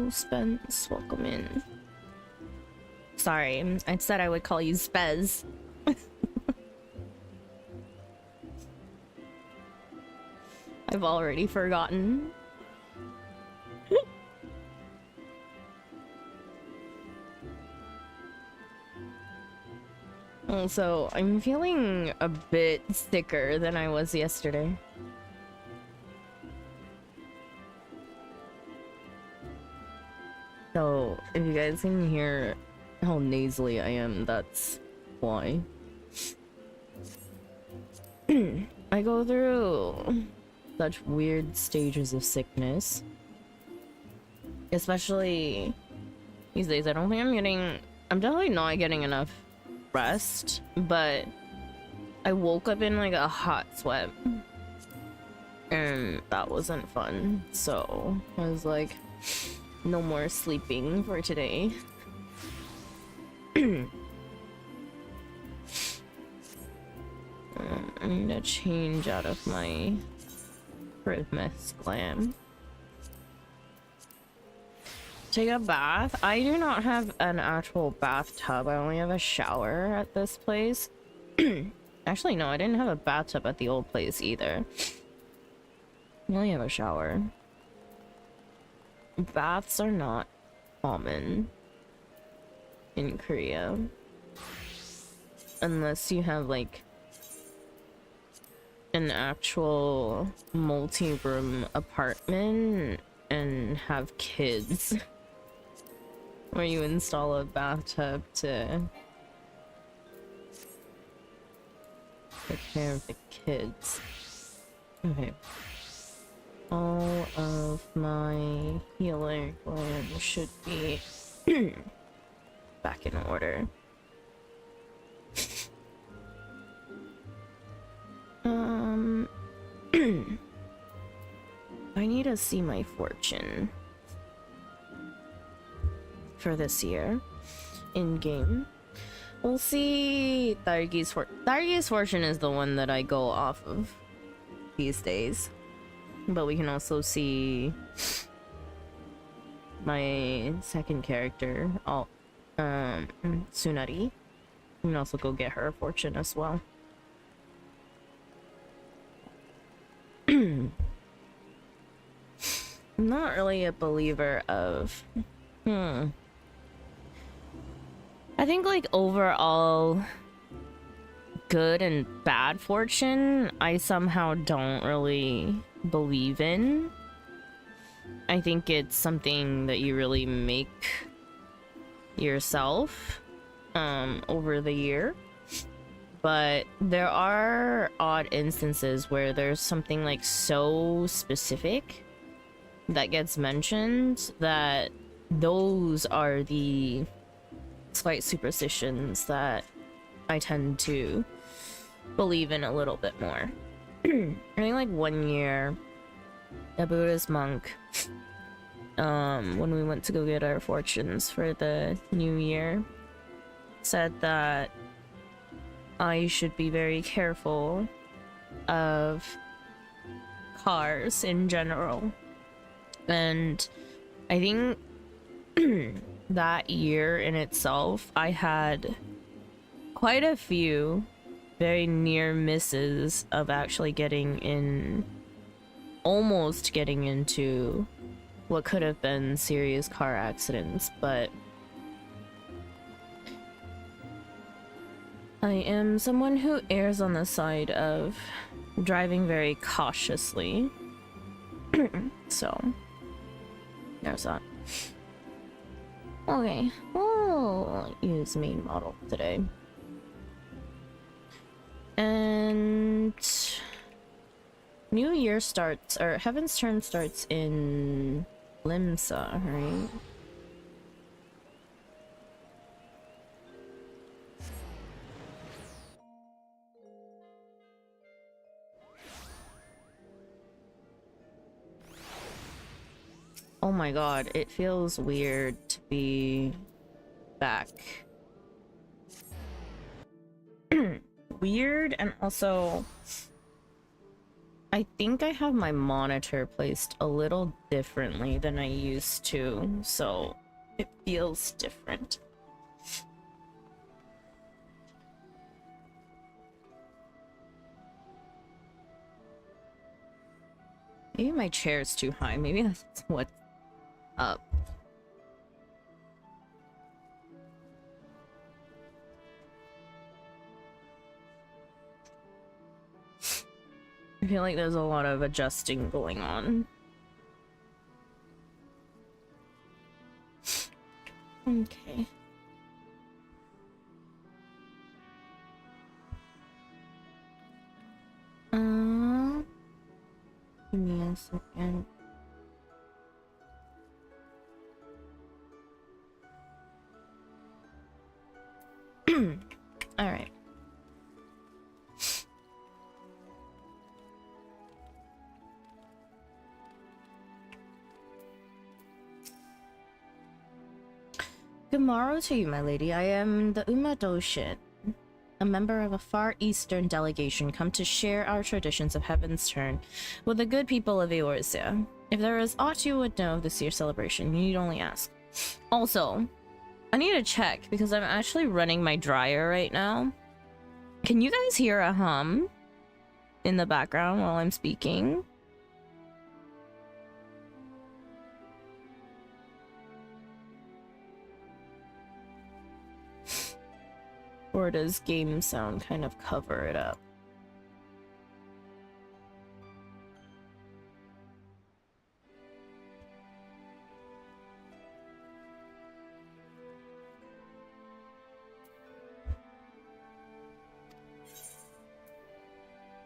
Hello, Spence. Welcome in. Sorry, I said I would call you Spez. I've already forgotten. Also, I'm feeling a bit sicker than I was yesterday. So, if you guys can hear how nasally I am, that's why. I go through such weird stages of sickness. Especially these days. I'm definitely not getting enough rest, but I woke up in like a hot sweat. And that wasn't fun. So, I was like, no more sleeping for today. I need to change out of my Christmas glam. Take a bath? I do not have an actual bathtub. I only have a shower at this place. Actually, no, I didn't have a bathtub at the old place either. I only have a shower. Baths are not common in Korea. Unless you have like an actual multi-room apartment and have kids. Where you install a bathtub to take care of the kids. Okay. All of my healer gland should be back in order. I need to see my fortune for this year in game. We'll see. Dargi's fortune is the one that I go off of these days, but we can also see my second character, Tsunari. We can also go get her fortune as well. I'm not really a believer of I think like overall good and bad fortune I somehow don't really believe in. I think it's something that you really make yourself over the year. But there are odd instances where there's something like so specific that gets mentioned that those are the slight superstitions that I tend to believe in a little bit more. I think like one year, a Buddhist monk, when we went to go get our fortunes for the new year, said that I should be very careful of cars in general. And I think that year in itself, I had quite a few very near misses of actually almost getting into what could have been serious car accidents, but I am someone who errs on the side of driving very cautiously. So there's that. Okay, we'll use main model today. And New Year starts, or Heavensturn starts in Limsa, right? Oh my god, it feels weird to be back. Weird, and also I think I have my monitor placed a little differently than I used to, so it feels different. Maybe my chair is too high. Maybe that's what's up. I feel like there's a lot of adjusting going on. Okay. Give me a second. All right. Good morrow to you, my lady. I am the Uma Doshin, a member of a far eastern delegation come to share our traditions of Heavensturn with the good people of Eorzea. If there is aught you would know of this year's celebration, you need only ask. Also, I need to check because I'm actually running my dryer right now. Can you guys hear a hum in the background while I'm speaking? Or does game sound kind of cover it up?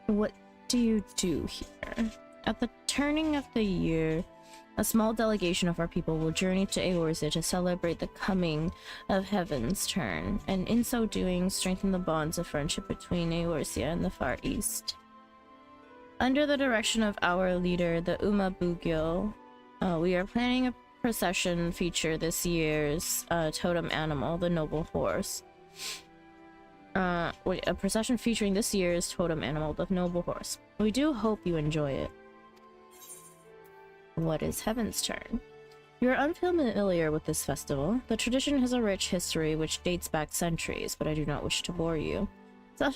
What do you do here? At the turning of the year, a small delegation of our people will journey to Eorzea to celebrate the coming of Heavensturn, and in so doing, strengthen the bonds of friendship between Eorzea and the Far East. Under the direction of our leader, the Uma Bugyo, we are planning a procession feature this year's totem animal, the noble horse. A procession featuring this year's totem animal, the noble horse. We do hope you enjoy it. What is Heavensturn? You're unfamiliar with this festival. The tradition has a rich history which dates back centuries, but I do not wish to bore you. So I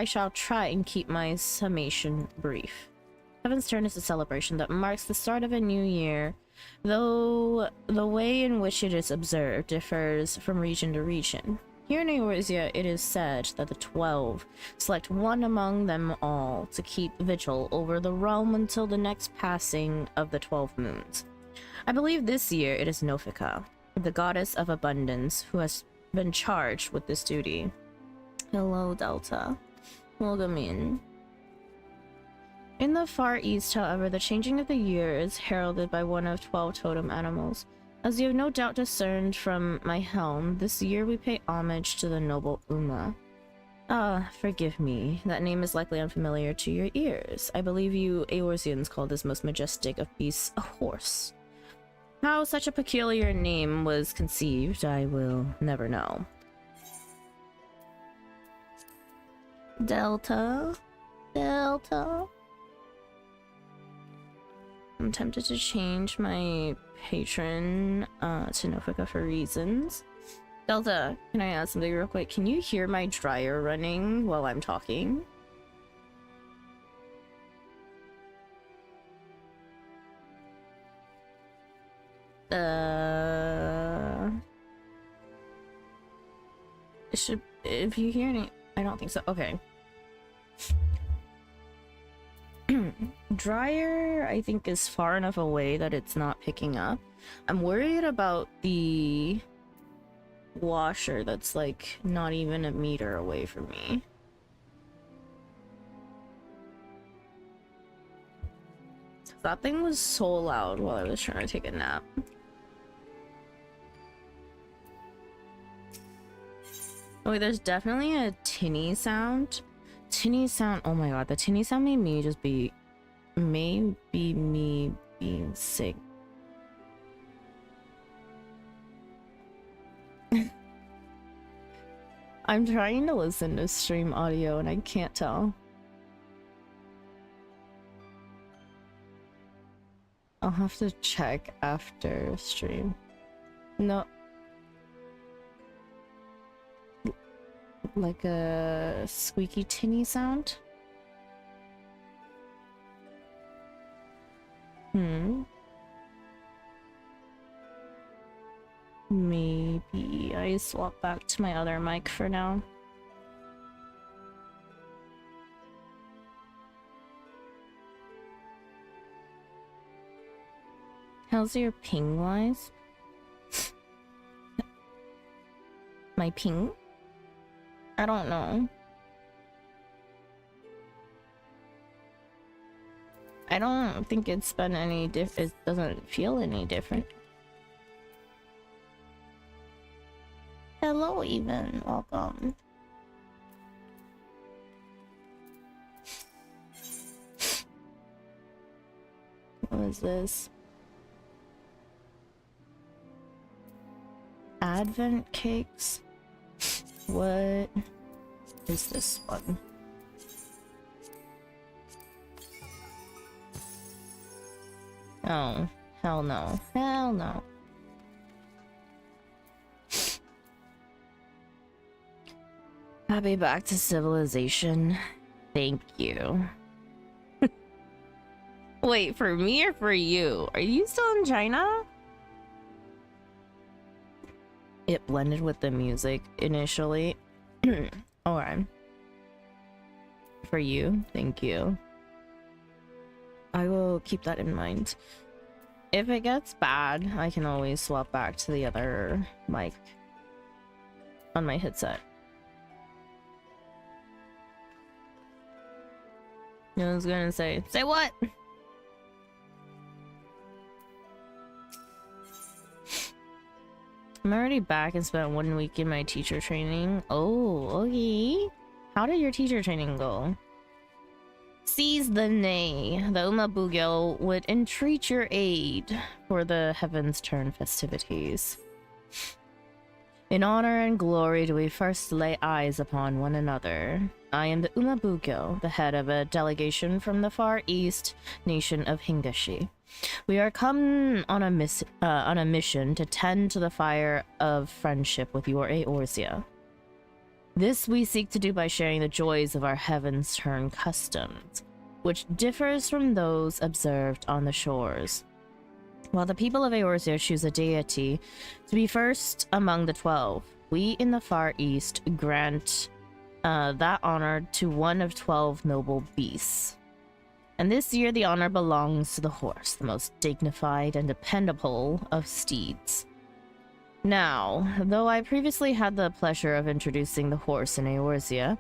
shall try and keep my summation brief. Heavensturn is a celebration that marks the start of a new year, though the way in which it is observed differs from region to region. Here in Eorzea, it is said that the 12 select one among them all to keep vigil over the realm until the next passing of the 12 moons. I believe this year it is Nofika, the goddess of abundance, who has been charged with this duty. Hello, Delta. Welcome in. In the Far East, however, the changing of the year is heralded by one of 12 totem animals. As you have no doubt discerned from my helm, this year we pay homage to the noble Uma. Forgive me. That name is likely unfamiliar to your ears. I believe you Eorzeans call this most majestic of beasts a horse. How such a peculiar name was conceived, I will never know. Delta? Delta? I'm tempted to change my patron to Nofika for reasons. Delta, can I ask something real quick? Can you hear my dryer running while I'm talking? If you hear any, I don't think so. Okay. Dryer, I think, is far enough away that it's not picking up. I'm worried about the washer that's like not even a meter away from me. That thing was so loud while I was trying to take a nap. Oh wait, there's definitely a tinny sound. Tinny sound, oh my god, the tinny sound made me just be, maybe me being sick. I'm trying to listen to stream audio and I can't tell. I'll have to check after stream. No. Like a squeaky tinny sound? Maybe I swap back to my other mic for now. How's your ping wise? My ping? I don't know. I don't think it's been any it doesn't feel any different. Hello, even. Welcome. What is this? Advent cakes? What is this one? Oh, hell no. Hell no. Happy back to civilization. Thank you. Wait, for me or for you? Are you still in China? It blended with the music initially. Alright. For you, thank you. I will keep that in mind. If it gets bad, I can always swap back to the other mic on my headset. I was gonna say what? I'm already back and spent 1 week in my teacher training. Oh, okay. How did your teacher training go? Seize the nay. The Umabugyo would entreat your aid for the Heavensturn festivities. In honor and glory do we first lay eyes upon one another. I am the Umabugyo, the head of a delegation from the far east nation of Hingashi. We are come on a mission to tend to the fire of friendship with your Eorzea. This we seek to do by sharing the joys of our Heavensturn customs, which differs from those observed on the shores. While the people of Eorzea choose a deity to be first among the 12, we in the Far East grant that honor to one of 12 noble beasts. And this year the honor belongs to the horse, the most dignified and dependable of steeds. Now, though I previously had the pleasure of introducing the horse in Eorzea,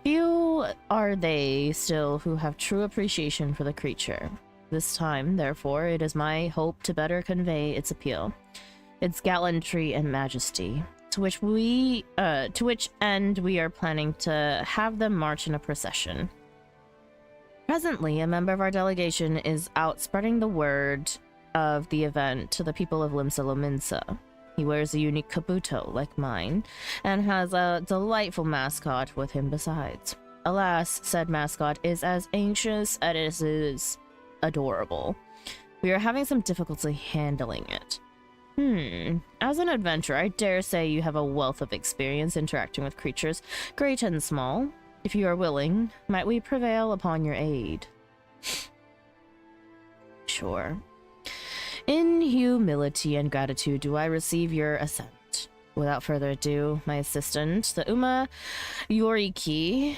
few are they still who have true appreciation for the creature. This time, therefore, it is my hope to better convey its appeal, its gallantry and majesty, to which end we are planning to have them march in a procession. Presently, a member of our delegation is out spreading the word of the event to the people of Limsa Lominsa. He wears a unique kabuto like mine, and has a delightful mascot with him besides. Alas, said mascot is as anxious as it is adorable. We are having some difficulty handling it. As an adventurer, I dare say you have a wealth of experience interacting with creatures, great and small. If you are willing, might we prevail upon your aid? Sure. In humility and gratitude do I receive your assent. Without further ado, my assistant, the Yoriki,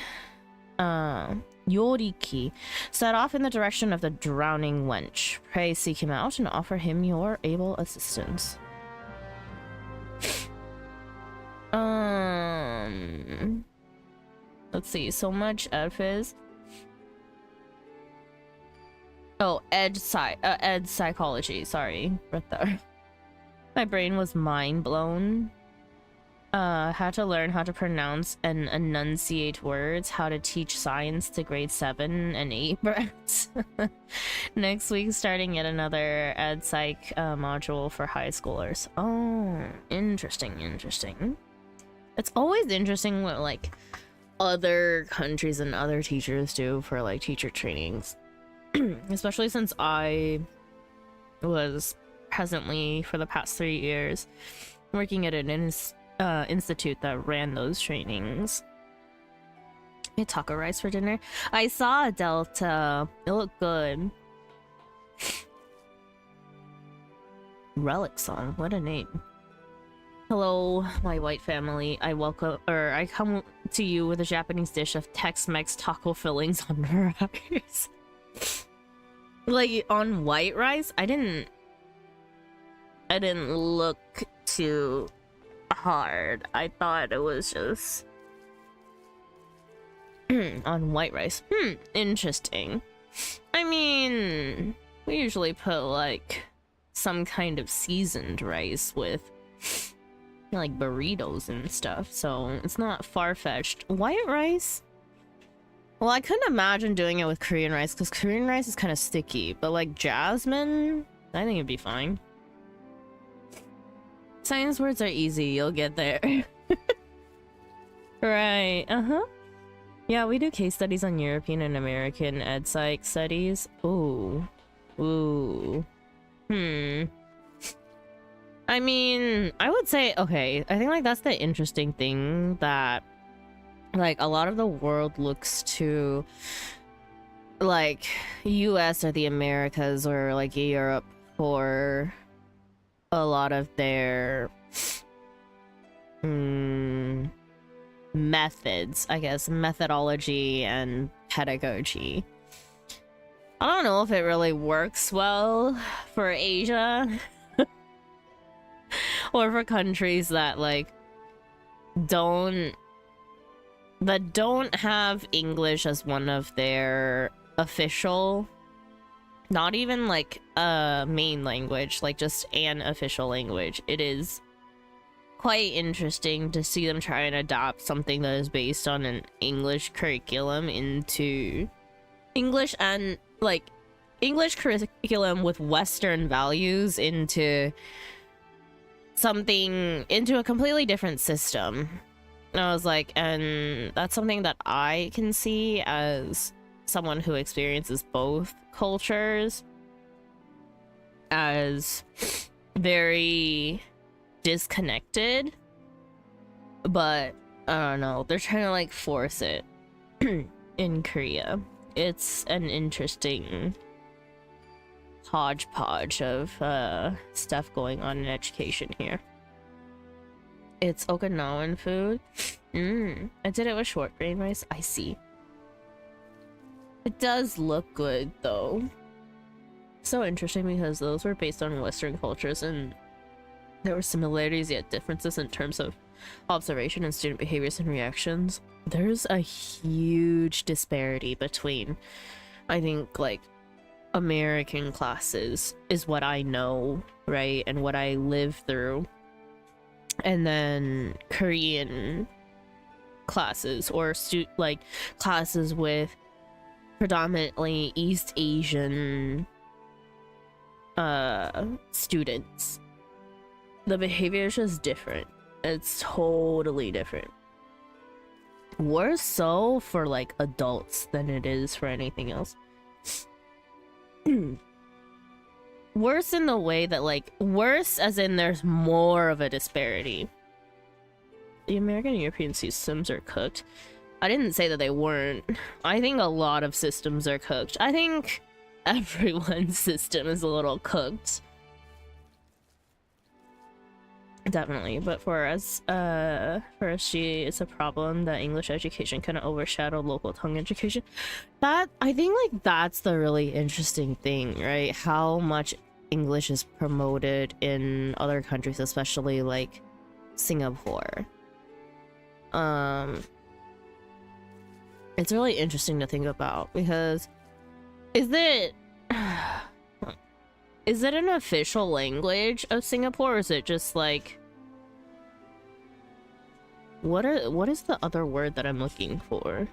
set off in the direction of the drowning wench. Pray seek him out and offer him your able assistance. Let's see, so much Edphys. Oh, ed psychology, sorry. Right there. My brain was mind blown. How to learn how to pronounce and enunciate words, how to teach science to grade 7 and 8 brats. Next week, starting yet another ed psych module for high schoolers. Oh, interesting. It's always interesting what, like, other countries and other teachers do for, like, teacher trainings. Especially since I was presently for the past 3 years working at an institute that ran those trainings. I had taco rice for dinner. I saw a Delta. It looked good. Relic song. What a name. Hello, my white family. I come to you with a Japanese dish of Tex-Mex taco fillings on rice. Like, on white rice? I didn't look too hard. I thought it was just on white rice. Interesting. I mean, we usually put like some kind of seasoned rice with like burritos and stuff, so it's not far-fetched. White rice? Well, I couldn't imagine doing it with Korean rice because Korean rice is kind of sticky, but like jasmine, I think it'd be fine. Science words are easy, you'll get there. Right, yeah, we do case studies on European and American ed psych studies. Ooh. I mean, I would say, okay, I think like that's the interesting thing, that like a lot of the world looks to like US or the Americas or like Europe for a lot of their methods, I guess, methodology and pedagogy. I don't know if it really works well for Asia or for countries that like don't have English as one of their official, not even like a main language, like just an official language. It is quite interesting to see them try and adopt something that is based on an English curriculum into English, and like English curriculum with Western values into something, into a completely different system. And I was like, and that's something that I can see as someone who experiences both cultures as very disconnected, but I don't know, they're trying to like force it in Korea. It's an interesting hodgepodge of stuff going on in education here. It's Okinawan food. I did it with short grain rice. I see. It does look good though. So interesting because those were based on Western cultures and there were similarities yet differences in terms of observation and student behaviors and reactions. There's a huge disparity between, I think, like American classes is what I know, right, and what I live through, and then Korean classes or like classes with predominantly East Asian students. The behavior is just different. It's totally different. Worse so for like adults than it is for anything else. Worse in the way that like, worse as in there's more of a disparity. The American and European systems are cooked. I didn't say that they weren't. I think a lot of systems are cooked. I think everyone's system is a little cooked. Definitely, but for us, it's a problem that English education kind of overshadowed local tongue education. That, I think, like, that's the really interesting thing, right? How much English is promoted in other countries, especially, like, Singapore. It's really interesting to think about, because is it an official language of Singapore, or is it just like, what is the other word that I'm looking for?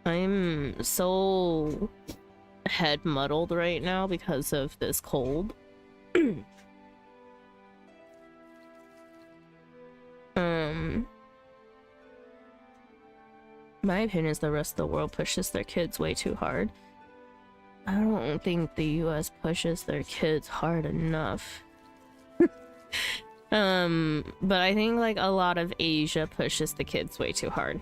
I'm so head muddled right now because of this cold. My opinion is the rest of the world pushes their kids way too hard. I don't think the US pushes their kids hard enough. But I think like a lot of Asia pushes the kids way too hard.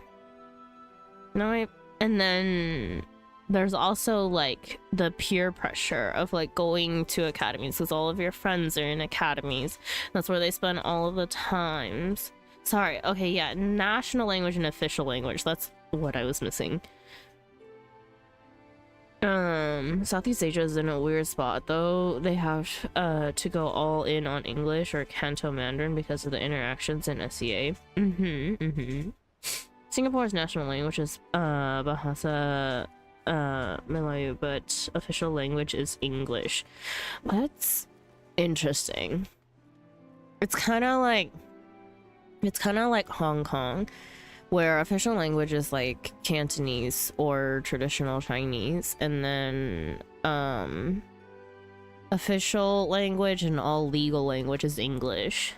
No, and then there's also like the peer pressure of like going to academies because all of your friends are in academies. That's where they spend all of the times. Sorry, okay, yeah, national language and official language. That's what I was missing. Southeast Asia is in a weird spot though. They have to go all in on English or Canto Mandarin because of the interactions in SEA. Singapore's national language is Bahasa Melayu, but official language is English. That's interesting. It's kind of like Hong Kong, where official language is like Cantonese or traditional Chinese, and then official language and all legal language is English.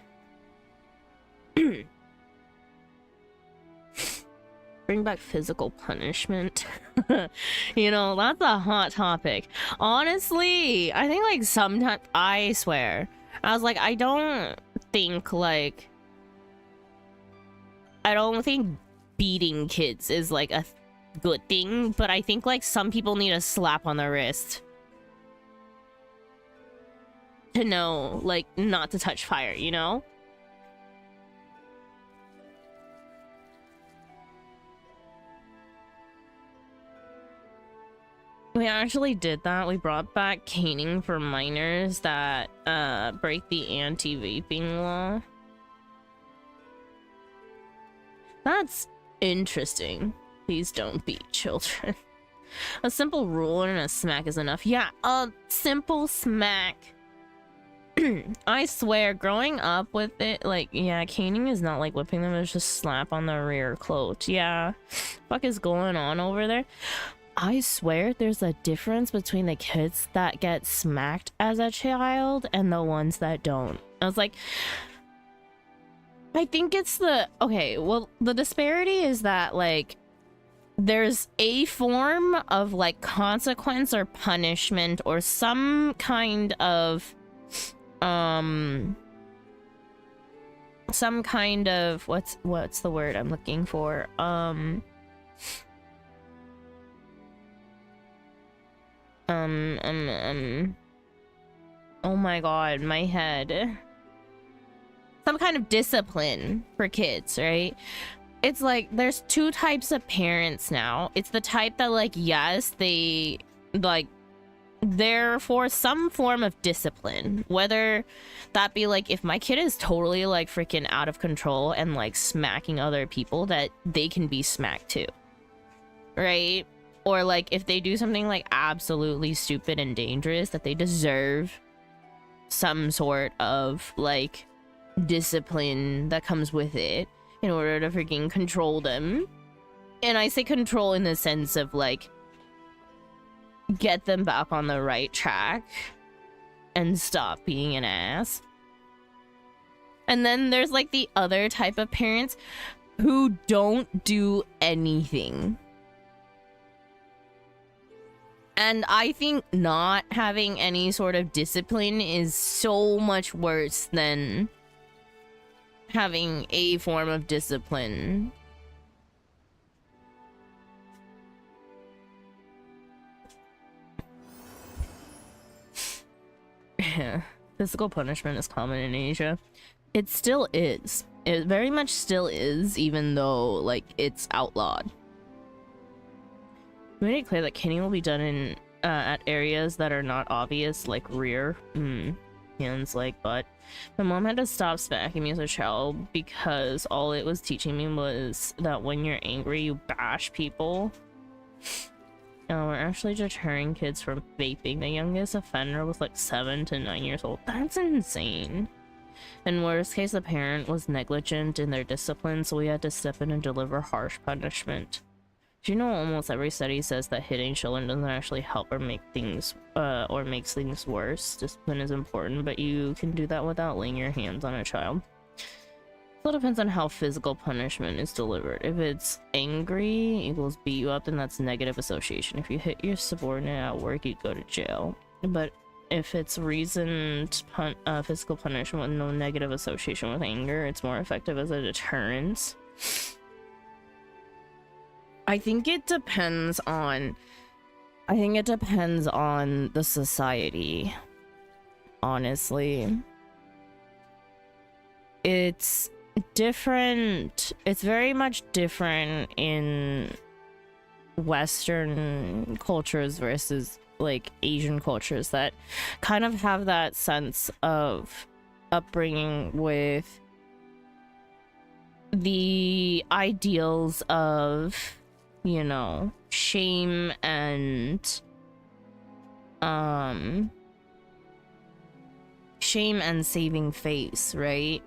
Bring back physical punishment. You know, that's a hot topic. Honestly, I think like sometimes, I swear, I was like, I don't think beating kids is like a good thing, but I think like some people need a slap on the wrist to know like not to touch fire, you know? We actually did that. We brought back caning for minors that break the anti-vaping law. That's interesting. Please don't beat children. A simple rule and a smack is enough. Yeah, a simple smack. I swear, growing up with it, like, yeah, caning is not like whipping them, it's just slap on the rear quote. Yeah, fuck is going on over there? I swear there's a difference between the kids that get smacked as a child and the ones that don't. I was like, I think it's okay, well, the disparity is that, like, there's a form of, like, consequence or punishment or some kind of, what's the word I'm looking for? Oh my god, my head. Some kind of discipline for kids, right? It's like there's two types of parents now. It's the type that, like, yes, they like they're for some form of discipline, whether that be like if my kid is totally like freaking out of control and like smacking other people, that they can be smacked too, right? Or like if they do something like absolutely stupid and dangerous, that they deserve some sort of like discipline that comes with it in order to freaking control them. And I say control in the sense of like get them back on the right track and stop being an ass. And then there's like the other type of parents who don't do anything. And I think not having any sort of discipline is so much worse than having a form of discipline. Yeah, physical punishment is common in Asia. It still is. It very much still is, even though, like, it's outlawed. We made it clear that caning will be done in at areas that are not obvious, like rear, hands, like butt. My mom had to stop smacking me as a child because all it was teaching me was that when you're angry, you bash people. We're actually deterring kids from vaping. The youngest offender was like 7 to 9 years old. That's insane. In worst case, the parent was negligent in their discipline, so we had to step in and deliver harsh punishment. Do you know almost every study says that hitting children doesn't actually help or make things or makes things worse? Discipline is important, but you can do that without laying your hands on a child. So it depends on how physical punishment is delivered. If it's angry equals beat you up, then that's negative association. If you hit your subordinate at work, you go to jail. But if it's reasoned physical punishment with no negative association with anger, it's more effective as a deterrent. I think it depends on the society, honestly. It's different. It's very much different in Western cultures versus like Asian cultures that kind of have that sense of upbringing with the ideals of, you know, shame and saving face, right?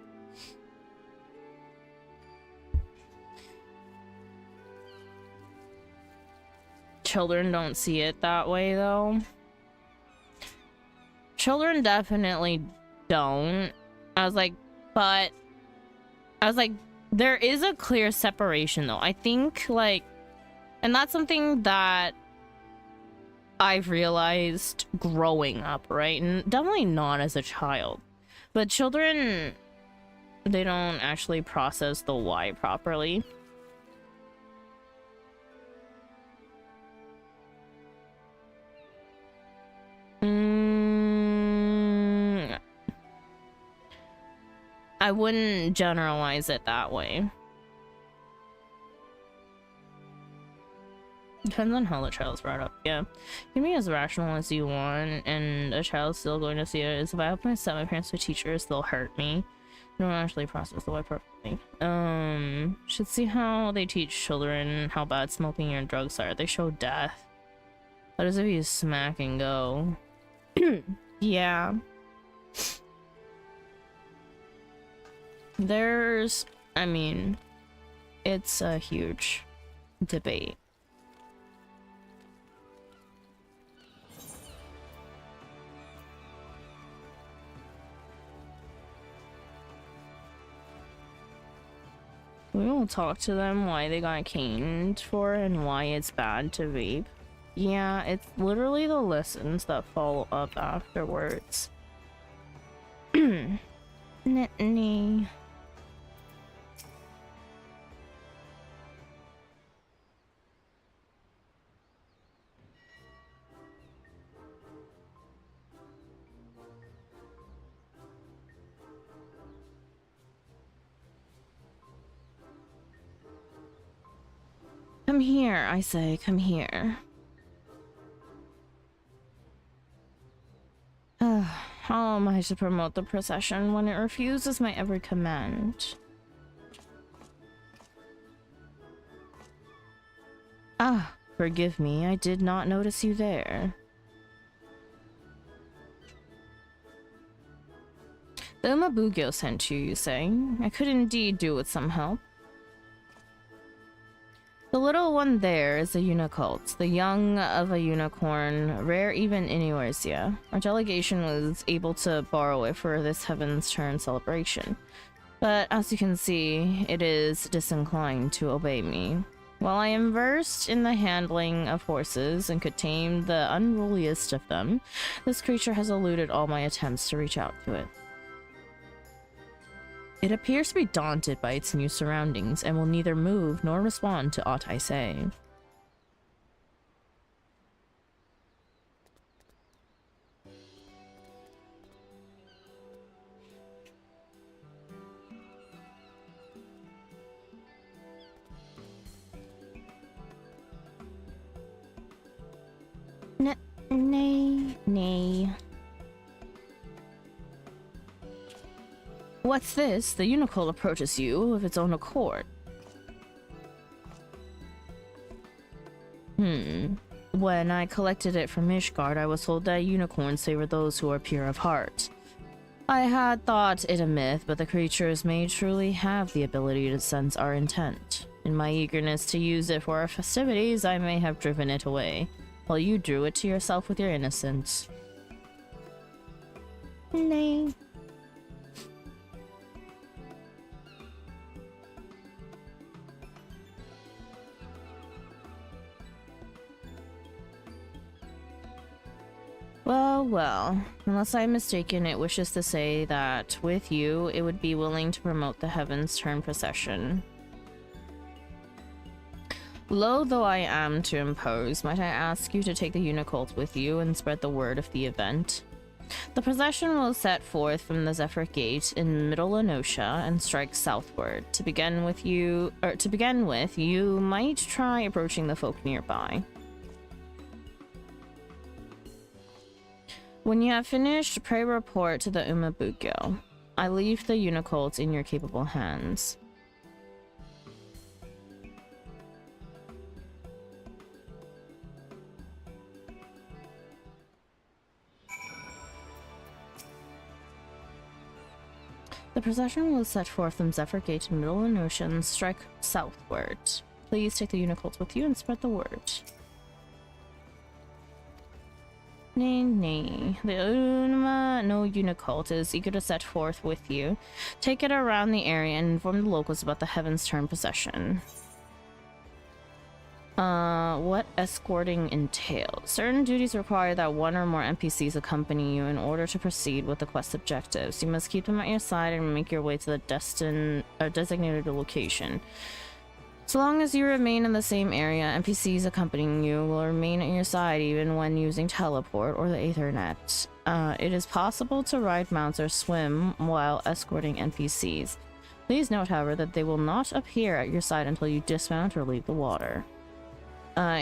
Children don't see it that way though. Children definitely don't. I was like, there is a clear separation though. I think like, and that's something that I've realized growing up, right? And definitely not as a child. But children, they don't actually process the why properly. I wouldn't generalize it that way. Depends on how the child's brought up. Yeah, you can be as rational as you want, and a child's still going to see it as if I have set my parents to teachers, they'll hurt me. They don't actually process the why perfectly. Should see how they teach children how bad smoking and drugs are. They show death. That is if you smack and go. Yeah. I mean, it's a huge debate. We won't talk to them why they got caned for and why it's bad to vape. Yeah, it's literally the lessons that follow up afterwards. Nittany. Come here, I say, come here. How am I to promote the procession when it refuses my every command? Ah, forgive me, I did not notice you there. The Umabugyo sent you say? I could indeed do with some help. The little one there is a unicult, the young of a unicorn, rare even in Eorzea. Our delegation was able to borrow it for this Heavensturn celebration, but as you can see, it is disinclined to obey me. While I am versed in the handling of horses and could tame the unruliest of them, this creature has eluded all my attempts to reach out to it. It appears to be daunted by its new surroundings and will neither move nor respond to aught I say. Nay. What's this? The unicorn approaches you of its own accord. When I collected it from Ishgard, I was told that unicorns favor those who are pure of heart. I had thought it a myth, but the creatures may truly have the ability to sense our intent. In my eagerness to use it for our festivities, I may have driven it away, while you drew it to yourself with your innocence. Nay. Well, well. Unless I'm mistaken, it wishes to say that, with you, it would be willing to promote the Heavensturn procession. Low though I am to impose, might I ask you to take the Unicult with you and spread the word of the event? The procession will set forth from the Zephyr Gate in Middle Enosia and strike southward. To begin with, you might try approaching the folk nearby. When you have finished, pray report to the Umabugyo. I leave the Unicult in your capable hands. The procession will set forth from Zephyr Gate in Middle Enosia and strike southward. Please take the Unicult with you and spread the word. Nay, nay. The Unma no Unicult is eager to set forth with you. Take it around the area and inform the locals about the Heavensturn procession. What escorting entails? Certain duties require that one or more NPCs accompany you in order to proceed with the quest objectives. You must keep them at your side and make your way to the designated location. So long as you remain in the same area, NPCs accompanying you will remain at your side even when using teleport or the Aethernet. It is possible to ride mounts or swim while escorting NPCs. Please note, however, that they will not appear at your side until you dismount or leave the water.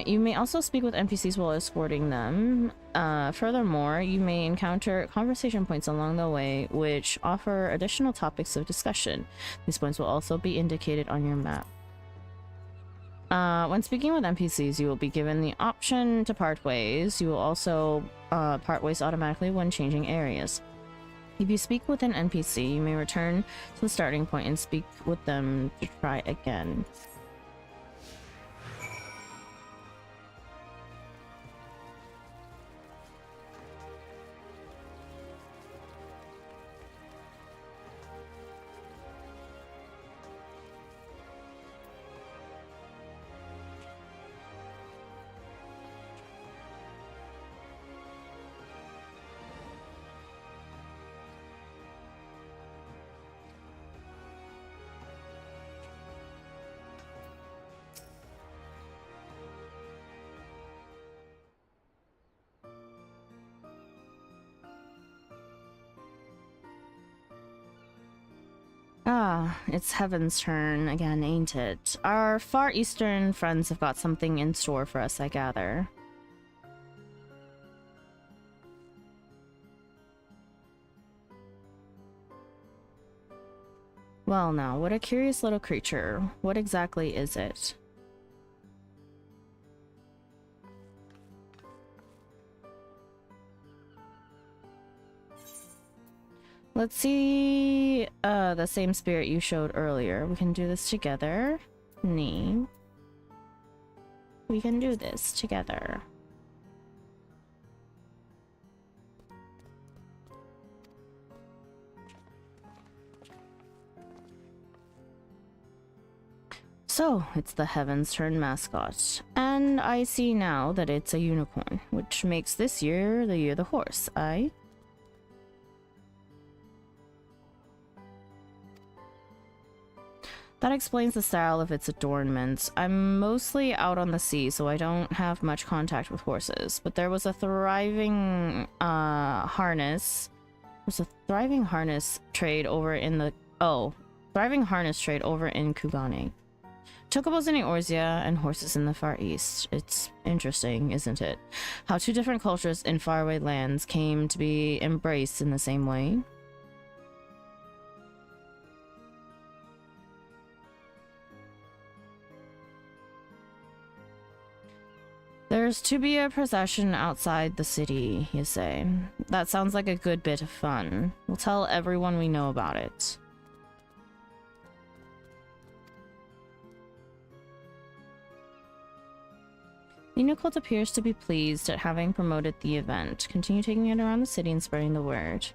You may also speak with NPCs while escorting them. Furthermore, you may encounter conversation points along the way which offer additional topics of discussion. These points will also be indicated on your map. When speaking with NPCs, you will be given the option to part ways. You will also part ways automatically when changing areas. If you speak with an NPC, you may return to the starting point and speak with them to try again. Ah, it's Heavensturn again, ain't it? Our Far Eastern friends have got something in store for us, I gather. Well now, what a curious little creature. What exactly is it? Let's see the same spirit you showed earlier. We can do this together. Nee. We can do this together. So, it's the Heavensturn mascot. And I see now that it's a unicorn, which makes this year the year of the horse, aye? That explains the style of its adornments. I'm mostly out on the sea, so I don't have much contact with horses, but there was a thriving harness trade over in Kugane. Chocobos in Eorzea and horses in the Far East. It's interesting, isn't it? How two different cultures in faraway lands came to be embraced in the same way. There's to be a procession outside the city, you say. That sounds like a good bit of fun. We'll tell everyone we know about it. Unicult appears to be pleased at having promoted the event. Continue taking it around the city and spreading the word.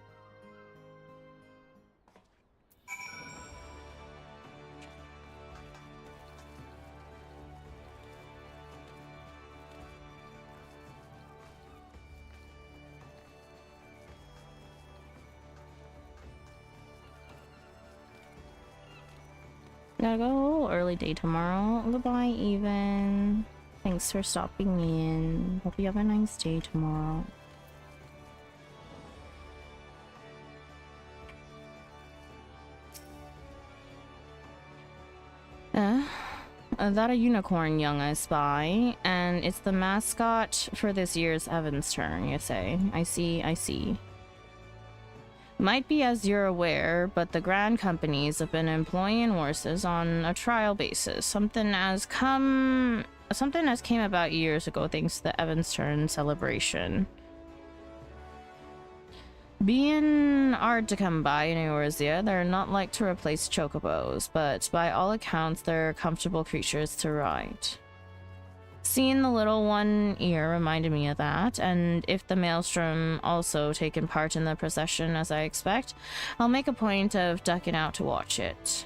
Gotta go. Early day tomorrow. Goodbye, even. Thanks for stopping in. Hope you have a nice day tomorrow. That a unicorn young I spy, and it's the mascot for this year's Heavensturn, you say. I see. Might be as you're aware, but the grand companies have been employing horses on a trial basis. Something has came about years ago thanks to the Heavensturn celebration. Being hard to come by in Eorzea, they're not like to replace chocobos, but by all accounts, they're comfortable creatures to ride. Seeing the little one here reminded me of that, and if the Maelstrom also taken part in the procession as I expect, I'll make a point of ducking out to watch it.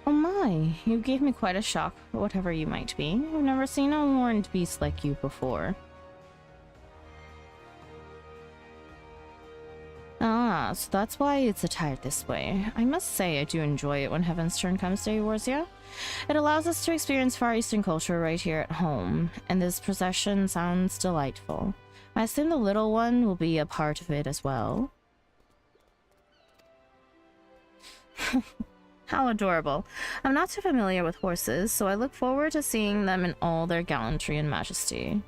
Oh my, you gave me quite a shock, whatever you might be. I've never seen a horned beast like you before. Ah, so that's why it's attired this way. I must say I do enjoy it when Heavensturn comes to Eorzea. It allows us to experience Far Eastern culture right here at home, and this procession sounds delightful. I assume the little one will be a part of it as well. How adorable. I'm not too familiar with horses, so I look forward to seeing them in all their gallantry and majesty.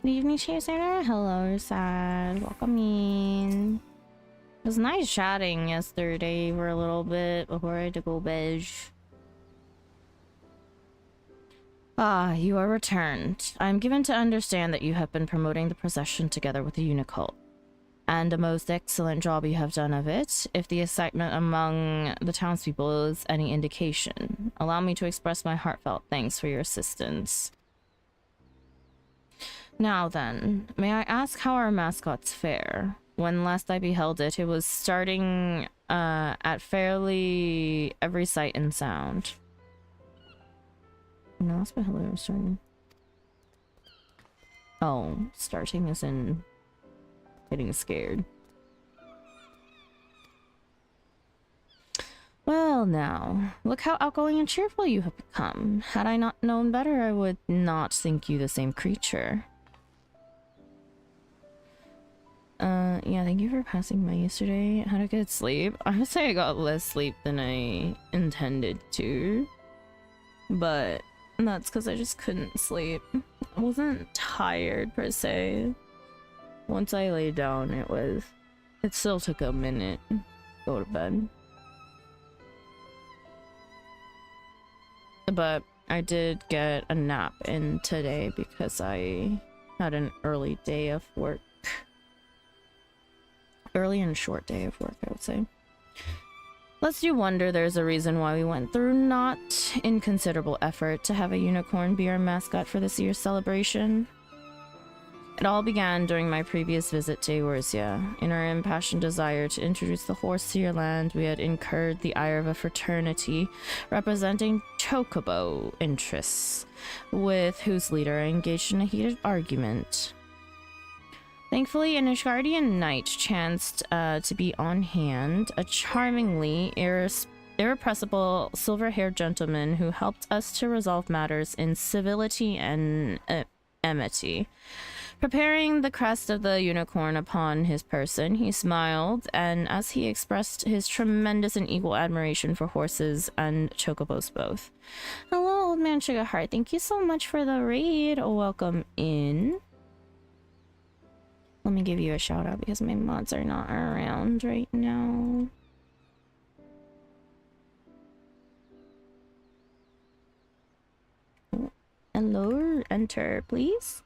Good evening, Chaser. Hello, Sad. Welcome in. It was nice chatting yesterday for a little bit before I had to go bed. Ah, you are returned. I am given to understand that you have been promoting the procession together with the Unicult. And a most excellent job you have done of it, if the excitement among the townspeople is any indication. Allow me to express my heartfelt thanks for your assistance. Now then, may I ask how our mascots fare? When last I beheld it, it was starting at fairly every sight and sound. No, that's my hello starting. Oh, starting as in getting scared. Well now, look how outgoing and cheerful you have become. Had I not known better, I would not think you the same creature. Yeah, thank you for passing by yesterday. Had a good sleep. I would say I got less sleep than I intended to. But that's because I just couldn't sleep. I wasn't tired per se. Once I lay down, it still took a minute to go to bed. But I did get a nap in today because I had an early day of work. Early and short day of work, I would say. Lest you wonder, there's a reason why we went through not inconsiderable effort to have a unicorn be our mascot for this year's celebration. It all began during my previous visit to Eorzea. In our impassioned desire to introduce the horse to your land, we had incurred the ire of a fraternity representing chocobo interests, with whose leader I engaged in a heated argument. Thankfully, an Ishgardian knight chanced to be on hand, a charmingly irrepressible silver-haired gentleman who helped us to resolve matters in civility and amity. Preparing the crest of the unicorn upon his person, he smiled, and as he expressed his tremendous and equal admiration for horses and chocobos both. Hello, Old Man Sugarheart. Thank you so much for the raid. Welcome in. Let me give you a shout out because my mods are not around right now. Hello, enter, please.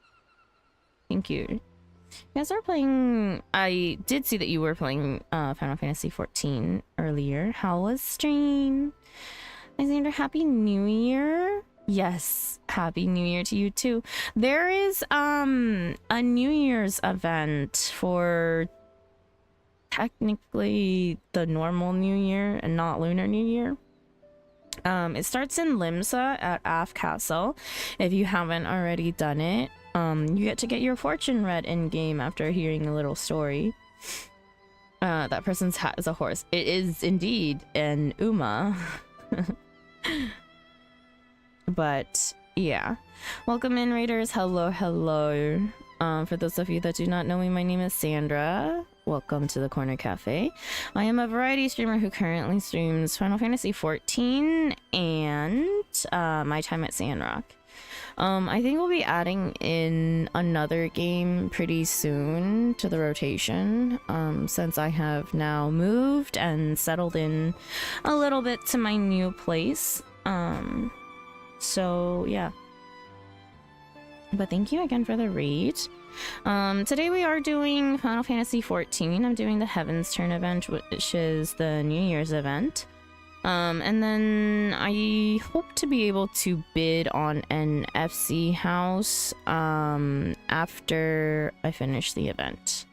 Thank you. You guys are playing... I did see that you were playing Final Fantasy 14 earlier. How was stream? Alexander, Happy New Year. Yes, Happy New Year to you too. There is a New Year's event for technically the normal New Year and not Lunar New Year. It starts in Limsa at Af Castle. If you haven't already done it, you get to get your fortune read in game after hearing a little story. That person's hat is a horse. It is indeed an Uma. But yeah, welcome in, raiders. Hello, hello. For those of you that do not know me, my name is Sandra. Welcome to the Corner Cafe. I am a variety streamer who currently streams Final Fantasy 14 and my time at Sandrock. I think we'll be adding in another game pretty soon to the rotation, since I have now moved and settled in a little bit to my new place. So yeah. But thank you again for the raid. Today we are doing Final Fantasy 14. I'm doing the Heavensturn event, which is the New Year's event. And then I hope to be able to bid on an FC house after I finish the event.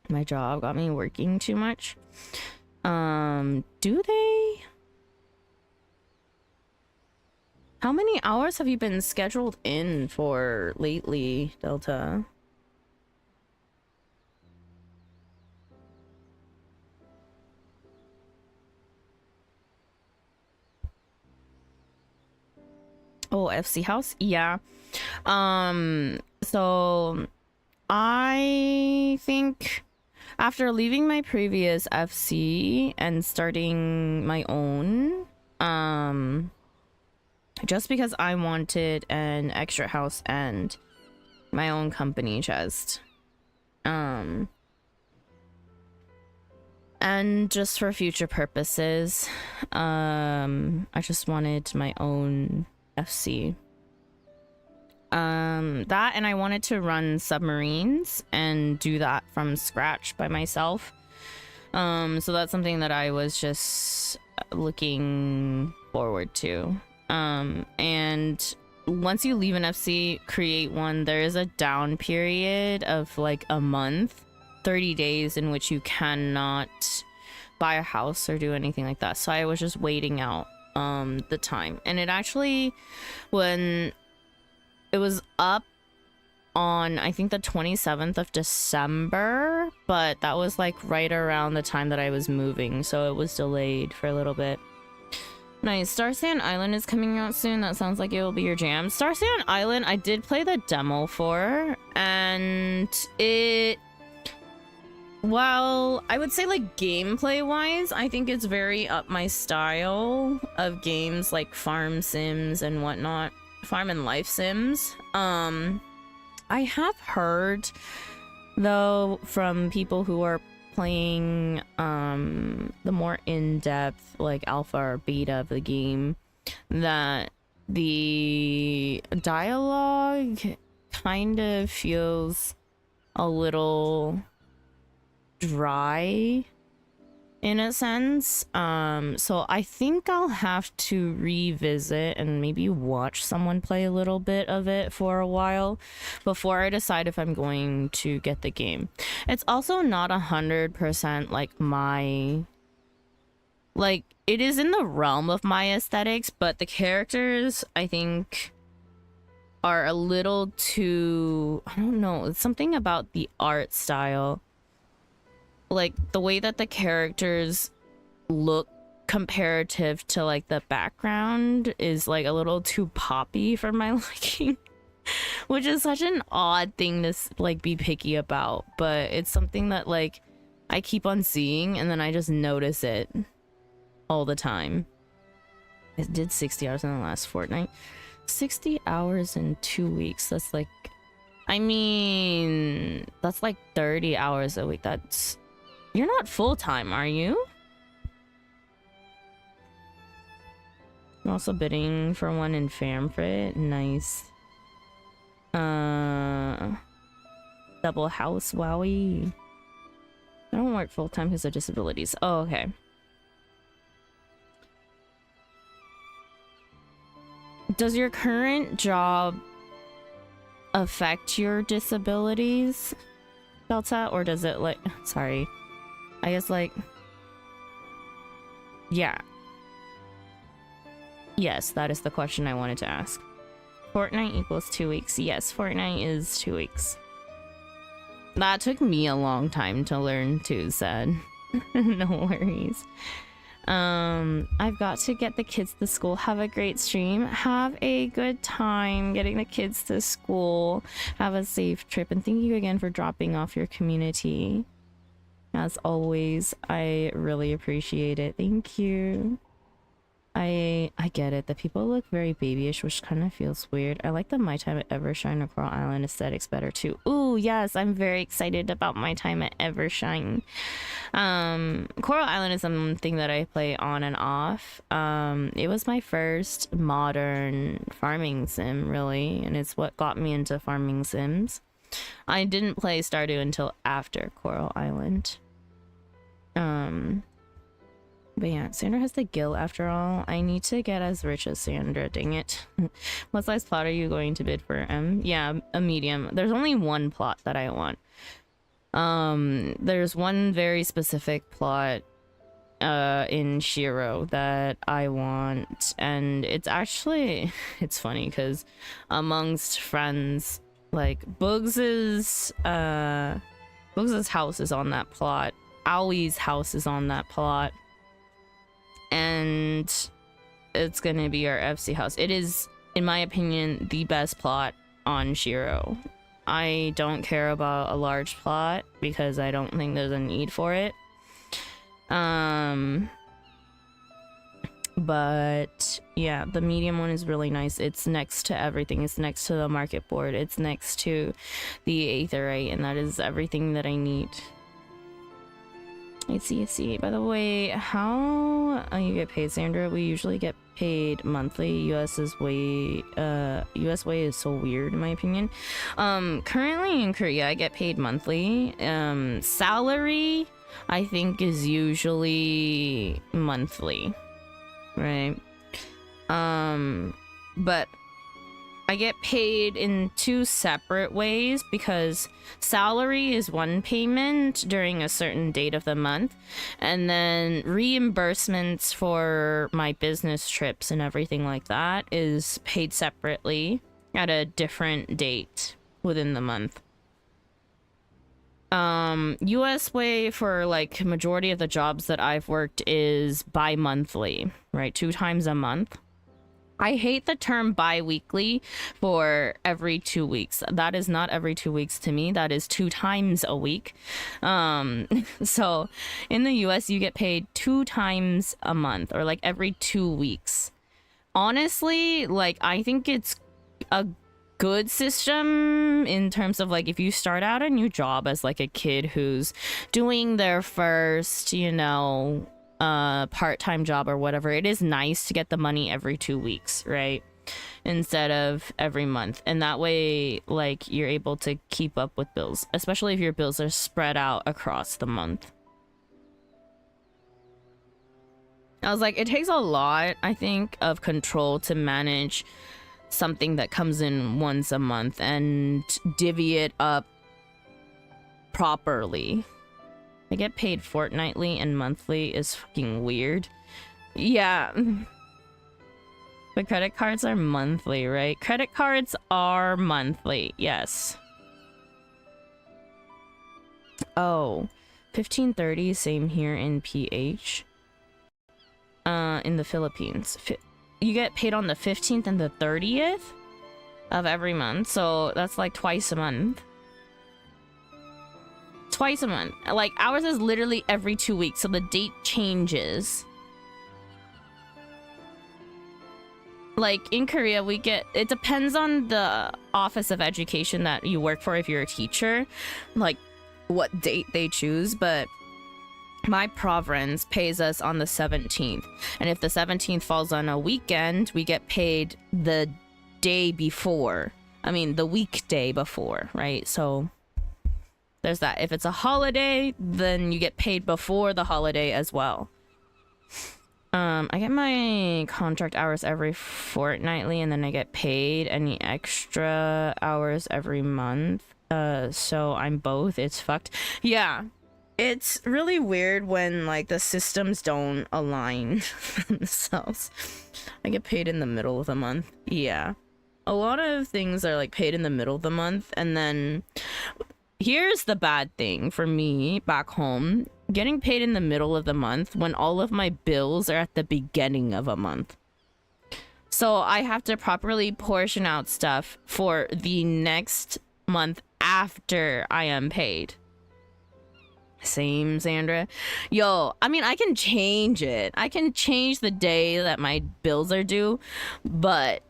My job got me working too much. Do they? How many hours have you been scheduled in for lately, Delta? Oh, FC house? Yeah. So I think after leaving my previous FC and starting my own, just because I wanted an extra house and my own company chest. And just for future purposes, I just wanted my own FC. That, and I wanted to run submarines and do that from scratch by myself. So that's something that I was just looking forward to. And once you leave an FC, create one, there is a down period of like a month, 30 days in which you cannot buy a house or do anything like that. So I was just waiting out the time, and it actually, when it was up on I think the 27th of December, but that was like right around the time that I was moving, so it was delayed for a little bit. Nice. Star Sand Island is coming out soon. That sounds like it will be your jam. Star Sand Island, I did play the demo for, and it, well, I would say like gameplay wise, I think it's very up my style of games like farm sims and whatnot. Farm and life sims. I have heard though from people who are playing the more in-depth like alpha or beta of the game that the dialogue kind of feels a little dry in a sense. So I think I'll have to revisit and maybe watch someone play a little bit of it for a while before I decide if I'm going to get the game. It's also not 100% like my, like, it is in the realm of my aesthetics, but the characters I think are a little too, I don't know, it's something about the art style. like the way that the characters look comparative to like the background is like a little too poppy for my liking. Which is such an odd thing to like be picky about, but it's something that like I keep on seeing and then I just notice it all the time. I did 60 hours in the last fortnight. 60 hours in 2 weeks. That's like, I mean, that's like 30 hours a week. That's, you're not full-time, are you? I'm also bidding for one in Famfrit. Nice. Double house, wowie. I don't work full-time because of disabilities. Oh, okay. Does your current job affect your disabilities, Delta? Or does it like, sorry, I guess like, yeah. Yes, that is the question I wanted to ask. Fortnite equals 2 weeks. Yes, Fortnite is 2 weeks. That took me a long time to learn too, said. No worries. I've got to get the kids to school. Have a great stream. Have a good time getting the kids to school. Have a safe trip. And thank you again for dropping off your community. As always, I really appreciate it. Thank you. I get it. The people look very babyish, which kind of feels weird. I like the My Time at Evershine or Coral Island aesthetics better too. Ooh, yes, I'm very excited about My Time at Evershine. Coral Island is something that I play on and off. It was my first modern farming sim, really, and it's what got me into farming sims. I didn't play Stardew until after Coral Island. But yeah, Sandra has the gill after all. I need to get as rich as Sandra, dang it. What size plot are you going to bid for? Yeah, a medium. There's only one plot that I want. There's one very specific plot in Shiro that I want, and it's actually, it's funny because amongst friends, like Bugs's house is on that plot. Owie's house is on that plot. And it's gonna be our FC house. It is, in my opinion, the best plot on Shiro. I don't care about a large plot because I don't think there's a need for it. But yeah, the medium one is really nice. It's next to everything. It's next to the market board. It's next to the Aetherite, and that is everything that I need. I see. By the way, how you get paid, Sandra? We usually get paid monthly. US way is so weird in my opinion. Currently in Korea, I get paid monthly. Salary, I think, is usually monthly, right? But I get paid in two separate ways because salary is one payment during a certain date of the month, and then reimbursements for my business trips and everything like that is paid separately at a different date within the month. US way for like majority of the jobs that I've worked is bi-monthly, right? 2 times a month. I hate the term bi-weekly for every 2 weeks. That is not every 2 weeks to me. That is 2 times a week. So in the US, you get paid 2 times a month or like every 2 weeks. Honestly, like I think it's a good system in terms of like if you start out a new job as like a kid who's doing their first, you know, part-time job or whatever, it is nice to get the money every 2 weeks, right, instead of every month, and that way like you're able to keep up with bills, especially if your bills are spread out across the month. I was like, it takes a lot, I think, of control to manage something that comes in once a month and divvy it up properly. I get paid fortnightly and monthly is fucking weird. Yeah. The credit cards are monthly, right? Credit cards are monthly, yes. Oh, 1530, same here in PH. In the Philippines. You get paid on the 15th and the 30th of every month, so that's like twice a month. Twice a month. Like, ours is literally every 2 weeks, so the date changes. Like, in Korea, we get... It depends on the office of education that you work for if you're a teacher. Like, what date they choose, but... My province pays us on the 17th. And if the 17th falls on a weekend, we get paid the day before. I mean, the weekday before, right? So there's that. If it's a holiday, then you get paid before the holiday as well. I get my contract hours every fortnightly, and then I get paid any extra hours every month. So I'm both. It's fucked. Yeah. It's really weird when, like, the systems don't align themselves. I get paid in the middle of the month. Yeah. A lot of things are, like, paid in the middle of the month, and then... Here's the bad thing for me back home. Getting paid in the middle of the month when all of my bills are at the beginning of a month. So I have to properly portion out stuff for the next month after I am paid. Same, Sandra. Yo, I mean, I can change it. I can change the day that my bills are due, but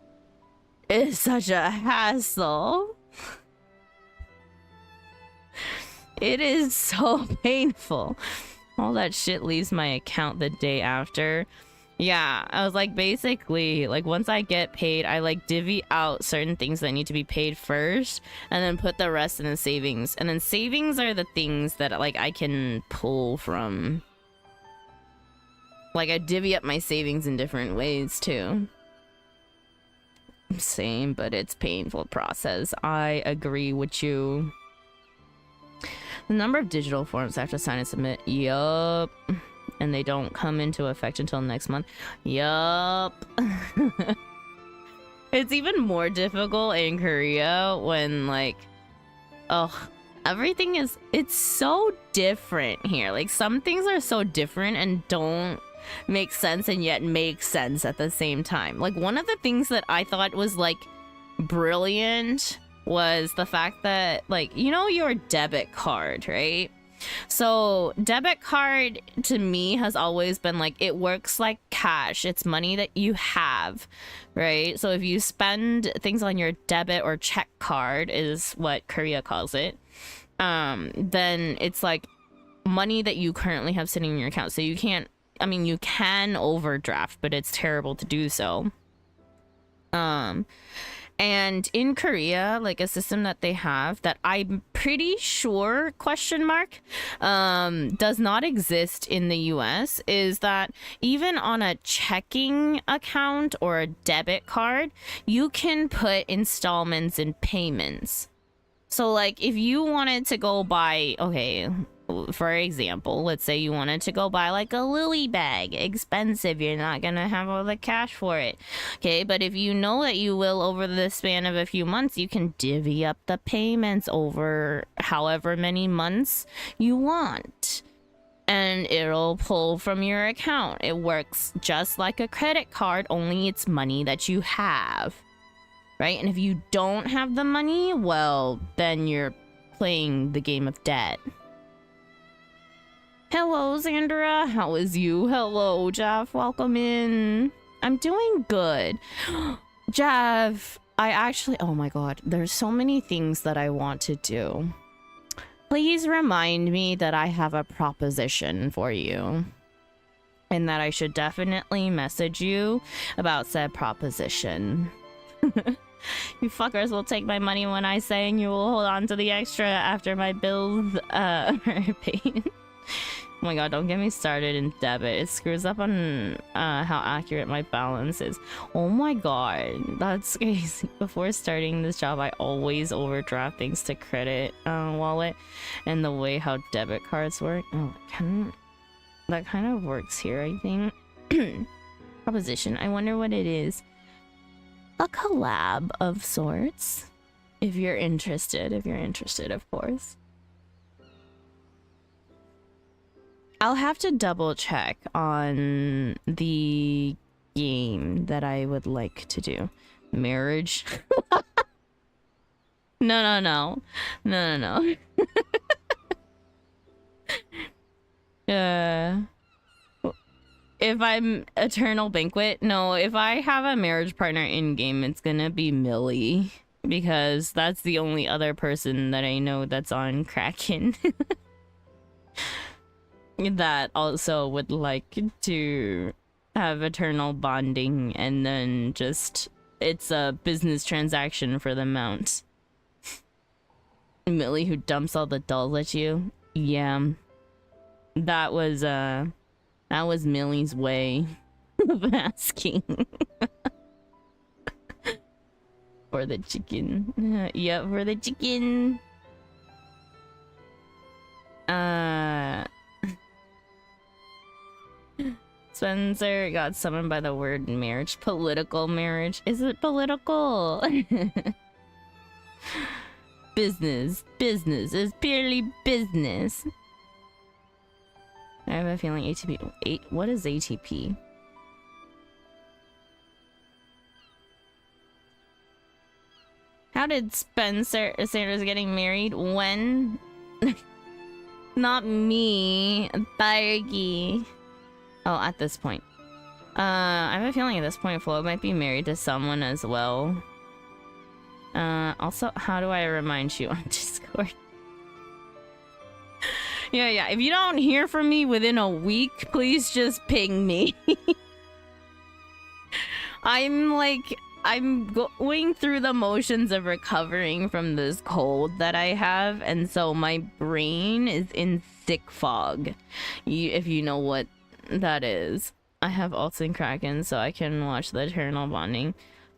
it's such a hassle. It is so painful. All that shit leaves my account the day after. Yeah, I was like, basically, like, once I get paid, I like divvy out certain things that need to be paid first, and then put the rest in the savings. And then savings are the things that, like, I can pull from. Like, I divvy up my savings in different ways too. Same, but it's painful process. I agree with you. The number of digital forms I have to sign and submit. Yup. And they don't come into effect until next month. Yup. It's even more difficult in Korea when, like, everything is, it's so different here. Like, some things are so different and don't make sense and yet make sense at the same time. Like, one of the things that I thought was, like, brilliant was the fact that, like, you know, your debit card, right? So debit card to me has always been like, it works like cash. It's money that you have, right? So if you spend things on your debit or check card is what Korea calls it, then it's like money that you currently have sitting in your account. So you can't, I mean, you can overdraft, but it's terrible to do so. And in Korea, like, a system that they have that I'm pretty sure, question mark, does not exist in the US is that even on a checking account or a debit card, you can put installments and payments. So, like, if you wanted to go buy, okay, for example, let's say you wanted to go buy like a lily bag, expensive, you're not gonna have all the cash for it, okay? But if you know that you will over the span of a few months, you can divvy up the payments over however many months you want, and it'll pull from your account. It works just like a credit card, only it's money that you have, right? And if you don't have the money, well, then you're playing the game of debt. Hello, Sandra. How is you? Hello, Jeff. Welcome in. I'm doing good. Jeff, I actually... Oh my god. There's so many things that I want to do. Please remind me that I have a proposition for you. And that I should definitely message you about said proposition. You fuckers will take my money when I say, and you will hold on to the extra after my bills are paid. Oh my god, don't get me started in debit. It screws up on how accurate my balance is. Oh my god, that's crazy. Before starting this job, I always overdraft things to credit wallet, and the way how debit cards work. Oh, that kind of works here, I think. Proposition. I wonder what it is. A collab of sorts. If you're interested, of course. I'll have to double check on the game that I would like to do. Marriage? No, no, no. No, no, no. If I'm Eternal Banquet, no, if I have a marriage partner in game, it's gonna be Millie. Because that's the only other person that I know that's on Kraken. That also would like to have eternal bonding, and then just it's a business transaction for the mount. Millie who dumps all the dolls at you. Yeah. That was Millie's way of asking. For the chicken. Yeah, for the chicken. Spencer got summoned by the word marriage. Political marriage. Is it political? Business. Business is purely business. I have a feeling ATP. What is ATP? How did Sanders getting married? When? Not me. Thargy. Oh, at this point. I have a feeling at this point Flo might be married to someone as well. Also, how do I remind you on Discord? Yeah. If you don't hear from me within a week, please just ping me. I'm going through the motions of recovering from this cold that I have, and so my brain is in thick fog. If you know what that is. I have alts and Kraken, so I can watch the Eternal Bonding.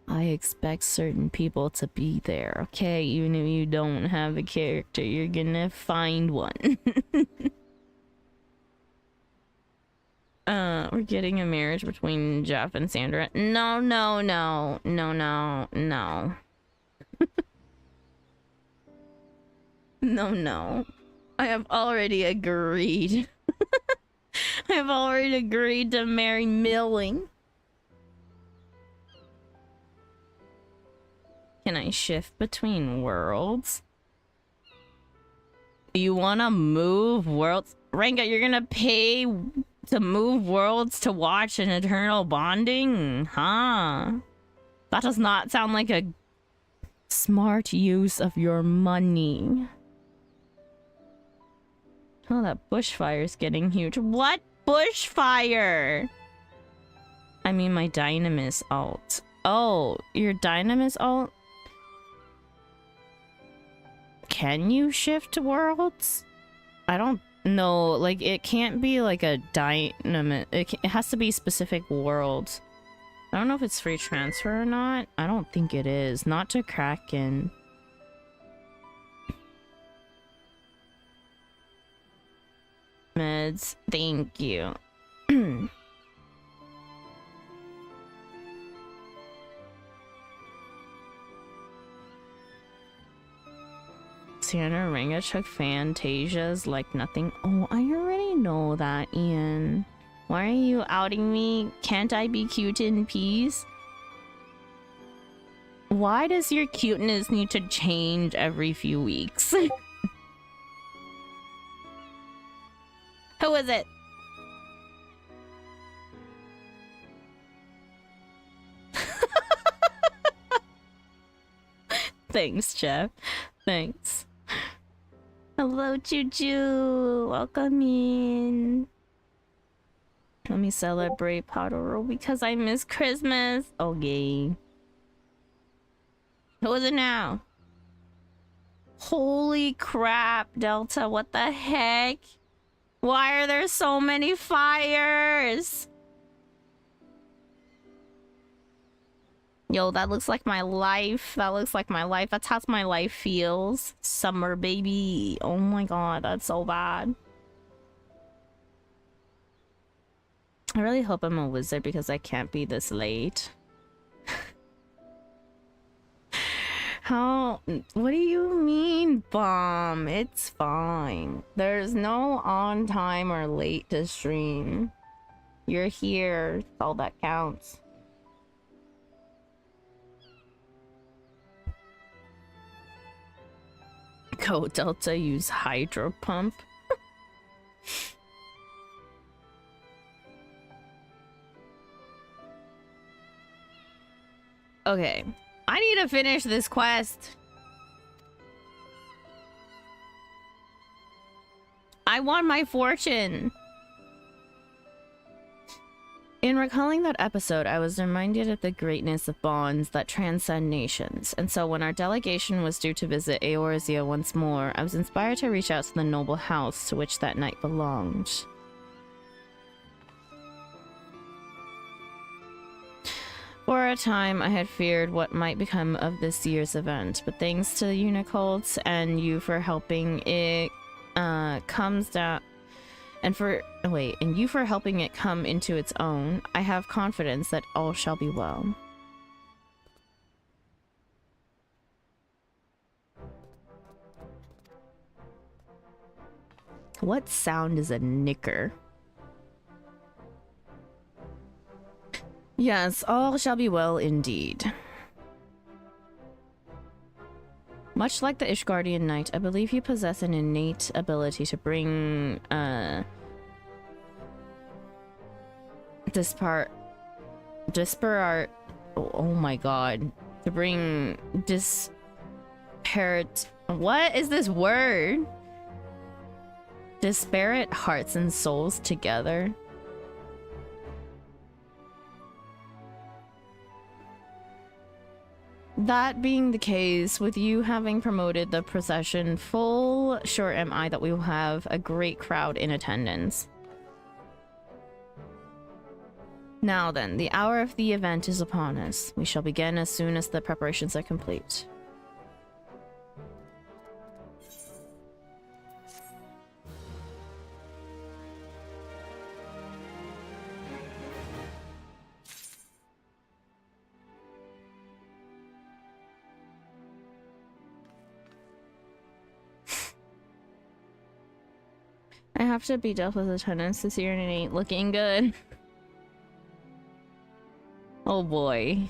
I expect certain people to be there, okay? Even if you don't have a character, you're gonna find one. We're getting a marriage between Jeff and Sandra. No. No. I have already agreed. I have already agreed to marry Milling. Can I shift between worlds? You wanna move worlds? Ranga, you're gonna pay to move worlds to watch an Eternal Bonding? Huh? That does not sound like a smart use of your money. Oh, that bushfire's getting huge. What bushfire? I mean my Dynamis alt. Oh, your Dynamis alt? Can you shift worlds? I don't know. Like, it can't be like a Dynamis. It has to be specific worlds. I don't know if it's free transfer or not. I don't think it is. Not to Kraken. Meds. Thank you. Sienna Ranga took Fantasia's like nothing. Oh, I already know that, Ian. Why are you outing me? Can't I be cute in peace? Why does your cuteness need to change every few weeks? Who is it? Thanks, Jeff. Thanks. Hello, Choo-Choo. Welcome in. Let me celebrate Powder because I miss Christmas. Okay. Who is it now? Holy crap, Delta. What the heck? Why are there so many fires? Yo, that looks like my life. That looks like my life. That's how my life feels. Summer, baby. Oh my god, that's so bad. I really hope I'm a wizard because I can't be this late. How? What do you mean, bomb? It's fine. There's no on time or late to stream. You're here. That's all that counts. Go Delta, use hydro pump. Okay, I need to finish this quest. I want my fortune. In recalling that episode, I was reminded of the greatness of bonds that transcend nations, and so when our delegation was due to visit Eorzea once more, I was inspired to reach out to the noble house to which that knight belonged. For a time, I had feared what might become of this year's event, but thanks to the Unicult and you for helping it you for helping it come into its own, I have confidence that all shall be well. What sound is a nicker? Yes, all shall be well indeed. Much like the Ishgardian Knight, I believe you possess an innate ability to bring, oh my god. To bring what is this word? Disparate hearts and souls together. That being the case, with you having promoted the procession, full sure am I that we will have a great crowd in attendance. Now then, the hour of the event is upon us. We shall begin as soon as the preparations are complete. I have to be dealt with attendance this year and it ain't looking good. Oh boy.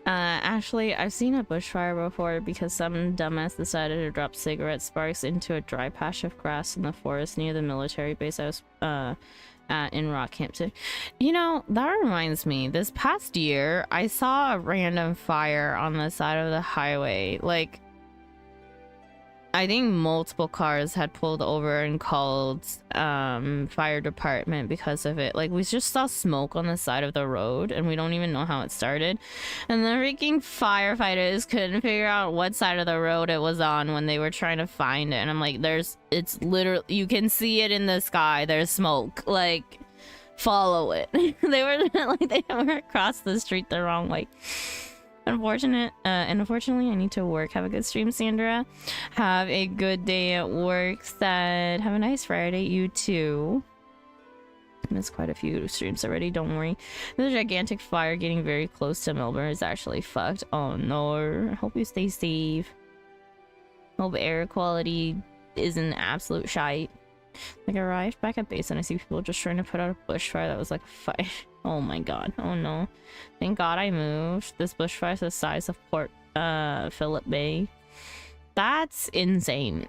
Actually, I've seen a bushfire before because some dumbass decided to drop cigarette sparks into a dry patch of grass in the forest near the military base I was at in Rockhampton. You know, that reminds me, this past year, I saw a random fire on the side of the highway. Like, I think multiple cars had pulled over and called fire department because of it. Like, we just saw smoke on the side of the road and we don't even know how it started. And the freaking firefighters couldn't figure out what side of the road it was on when they were trying to find it. And I'm like, it's literally, you can see it in the sky. There's smoke. Like, follow it. They were across the street the wrong way. Unfortunately, I need to work. Have a good stream, Sandra. Have a good day at work, Said. Have a nice Friday, you too. I missed quite a few streams already, don't worry. There's a gigantic fire getting very close to Melbourne. It's actually fucked. Oh no. I hope you stay safe. Hope air quality isn't absolute shite. Like, I arrived back at base and I see people just trying to put out a bushfire that was like fire. Oh my god. Oh no. Thank god I moved. This bushfire is the size of Port Phillip Bay. That's insane.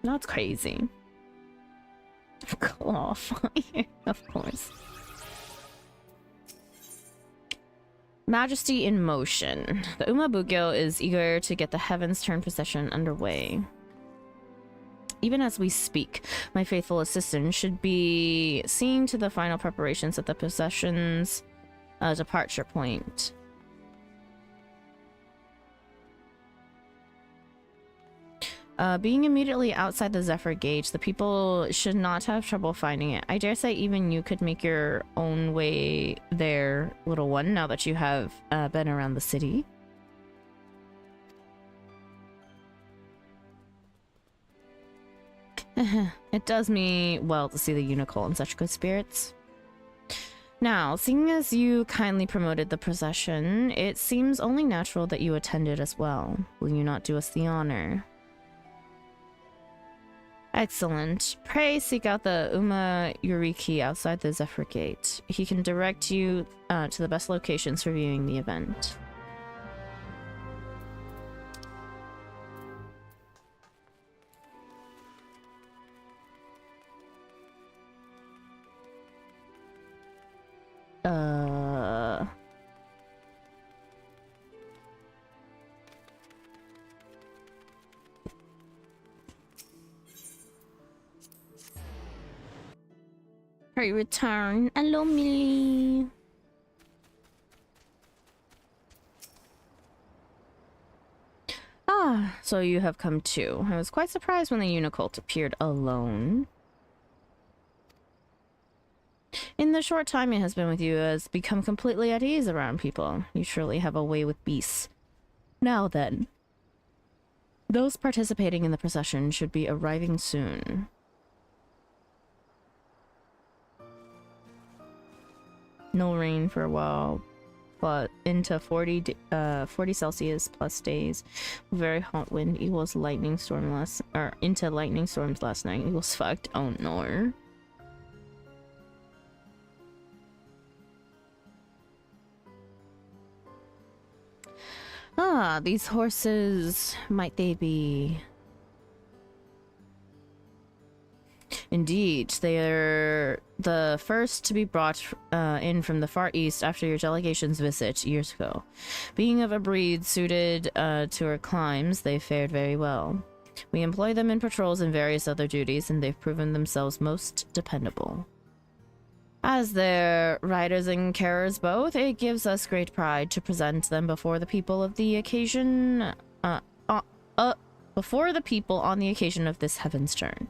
That's crazy. Claw fire, of course. Majesty in motion. The Umabugyo is eager to get the Heavensturn procession underway. Even as we speak, my faithful assistant should be seeing to the final preparations at the procession's departure point. Being immediately outside the Zephyr Gate, the people should not have trouble finding it. I dare say even you could make your own way there, little one, now that you have been around the city. It does me well to see the Unicult in such good spirits. Now, seeing as you kindly promoted the procession, it seems only natural that you attended as well. Will you not do us the honor? Excellent. Pray seek out the Uma Yuriki outside the Zephyr Gate. He can direct you to the best locations for viewing the event. Return. Hello, Millie. Ah, so you have come too. I was quite surprised when the Unicult appeared alone. In the short time it has been with you, it has become completely at ease around people. You surely have a way with beasts. Now then, those participating in the procession should be arriving soon. No rain for a while, but into 40 Celsius plus days. Very hot wind equals lightning storm into lightning storms last night. Equals fucked. Oh no. Ah, these horses, might they be? Indeed, they are the first to be brought in from the Far East after your delegation's visit years ago. Being of a breed suited to our climes, they fared very well. We employ them in patrols and various other duties, and they've proven themselves most dependable. As their riders and carers both, it gives us great pride to present them before the people of the occasion, before the people on the occasion of this Heavensturn.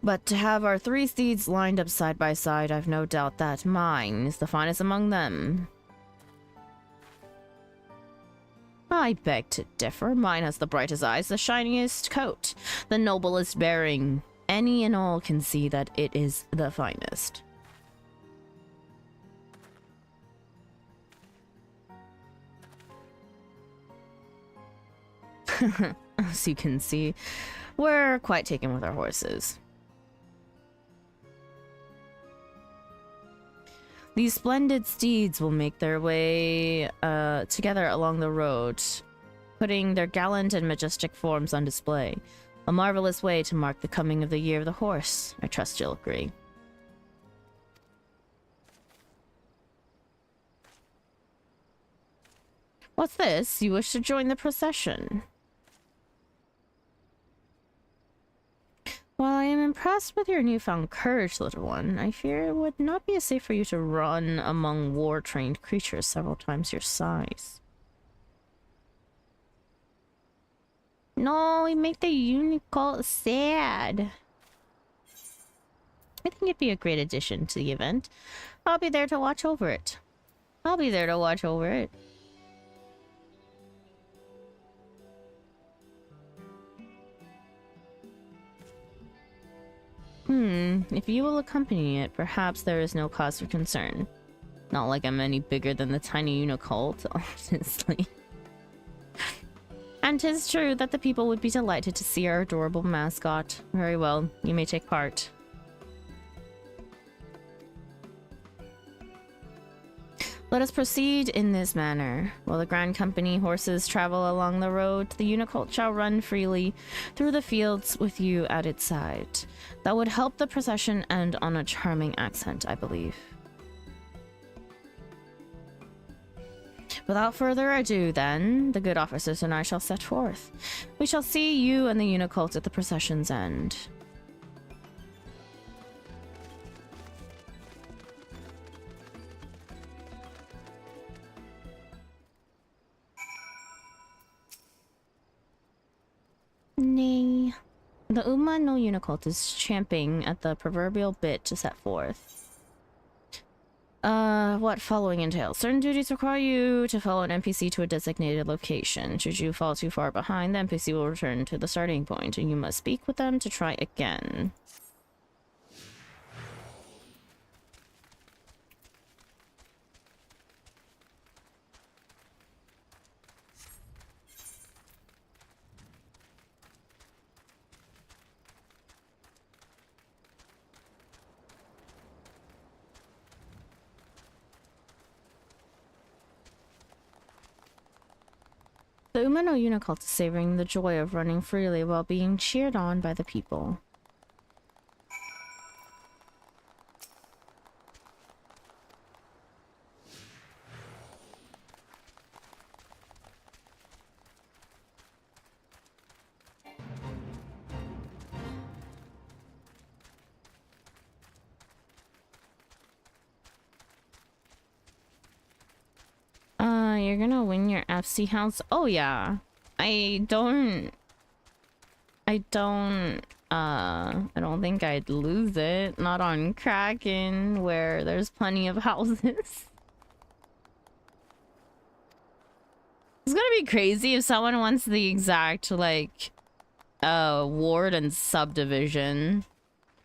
But to have our three steeds lined up side by side, I've no doubt that mine is the finest among them. I beg to differ. Mine has the brightest eyes, the shiniest coat, the noblest bearing. Any and all can see that it is the finest. As you can see, we're quite taken with our horses. These splendid steeds will make their way together along the road, putting their gallant and majestic forms on display. A marvelous way to mark the coming of the year of the horse. I trust you'll agree. What's this? You wish to join the procession? While I am impressed with your newfound courage, little one, I fear it would not be safe for you to run among war-trained creatures several times your size. No, we make the Unicult sad. I think it'd be a great addition to the event. I'll be there to watch over it. I'll be there to watch over it. If you will accompany it, perhaps there is no cause for concern. Not like I'm any bigger than the tiny Unicult, honestly. And 'tis true that the people would be delighted to see our adorable mascot. Very well, you may take part. Let us proceed in this manner. While the Grand Company horses travel along the road, the Unicult shall run freely through the fields with you at its side. That would help the procession end on a charming accent, I believe. Without further ado, then, the good officers and I shall set forth. We shall see you and the Unicult at the procession's end. Nay. The Uma no Unicult is champing at the proverbial bit to set forth. What following entails? Certain duties require you to follow an NPC to a designated location. Should you fall too far behind, the NPC will return to the starting point, and you must speak with them to try again. The Umano Unicult is savoring the joy of running freely while being cheered on by the people. You're gonna win your FC house? Oh yeah. I don't think I'd lose it. Not on Kraken, where there's plenty of houses. It's gonna be crazy if someone wants the exact, like, ward and subdivision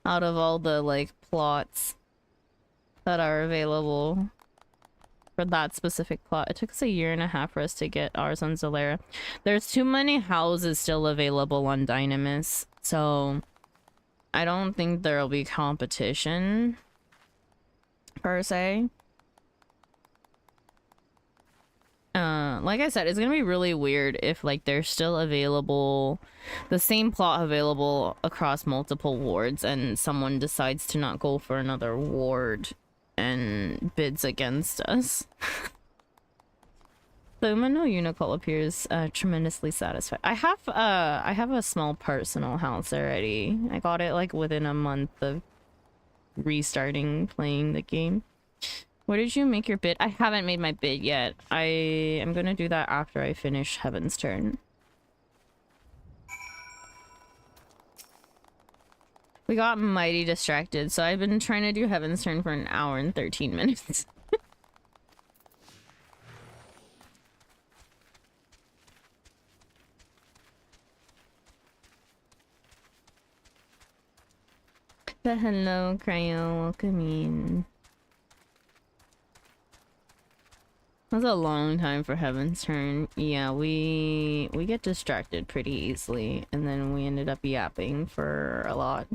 out of all the, like, plots that are available. For that specific plot. It took us 1.5 years for us to get ours on Zolera. There's too many houses still available on Dynamis, so I don't think there'll be competition per se. Like I said, it's gonna be really weird if, like, they're still available, the same plot available across multiple wards, and someone decides to not go for another ward and bids against us. The Umano Unicult appears tremendously satisfied. I have a small personal house already. I got it like within a month of restarting playing the game. Where did you make your bid? I haven't made my bid yet. I am gonna do that after I finish Heavensturn. We got mighty distracted, so I've been trying to do Heavensturn for 1 hour and 13 minutes. But hello, Cryo, welcome in. That's a long time for Heavensturn. Yeah, we get distracted pretty easily, and then we ended up yapping for a lot.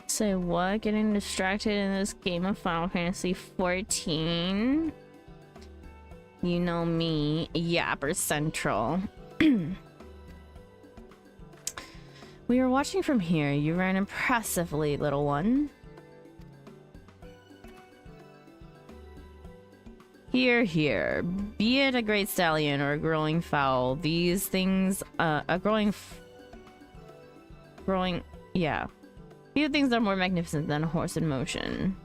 Say what? Getting distracted in this game of Final Fantasy 14? You know me, Yapper Central. We were watching from here. You ran impressively, little one. Here. Be it a great stallion or a growing fowl, these things, yeah. Few things are more magnificent than a horse in motion.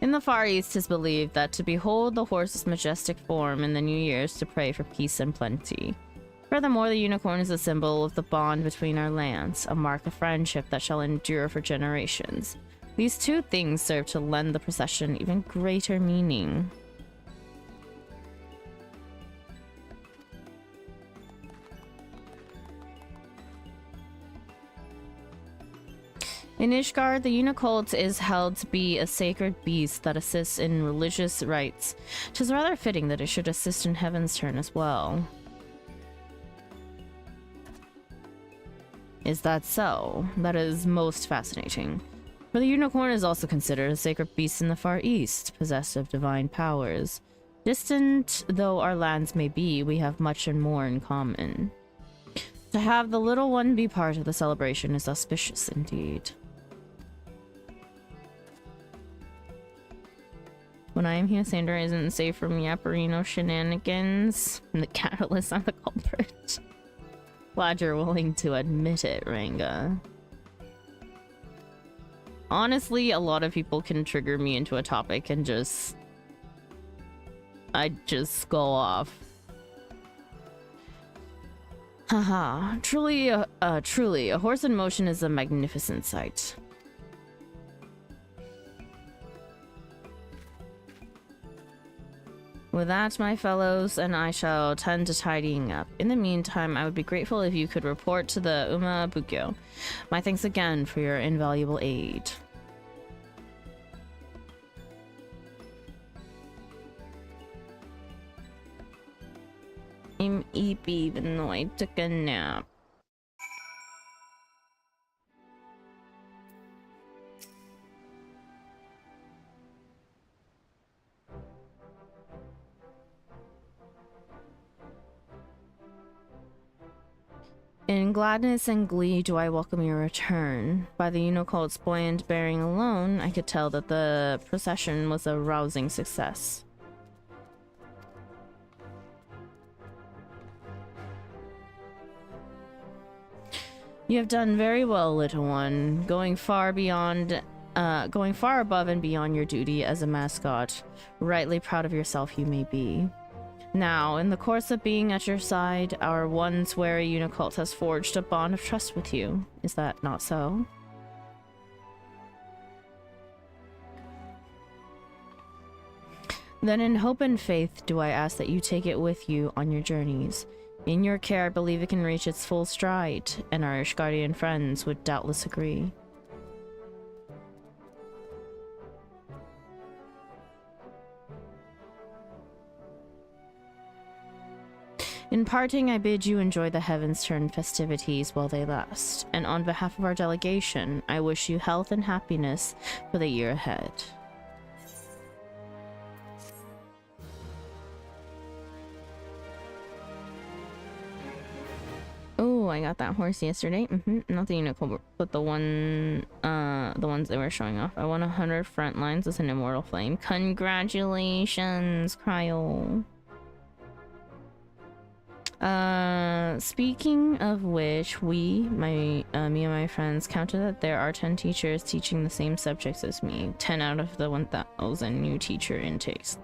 In the Far East, 'tis believed that to behold the horse's majestic form in the new year is to pray for peace and plenty. Furthermore, the unicorn is a symbol of the bond between our lands, a mark of friendship that shall endure for generations. These two things serve to lend the procession even greater meaning. In Ishgard, the Unicult is held to be a sacred beast that assists in religious rites. 'Tis rather fitting that it should assist in Heavensturn as well. Is that so? That is most fascinating. For the unicorn is also considered a sacred beast in the Far East, possessed of divine powers. Distant though our lands may be, we have much and more in common. To have the little one be part of the celebration is auspicious indeed. When I am here, Sandra isn't safe from Yapperino shenanigans. And the catalyst on the culprit. Glad you're willing to admit it, Ranga. Honestly, a lot of people can trigger me into a topic and just I'd just go off. Haha, truly, a horse in motion is a magnificent sight. With that, my fellows, and I shall tend to tidying up. In the meantime, I would be grateful if you could report to the Uma Bukyo. My thanks again for your invaluable aid. I'm eepy even though I took a nap. In gladness and glee do I welcome your return. By the Unicult's buoyant bearing alone, I could tell that the procession was a rousing success. You have done very well, little one, going far above and beyond your duty as a mascot. Rightly proud of yourself you may be. Now, in the course of being at your side, our once wary Unicult has forged a bond of trust with you. Is that not so? Then in hope and faith do I ask that you take it with you on your journeys. In your care, I believe it can reach its full stride, and our Ishgardian friends would doubtless agree. In parting, I bid you enjoy the Heavensturn festivities while they last, and on behalf of our delegation, I wish you health and happiness for the year ahead. Oh, I got that horse yesterday. Not the Unicorn, but the ones they were showing off. I won 100 front lines as an immortal flame. Congratulations, Cryo. Speaking of which, me and my friends counted that there are 10 teachers teaching the same subjects as me. 10 out of the 1,000 new teacher intakes.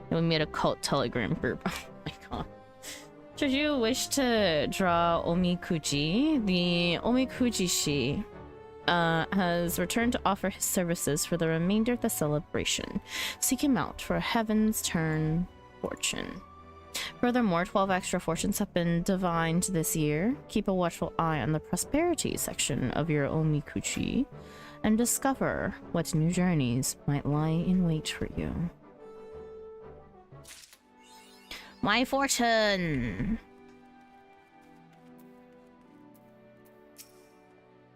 And we made a cult telegram group. Oh my god. Should you wish to draw Omikuji, the Omikuji-shi has returned to offer his services for the remainder of the celebration. Seek him out for a Heavensturn fortune. Furthermore, 12 extra fortunes have been divined this year. Keep a watchful eye on the prosperity section of your Omikuji and discover what new journeys might lie in wait for you. My fortune!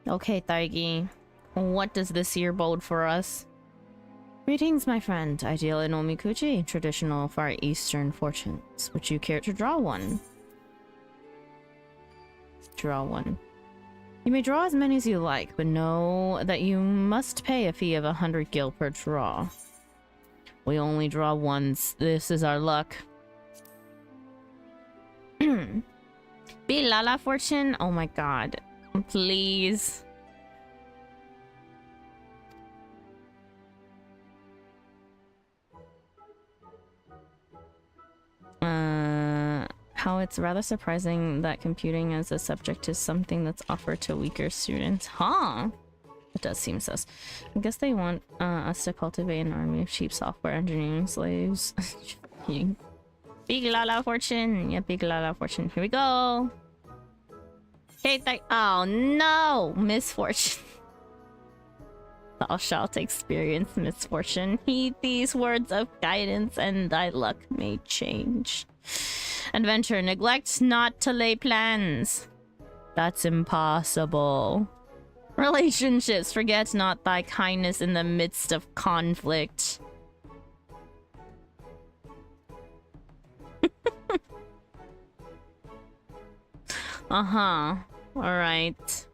Okay, Taigi. What does this year bode for us? Greetings, my friend. Ideal in Omikuji, traditional Far Eastern fortunes. Would you care to draw one? Draw one. You may draw as many as you like, but know that you must pay a fee of 100 gil per draw. We only draw once. This is our luck. Be Lala fortune? Oh my god. Please. How it's rather surprising that computing as a subject is something that's offered to weaker students. Huh? It does seem sus. I guess they want us to cultivate an army of cheap software engineering slaves. Big Lala fortune. Yeah, big Lala fortune. Here we go. Okay, oh no! Misfortune. Thou shalt experience misfortune. Heed these words of guidance, and thy luck may change. Adventure, neglect not to lay plans. That's impossible. Relationships, forget not thy kindness in the midst of conflict. Uh-huh. Alright.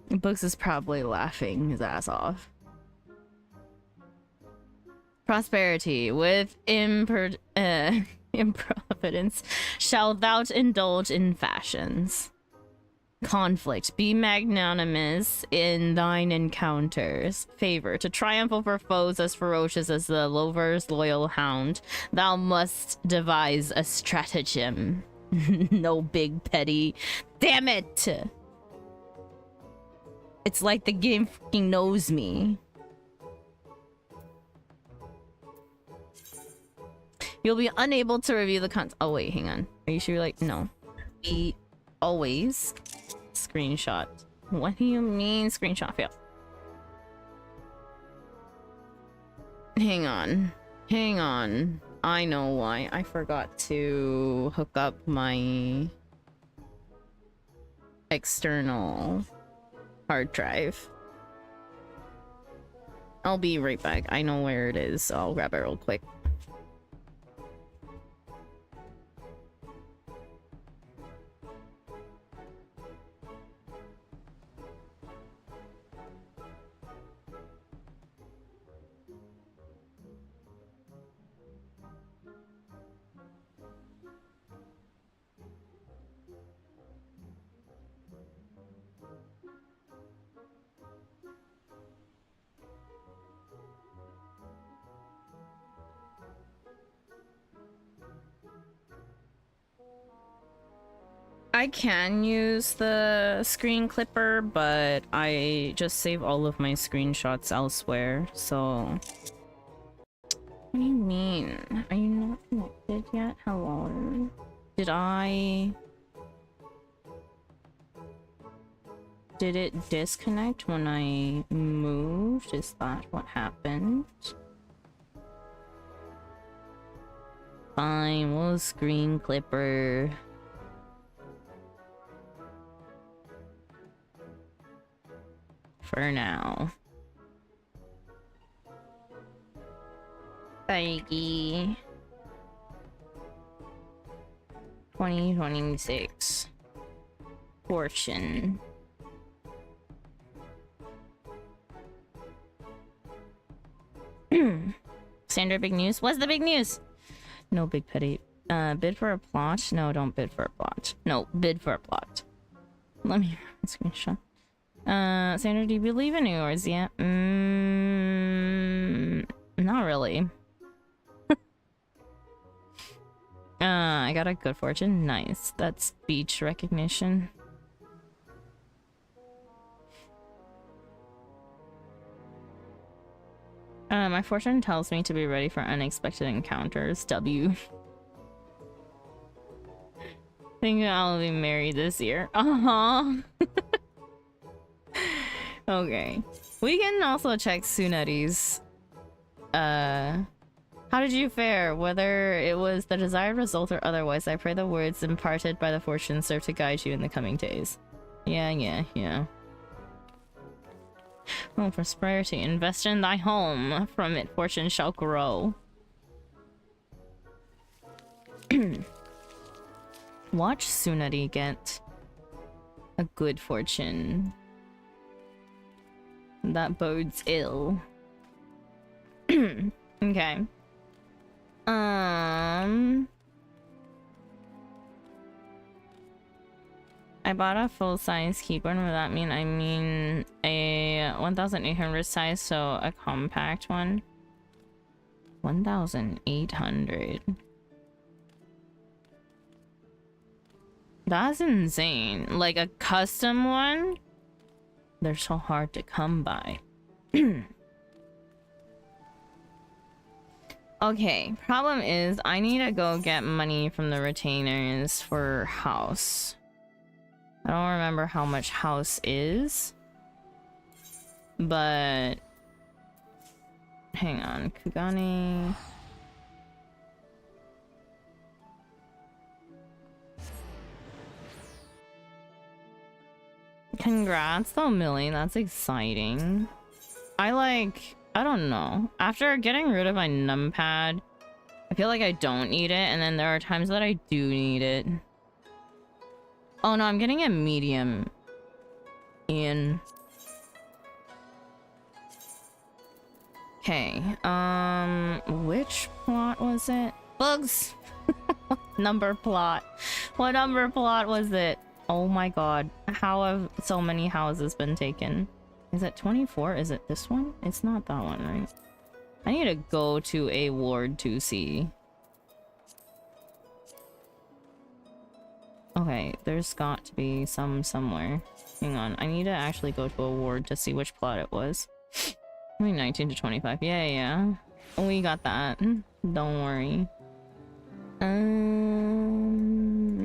Books is probably laughing his ass off. Prosperity, with improvidence shalt thou indulge in fashions. Conflict. Be magnanimous in thine encounters. Favor. To triumph over foes as ferocious as the lover's loyal hound, thou must devise a stratagem. No big petty. Damn it! It's like the game fucking knows me. You'll be unable to review the content. Oh wait, hang on. Are you sure? Like, no. Be always screenshot. What do you mean screenshot fail? Hang on. Hang on. I know why. I forgot to hook up my external hard drive. I'll be right back. I know where it is, so I'll grab it real quick. I can use the screen clipper, but I just save all of my screenshots elsewhere, so... What do you mean? Are you not connected yet? Hello? Did it disconnect when I moved? Is that what happened? Fine, we'll screen clipper. For now. Feige. 2026. Fortune. Sandra, big news? What's the big news? No big petty. Bid for a plot? No, don't bid for a plot. No, bid for a plot. Let me screenshot. Sandra, do you believe in yours yet? Not really. I got a good fortune. Nice. That's beach recognition. My fortune tells me to be ready for unexpected encounters. W. Think I'll be married this year. Okay. We can also check Tsuneti's. How did you fare? Whether it was the desired result or otherwise, I pray the words imparted by the fortune serve to guide you in the coming days. Yeah. Oh, prosperity. Invest in thy home. From it, fortune shall grow. Watch Tsuneti get a good fortune. That bodes ill. Okay. I bought a full-size keyboard. What does that mean? I mean a 1800 size, so a compact one. 1800. That's insane. Like a custom one? They're so hard to come by. Okay, problem is I need to go get money from the retainers for house. I don't remember how much house is, but hang on, Kugane. Congrats though, Millie, that's exciting. I don't know. After getting rid of my numpad, I feel like I don't need it, and then there are times that I do need it. Oh no, I'm getting a medium in. Okay, which plot was it? Bugs! Number plot. What number plot was it? Oh my god. How have so many houses been taken? Is it 24? Is it this one? It's not that one, right? I need to go to a ward to see. Okay, there's got to be some somewhere. Hang on, I need to actually go to a ward to see which plot it was. I mean 19 to 25. Yeah. We got that. Don't worry.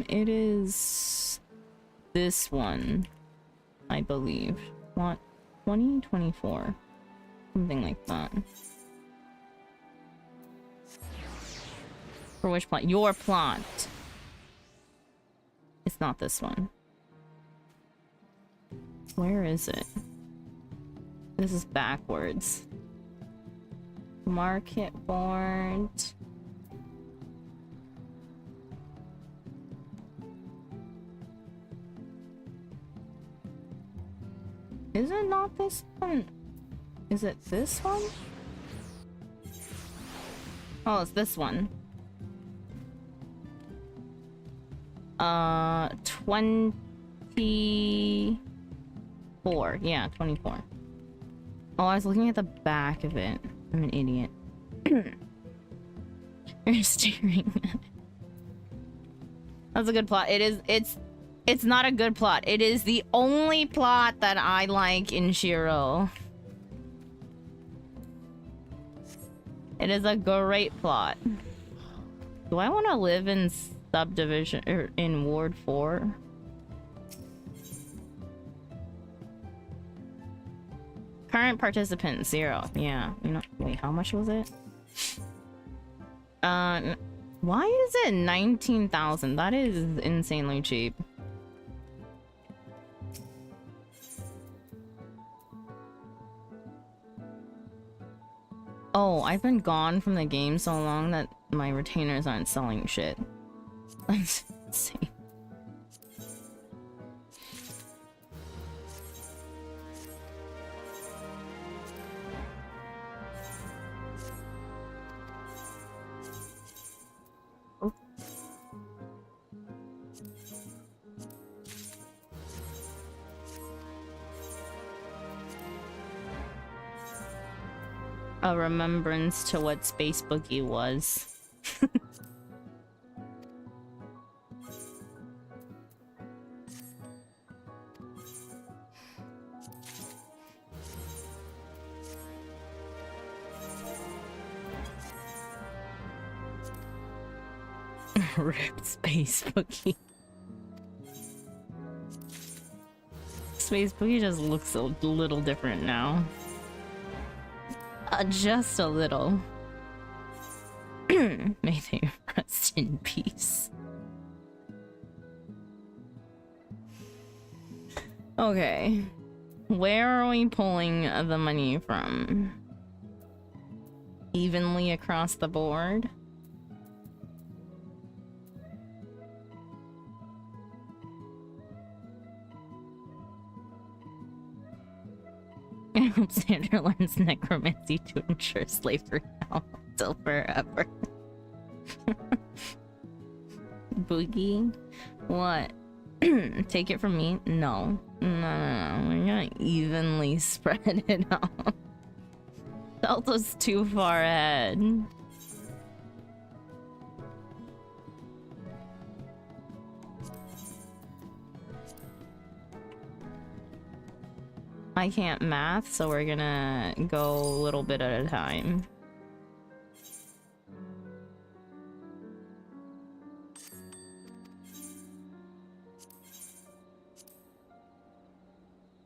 It is this one, I believe. Plot 2024. Something like that. For which plot? Your plot. It's not this one. Where is it? This is backwards. Market board. Is it not this one? Is it this one? Oh, it's this one. 24. Yeah, 24. Oh, I was looking at the back of it. I'm an idiot. You're staring at it. That's a good plot. It's not a good plot. It is the only plot that I like in Shiro. It is a great plot. Do I want to live in subdivision or in Ward 4? Current participant 0. Yeah, you know. Wait, how much was it? Why is it 19,000? That is insanely cheap. Oh, I've been gone from the game so long that my retainers aren't selling shit. That's insane. A remembrance to what Space Boogie was. Rip Space Boogie. Space Boogie just looks a little different now. Just a little. May they rest in peace. Okay. Where are we pulling the money from? Evenly across the board? I hope Sandra learns necromancy to ensure slavery now until forever. Boogie? What? Take it from me? No. No. We're gonna evenly spread it out. Delta's too far ahead. I can't math, so we're gonna go a little bit at a time.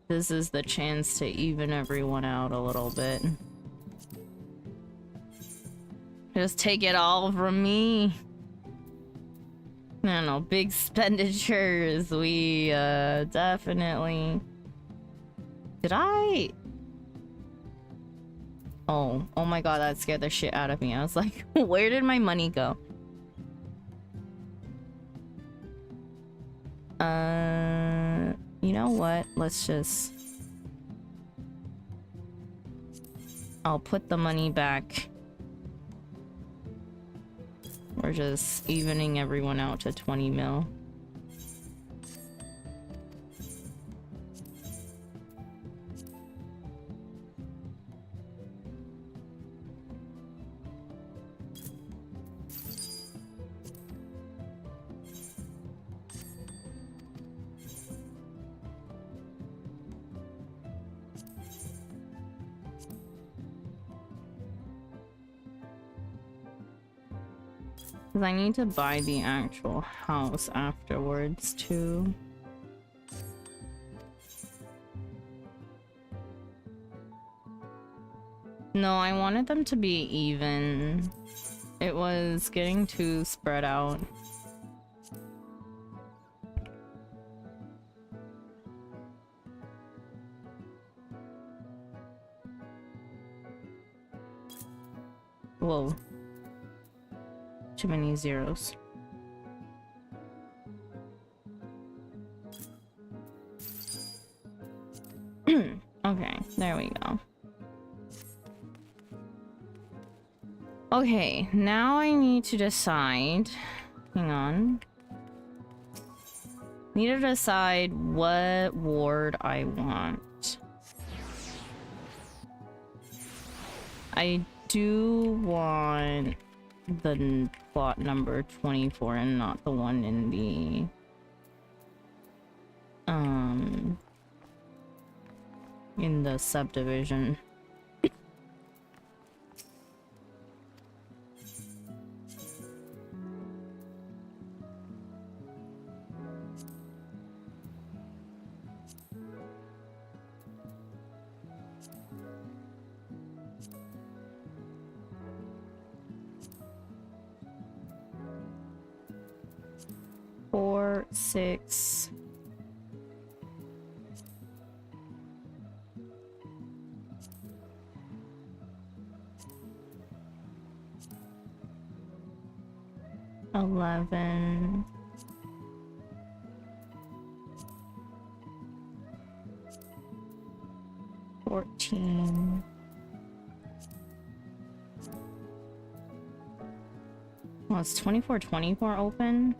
This is the chance to even everyone out a little bit. Just take it all from me. No, big expenditures. We definitely... Did I? Oh my god, that scared the shit out of me. I was like, where did my money go? You know what? Let's just... I'll put the money back. We're just evening everyone out to 20 mil. Because I need to buy the actual house afterwards, too. No, I wanted them to be even. It was getting too spread out. Whoa. Too many zeros. Okay, there we go. Okay, now I need to decide. Hang on. Need to decide what ward I want. I do want the plot number 24 and not the one in the in the subdivision. Four, 6. $11. 14. Well, it's 24 open.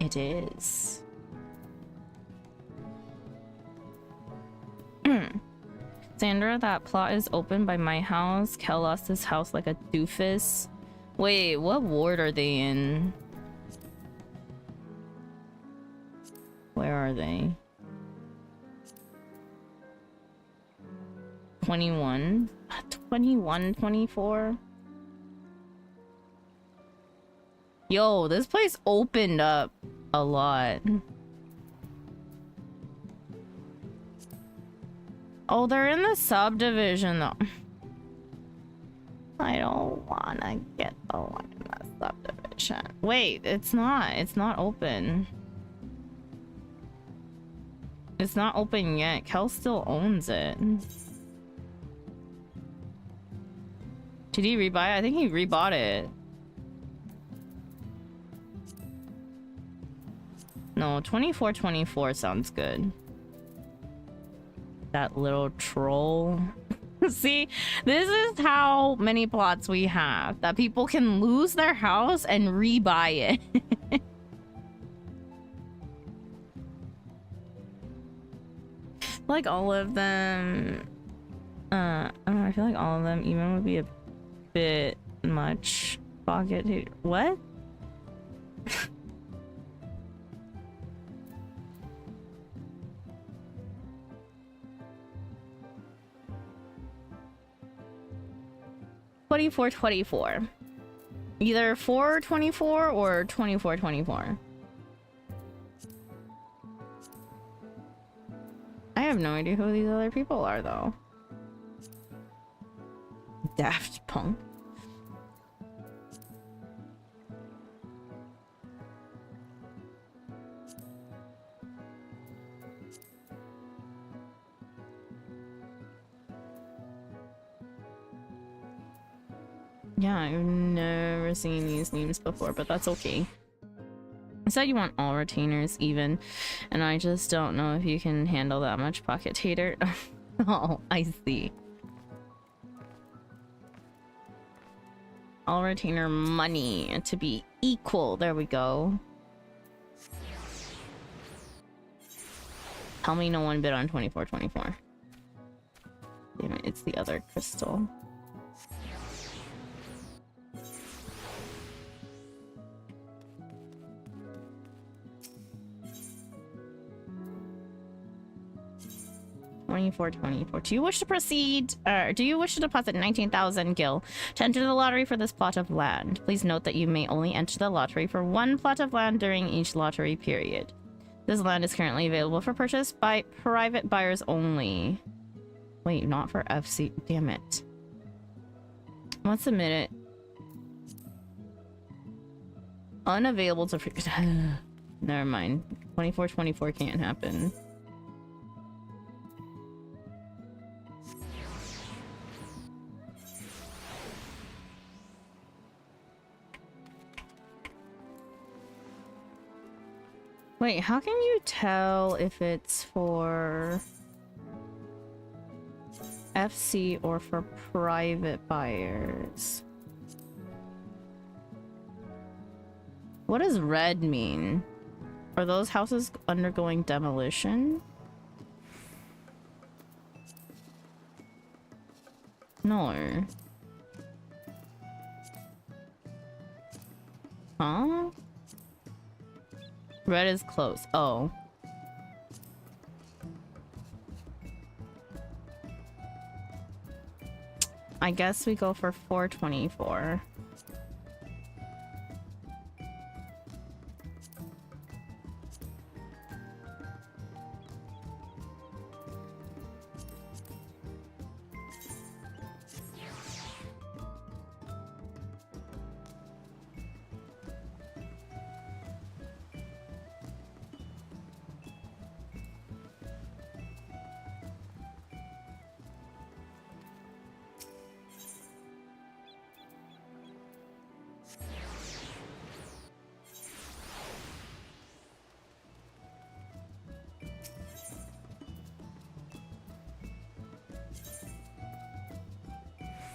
It is. Sandra, that plot is open by my house. Kel lost his house like a doofus. Wait, what ward are they in? Where are they? 21? 21, 24? Yo, this place opened up a lot. Oh, they're in the subdivision though. I don't wanna get the one in the subdivision. Wait, it's not. It's not open. It's not open yet. Kel still owns it. Did he rebuy it? I think he rebought it. No, 24 sounds good. That little troll. See, this is how many plots we have. That people can lose their house and rebuy it. Like all of them. I don't know, I feel like all of them even would be a bit much. Pocket. What? $24. Either 424 or 24. I have no idea who these other people are though. Daft Punk. Yeah, I've never seen these names before, but that's okay. I said you want all retainers even, and I just don't know if you can handle that much pocket tater. Oh, I see. All retainer money to be equal. There we go. Tell me no one bid on 24. Damn it, it's the other crystal. 2424. Do you wish to proceed? Do you wish to deposit 19,000 gil to enter the lottery for this plot of land? Please note that you may only enter the lottery for one plot of land during each lottery period. This land is currently available for purchase by private buyers only. Wait, not for FC. Damn it. What's a minute? Unavailable to free. Never mind. 2424 can't happen. Wait, how can you tell if it's for FC or for private buyers? What does red mean? Are those houses undergoing demolition? No. Huh? Red is close. Oh. I guess we go for 424.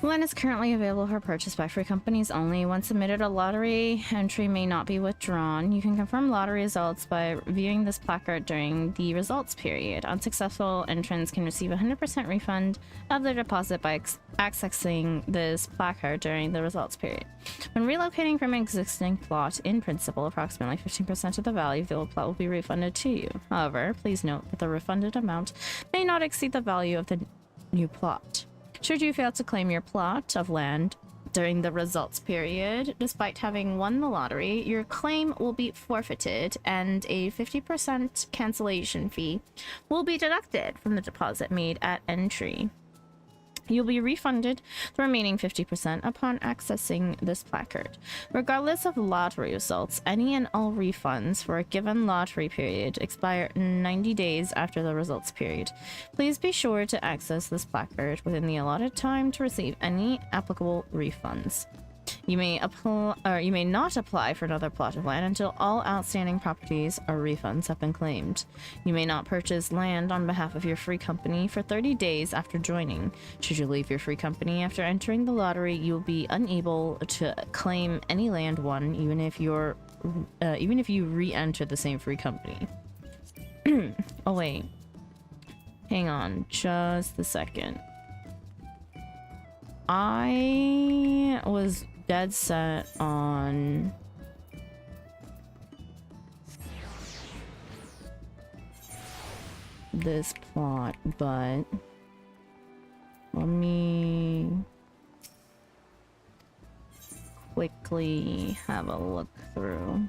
Land is currently available for purchase by free companies only. Once submitted, a lottery entry may not be withdrawn. You can confirm lottery results by viewing this placard during the results period. Unsuccessful entrants can receive a 100% refund of their deposit by accessing this placard during the results period. When relocating from an existing plot, in principle, approximately 15% of the value of the old plot will be refunded to you. However, please note that the refunded amount may not exceed the value of the new plot. Should you fail to claim your plot of land during the results period, despite having won the lottery, your claim will be forfeited and a 50% cancellation fee will be deducted from the deposit made at entry. You'll be refunded the remaining 50% upon accessing this placard. Regardless of lottery results, any and all refunds for a given lottery period expire 90 days after the results period. Please be sure to access this placard within the allotted time to receive any applicable refunds. You may not apply for another plot of land until all outstanding properties or refunds have been claimed. You may not purchase land on behalf of your free company for 30 days after joining. Should you leave your free company after entering the lottery, you will be unable to claim any land won, even if you re-enter the same free company. Oh wait, hang on just a second. I was dead set on this plot, but let me quickly have a look through.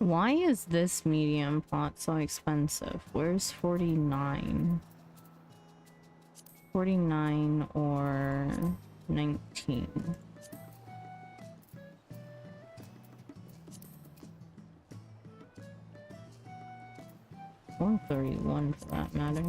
Why is this medium plot so expensive? Where's 49? 49 or 19? 131 for that matter.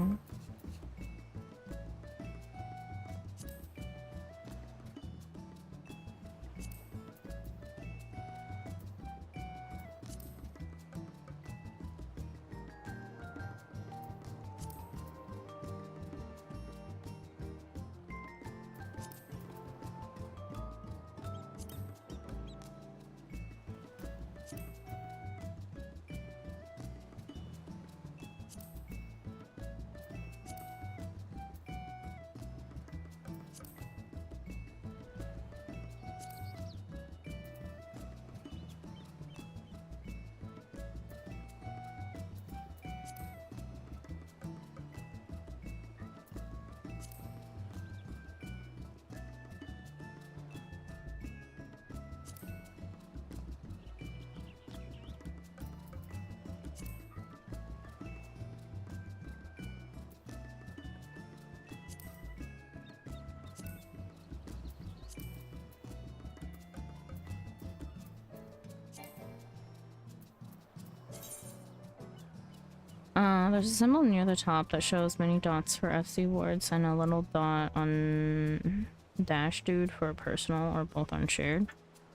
There's a symbol near the top that shows many dots for FC wards and a little dot on dash dude for personal or both on shared.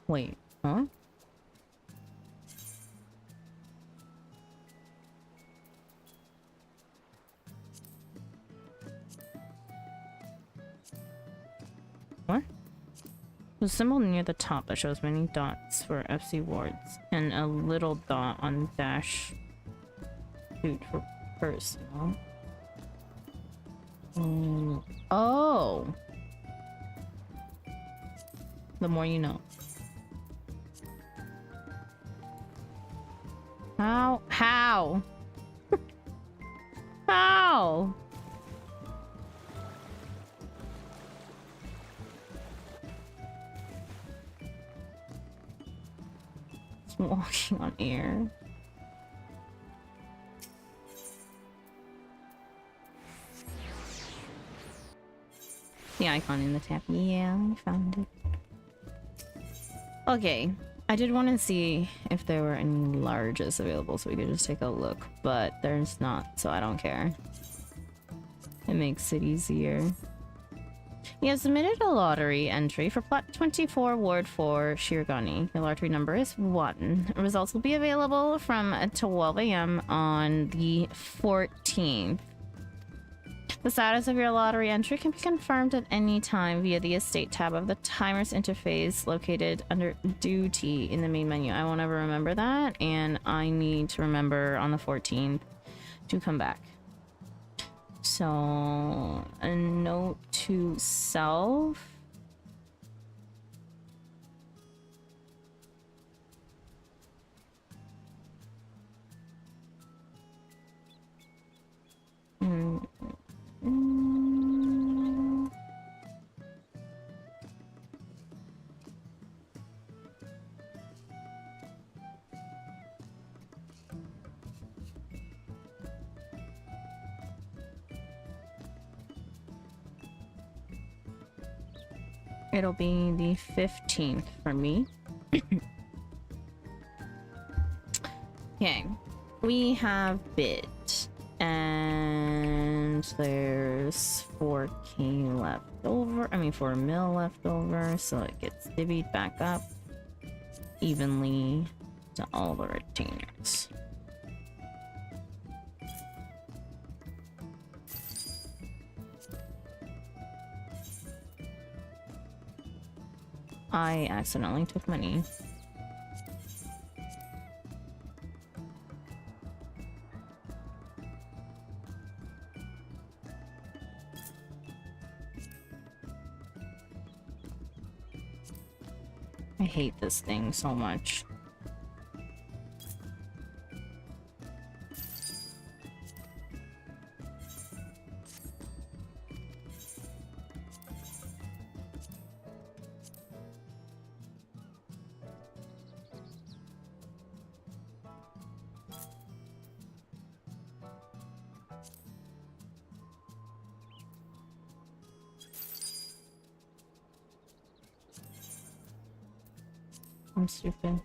Wait, huh? What? There's a symbol near the top that shows many dots for FC wards and a little dot on dash dude for personal. Oh! The more you know. How? How? How? It's walking on air. The icon in the tab. Yeah, I found it. Okay. I did want to see if there were any larges available so we could just take a look, but there's not, so I don't care. It makes it easier. You have submitted a lottery entry for plot 24, ward 4, Shirogane. Your lottery number is 1. Results will be available from 12 a.m. on the 14th. The status of your lottery entry can be confirmed at any time via the estate tab of the timers interface located under duty in the main menu. I won't ever remember that, and I need to remember on the 14th to come back. So, a note to self. It'll be the 15th for me. Okay, we have bid, and there's 4k left over. I mean, 4 mil left over, so it gets divvied back up evenly to all the retainers. I accidentally took money. I hate this thing so much. I'm stupid.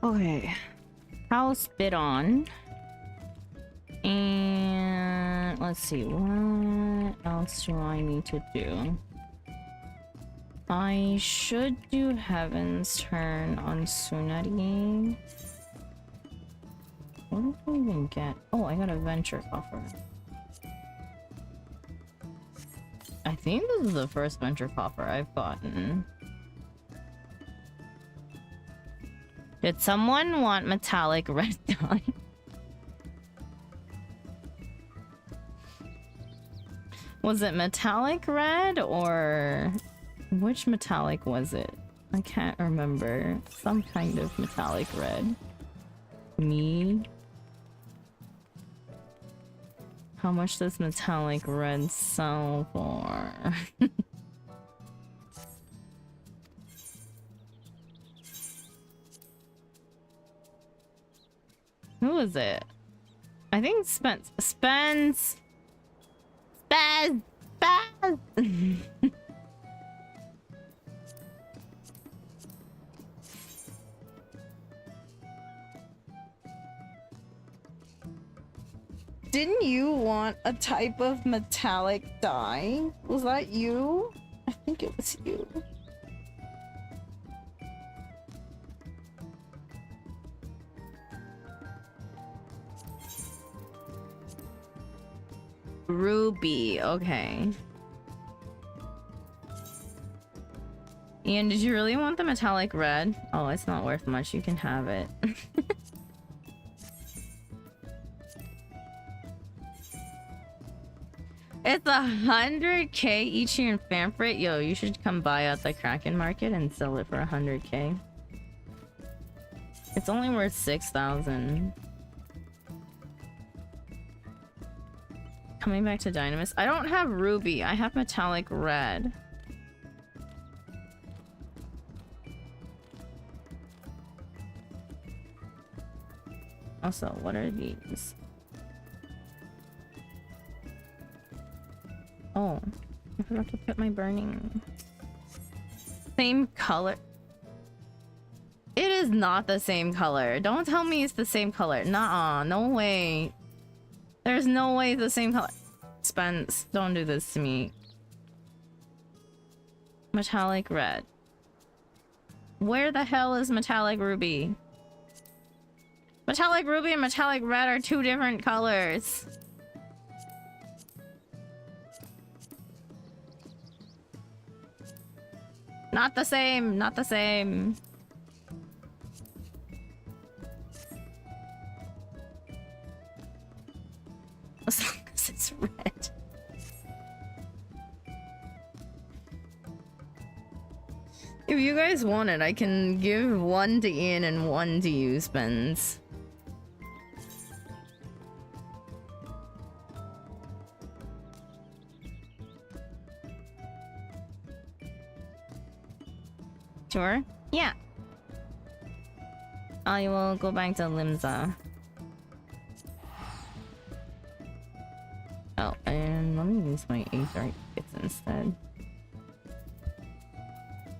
Okay. House bid on. And let's see, what else do I need to do? I should do Heavensturn on Sunari. What did I even get? Oh, I got a venture coffer. I think this is the first venture coffer I've gotten. Did someone want metallic red dye? Was it metallic red or which metallic was it? I can't remember. Some kind of metallic red. Me? How much does metallic red sell for? Who is it? I think Spence. Spence! Spence! Spence! Didn't you want a type of metallic dye? Was that you? I think it was you. Ruby, okay. Ian, did you really want the metallic red? Oh, it's not worth much. You can have it. It's 100k each here in Fanfrit. Yo, you should come buy at the Kraken market and sell it for 100k. It's only worth 6,000. Coming back to Dynamis. I don't have ruby. I have metallic red. Also, what are these? Oh, I forgot to put my burning. Same color. It is not the same color. Don't tell me it's the same color. Nuh-uh, no way. There's no way it's the same color. Spence, don't do this to me. Metallic red. Where the hell is metallic ruby? Metallic ruby and metallic red are two different colors. Not the same, not the same. As long as it's red. If you guys want it, I can give one to Ian and one to you, Spence. Sure? Yeah. I will go back to Limsa. Oh, and let me use my Aether kits instead.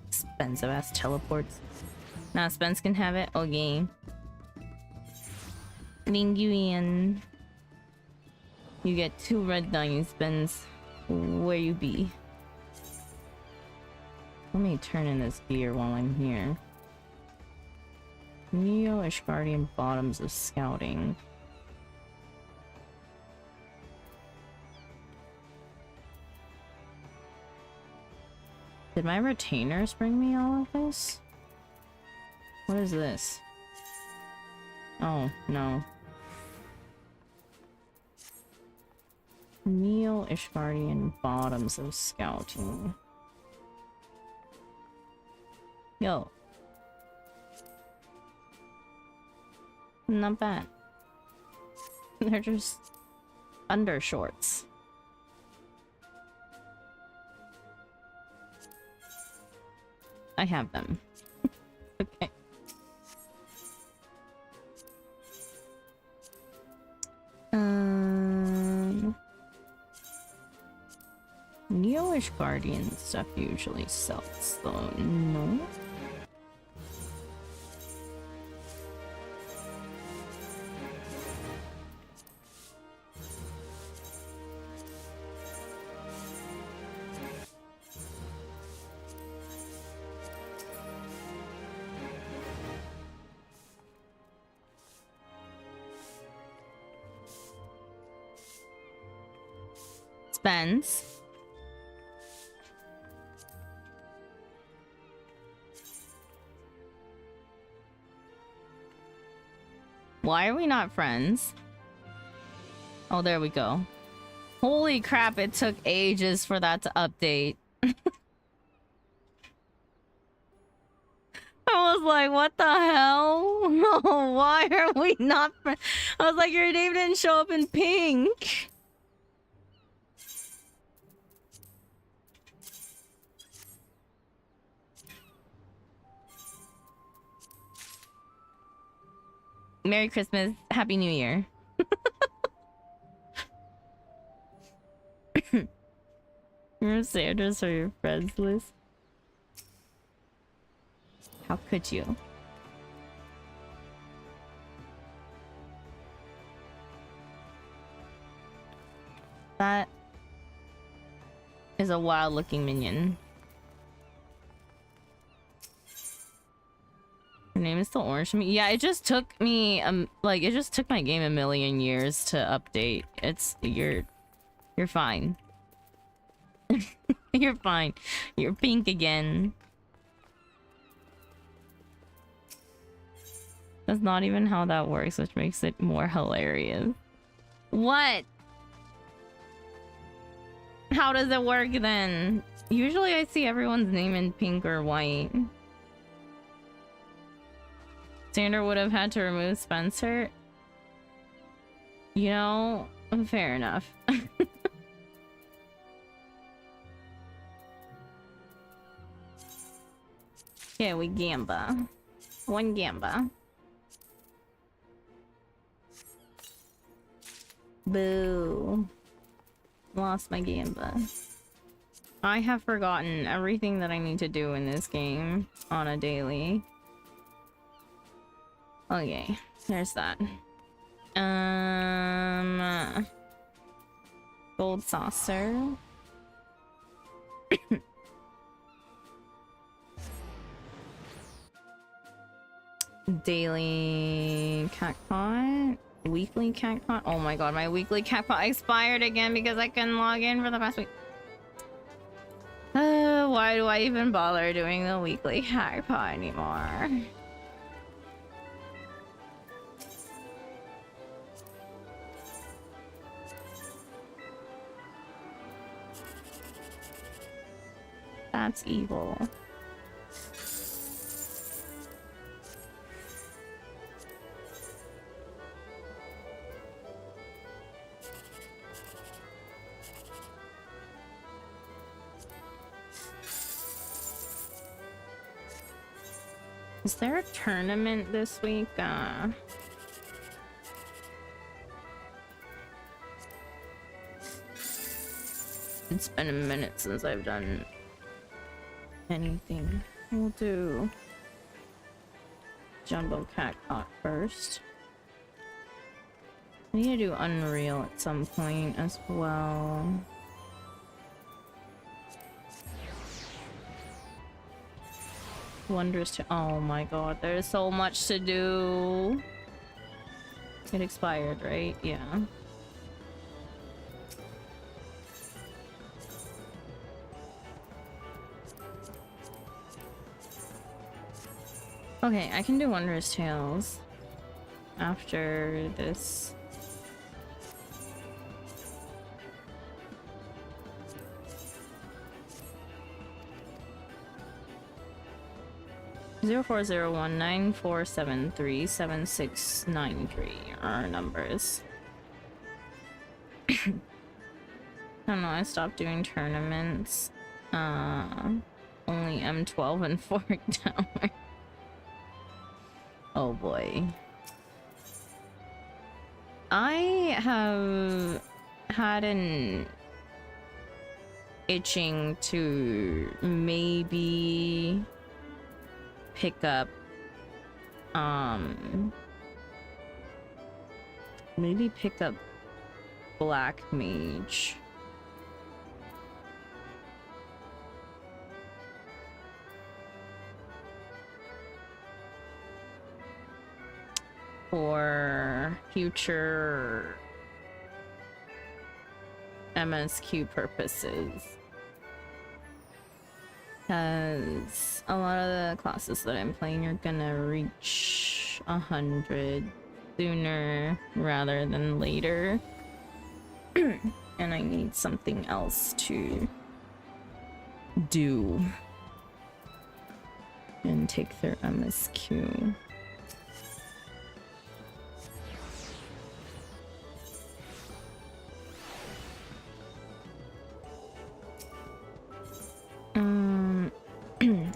Expensive ass teleports. Nah, Spence can have it. Okay. Thank you, Ian. You get 2 red diamonds, Spence. Where you be? Let me turn in this gear while I'm here. Neo Ishgardian Bottoms of Scouting. Did my retainers bring me all of this? What is this? Oh, no. Neo Ishgardian bottoms of scouting. Yo. Not bad. They're just undershorts. I have them. Okay. Neo-ish Guardian stuff usually sells though, no? Spence. Why are we not friends? Oh, there we go. Holy crap, it took ages for that to update. I was like, what the hell? Why are we not friends? I was like, your name didn't show up in pink. Merry Christmas, Happy New Year. Your Sanders or your friends list? How could you? That is a wild looking minion. Her name is still orange to me. Yeah, it just took me like it just took my game a million years to update. It's you're fine. You're fine. You're pink again. That's not even how that works, which makes it more hilarious. What? How does it work then? Usually I see everyone's name in pink or white. Sander would have had to remove Spencer. You know, fair enough. Yeah, we Gamba. One Gamba. Boo. Lost my Gamba. I have forgotten everything that I need to do in this game on a daily. Okay, there's that. Gold saucer. Daily cat pot. Weekly cat pot. Oh my god, my weekly cat pot expired again because I couldn't log in for the past week. Why do I even bother doing the weekly cat pot anymore? That's evil. Is there a tournament this week? It's been a minute since I've done anything. We'll do Jumbo Cat Caught first. I need to do Unreal at some point as well. Wondrous to— oh my god, there's so much to do. It expired, right? Yeah. Okay, I can do Wondrous Tales after this. 040194737693 are our numbers. I don't know, I stopped doing tournaments. Only M12 and Fork Tower. Oh boy. I have had an itching to maybe pick up Black Mage. For future MSQ purposes. Because a lot of the classes that I'm playing are gonna reach 100 sooner rather than later. And I need something else to do and take their MSQ.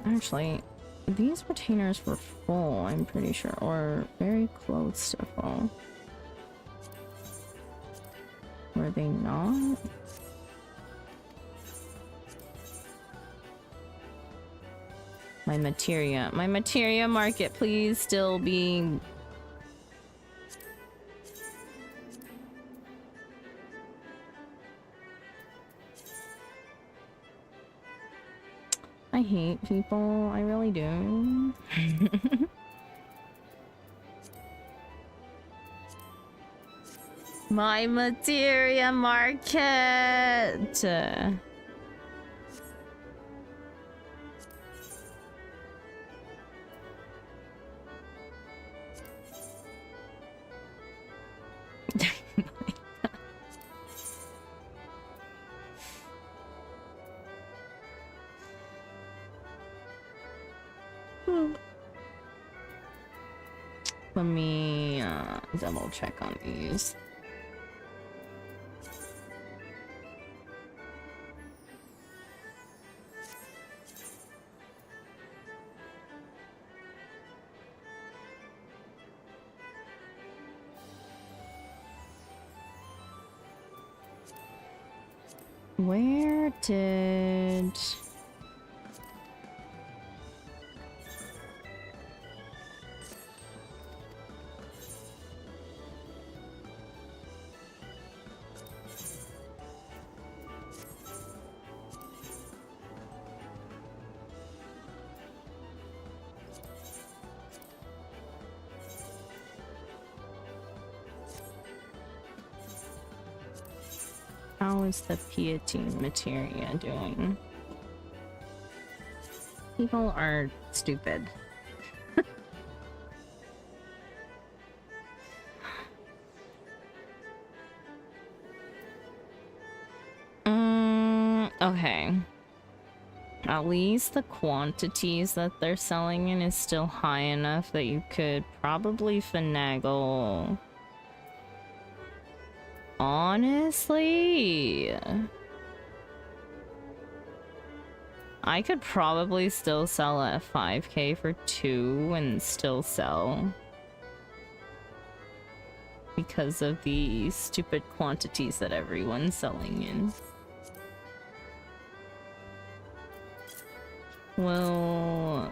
Actually, these retainers were full, I'm pretty sure, or very close to full. Were they not? My materia market, please, still being... I hate people, I really do. My materia market! Let me double check on these. Where did... How is the piety materia doing? People are stupid. Okay. At least the quantities that they're selling in is still high enough that you could probably finagle. Honestly, I could probably still sell at 5k for 2 and still sell. Because of the stupid quantities that everyone's selling in. We'll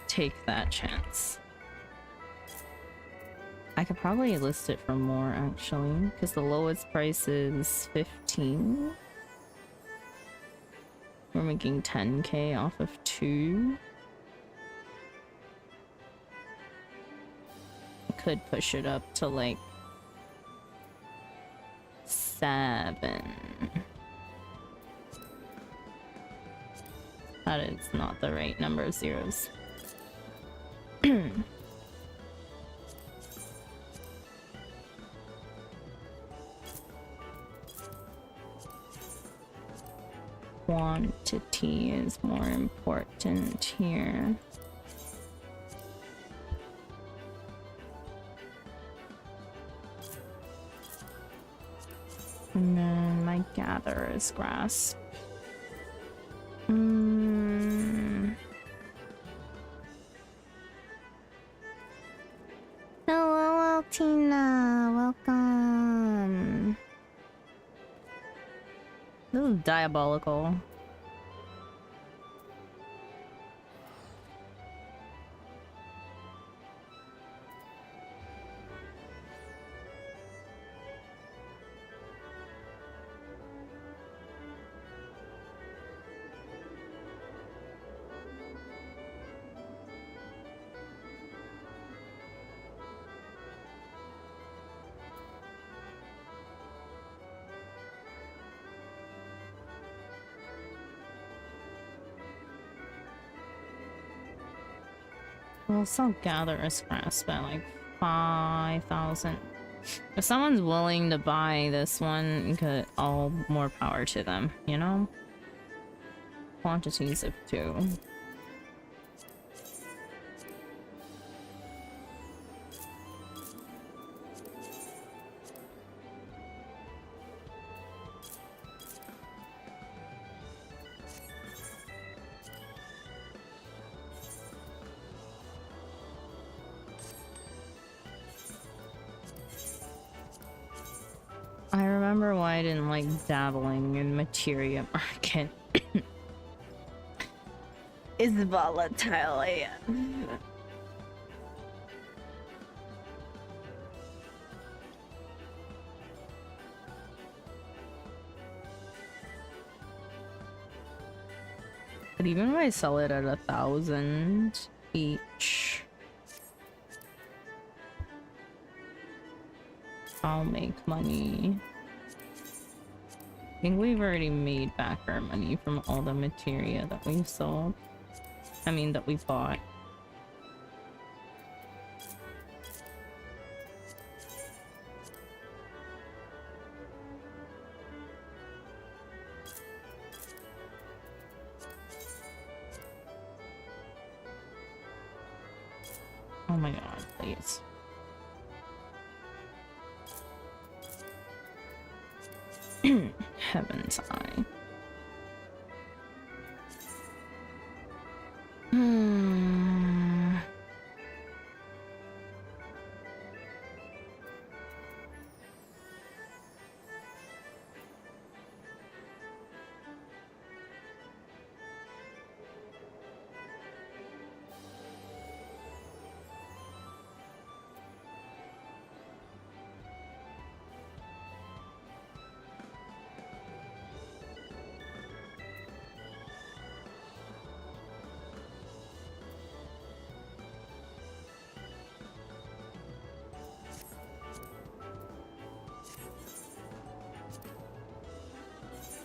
take that chance. I could probably list it for more, actually, because the lowest price is 15. We're making 10k off of 2. I could push it up to like 7. That is not the right number of zeros. Quantity is more important here. And then my gatherer's grasp. Hello, Altina. Welcome. This is diabolical. We'll still gather a grasp at like 5,000. If someone's willing to buy this one, all more power to them, you know? Quantities of 2. I remember why I didn't like dabbling in materia market. It's volatile, yeah. But even if I sell it at 1,000 each, I'll make money. I think we've already made back our money from all the materia that we've sold. I mean, that we bought. Oh my god, please. Heaven's Eye.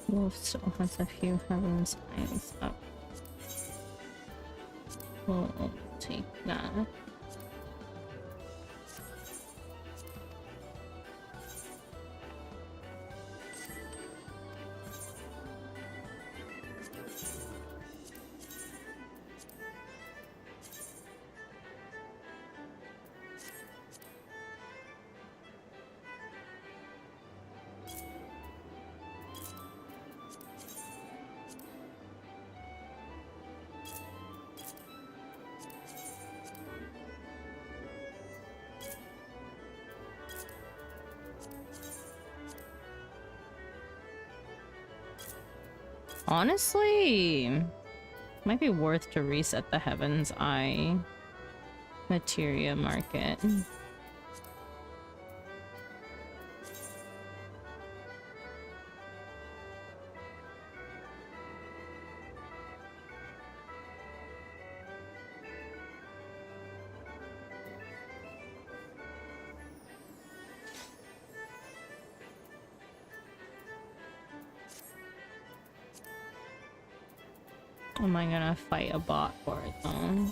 Wolf still has a few Heaven's Eyes up. We'll take that. Honestly, might be worth to reset the Heaven's Eye materia market. Am I gonna fight a bot for it though?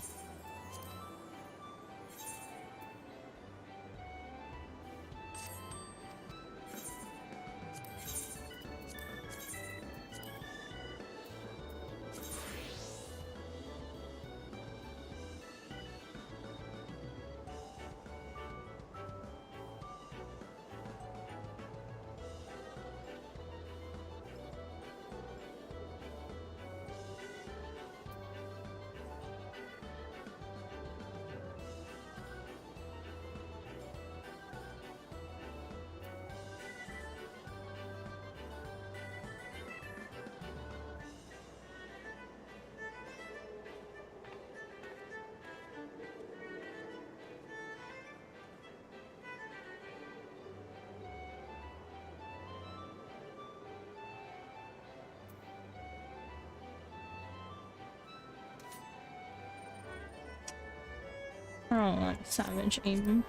I don't want savage aim.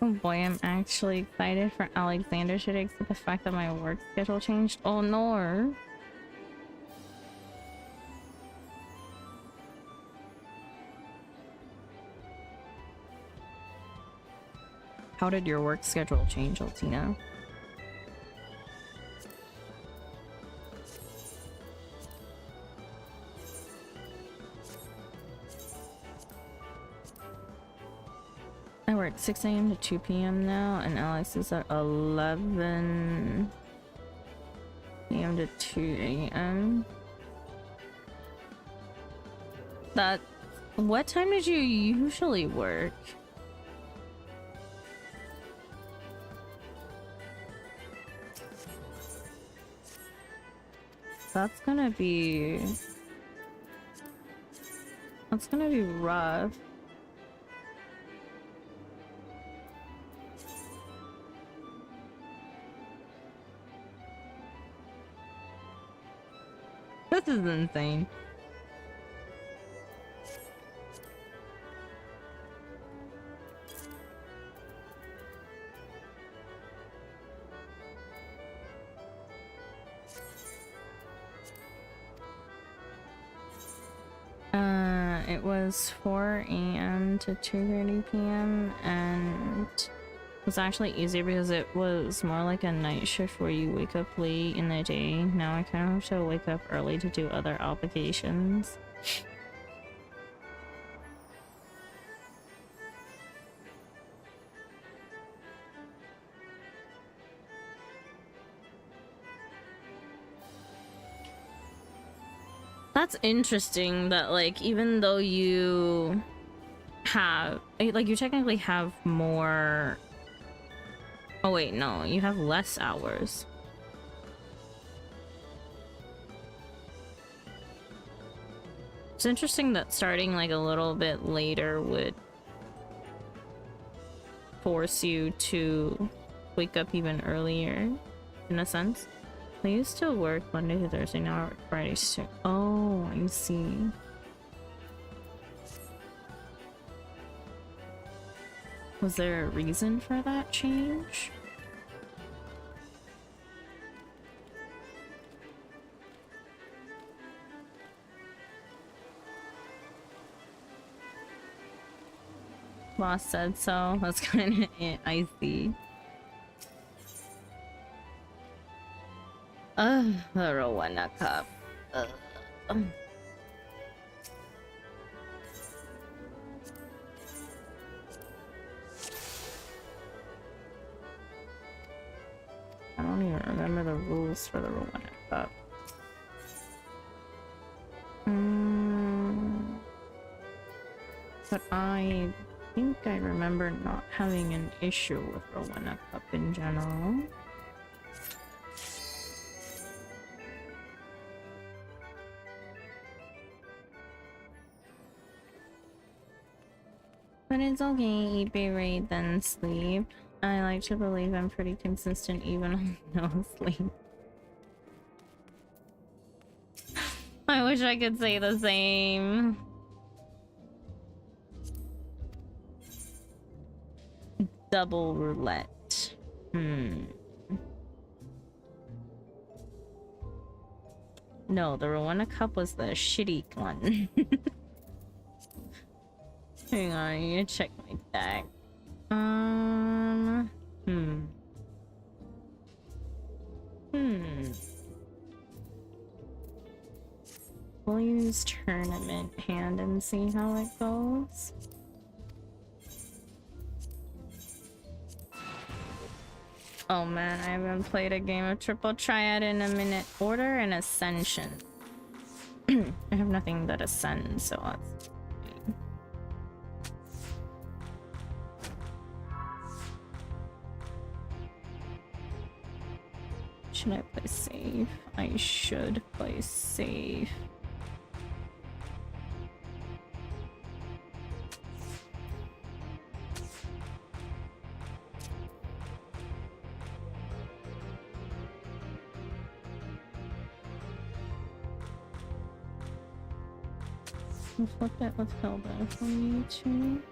Oh boy, I'm actually excited for Alexander to accept the fact that my work schedule changed. Oh no. How did your work schedule change, Altina? I work 6 a.m. to 2 p.m. now, and Alex is at 11 p.m. to 2 a.m. That... What time did you usually work? That's gonna be rough. This is insane. It was 4 a.m. to 2:30 p.m. and it was actually easier because it was more like a night shift where you wake up late in the day. Now I kind of have to wake up early to do other obligations. That's interesting that, like, even though you have, like, you technically have more... Oh wait, no, you have less hours. It's interesting that starting, like, a little bit later would force you to wake up even earlier, in a sense. I used to work Monday to Thursday, now I work Friday too. Oh, I see. Was there a reason for that change? Boss said so. That's kind of it. I see. The Rowena Cup. I don't even remember the rules for the Rowena Cup. But I think I remember not having an issue with Rowena Cup in general. But it's okay, eat, be right, then sleep. I like to believe I'm pretty consistent even on no sleep. I wish I could say the same. Double roulette. No, the Rowena Cup was the shitty one. Hang on, I need to check my deck. We'll use tournament hand and see how it goes. Oh man, I haven't played a game of Triple Triad in a minute. Order and Ascension. I have nothing that ascends, so that's fine. Should I play safe? I should play safe. I'll flip it with Hilda if we need to.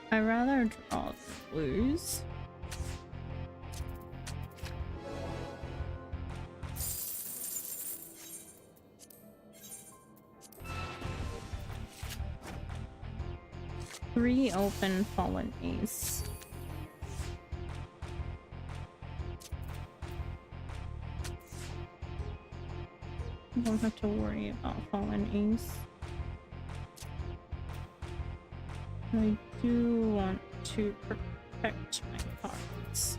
I'd rather draw than lose. Three open fallen ace. Don't have to worry about fallen ace. I do want to protect my cards.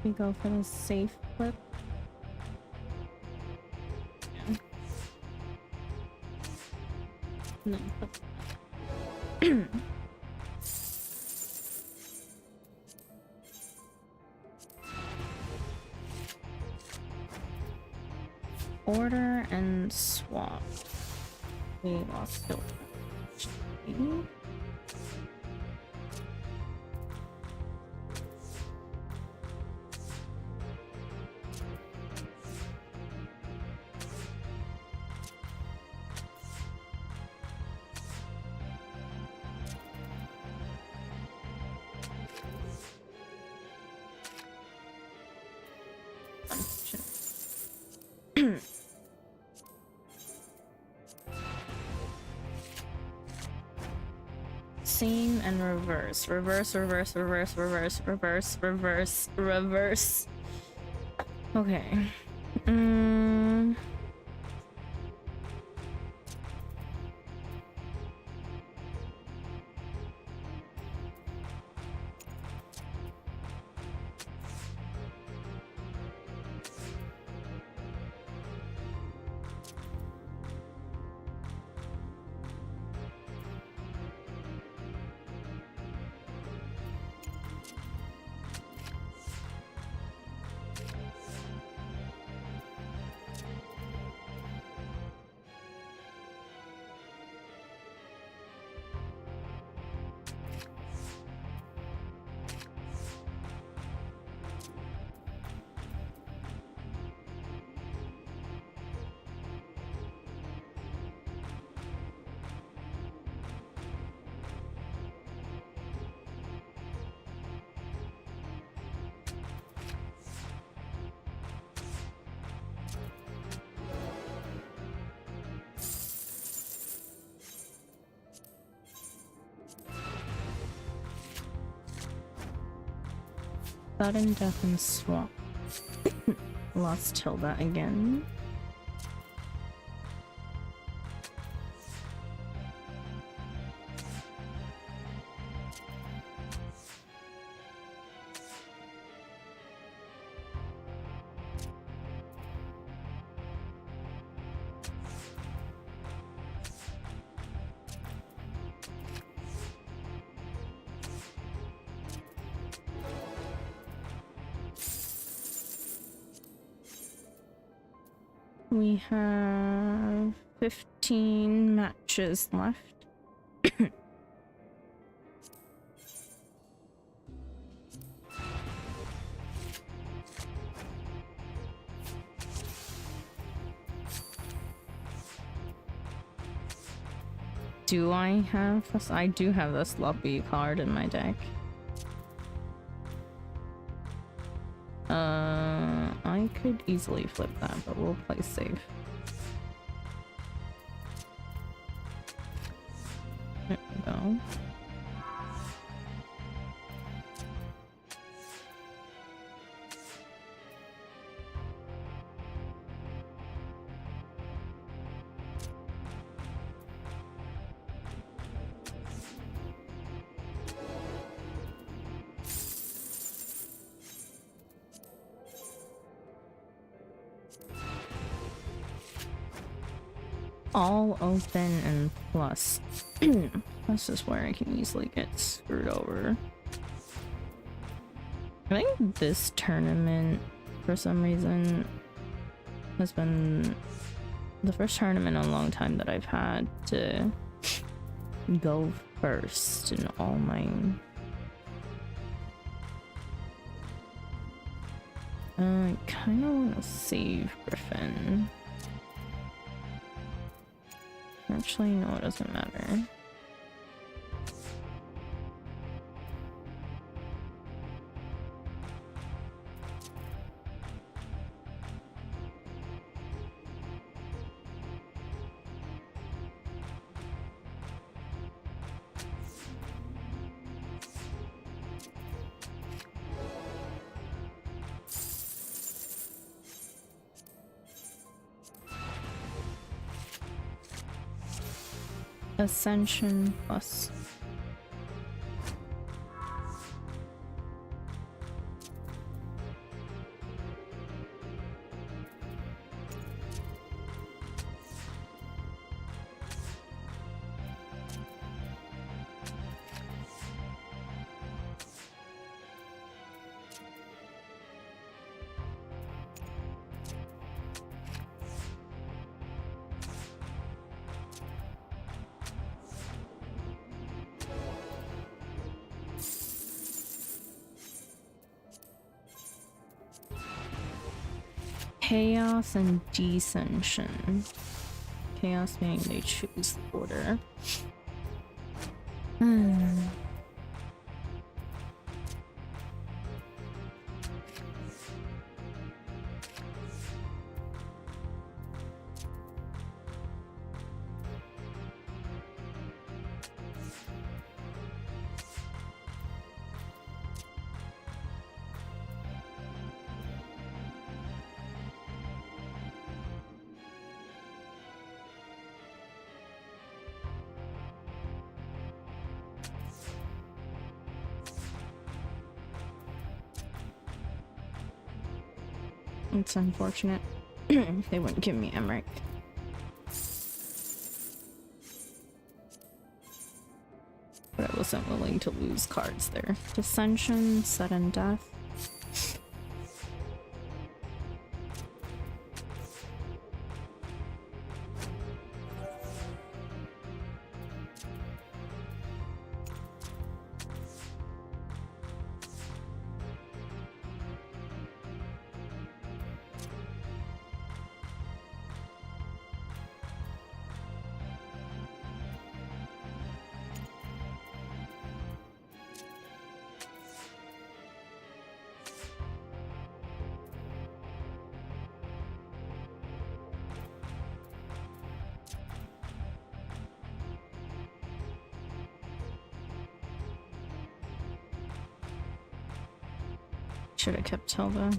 We go for the safe flip. Yeah. And then flip. Order and swap. We lost the same and reverse. Reverse, reverse, reverse, reverse, reverse, reverse, reverse. Okay. Sudden death and swamp. Let's tell that again. We have 15 matches left. Do I have this? I do have this sloppy card in my deck. I could easily flip that, but we'll play safe. There we go. All open and plus. Plus is where I can easily get screwed over. I think this tournament, for some reason, has been the first tournament in a long time that I've had to go first in all mine. I kind of want to save Griffin. Actually, no, it doesn't matter. Ascension plus. Chaos and Descension. Chaos meaning they choose the order. It's unfortunate. They wouldn't give me Emmerich. But I wasn't willing to lose cards there. Dissension, sudden death. Should have kept Tilda.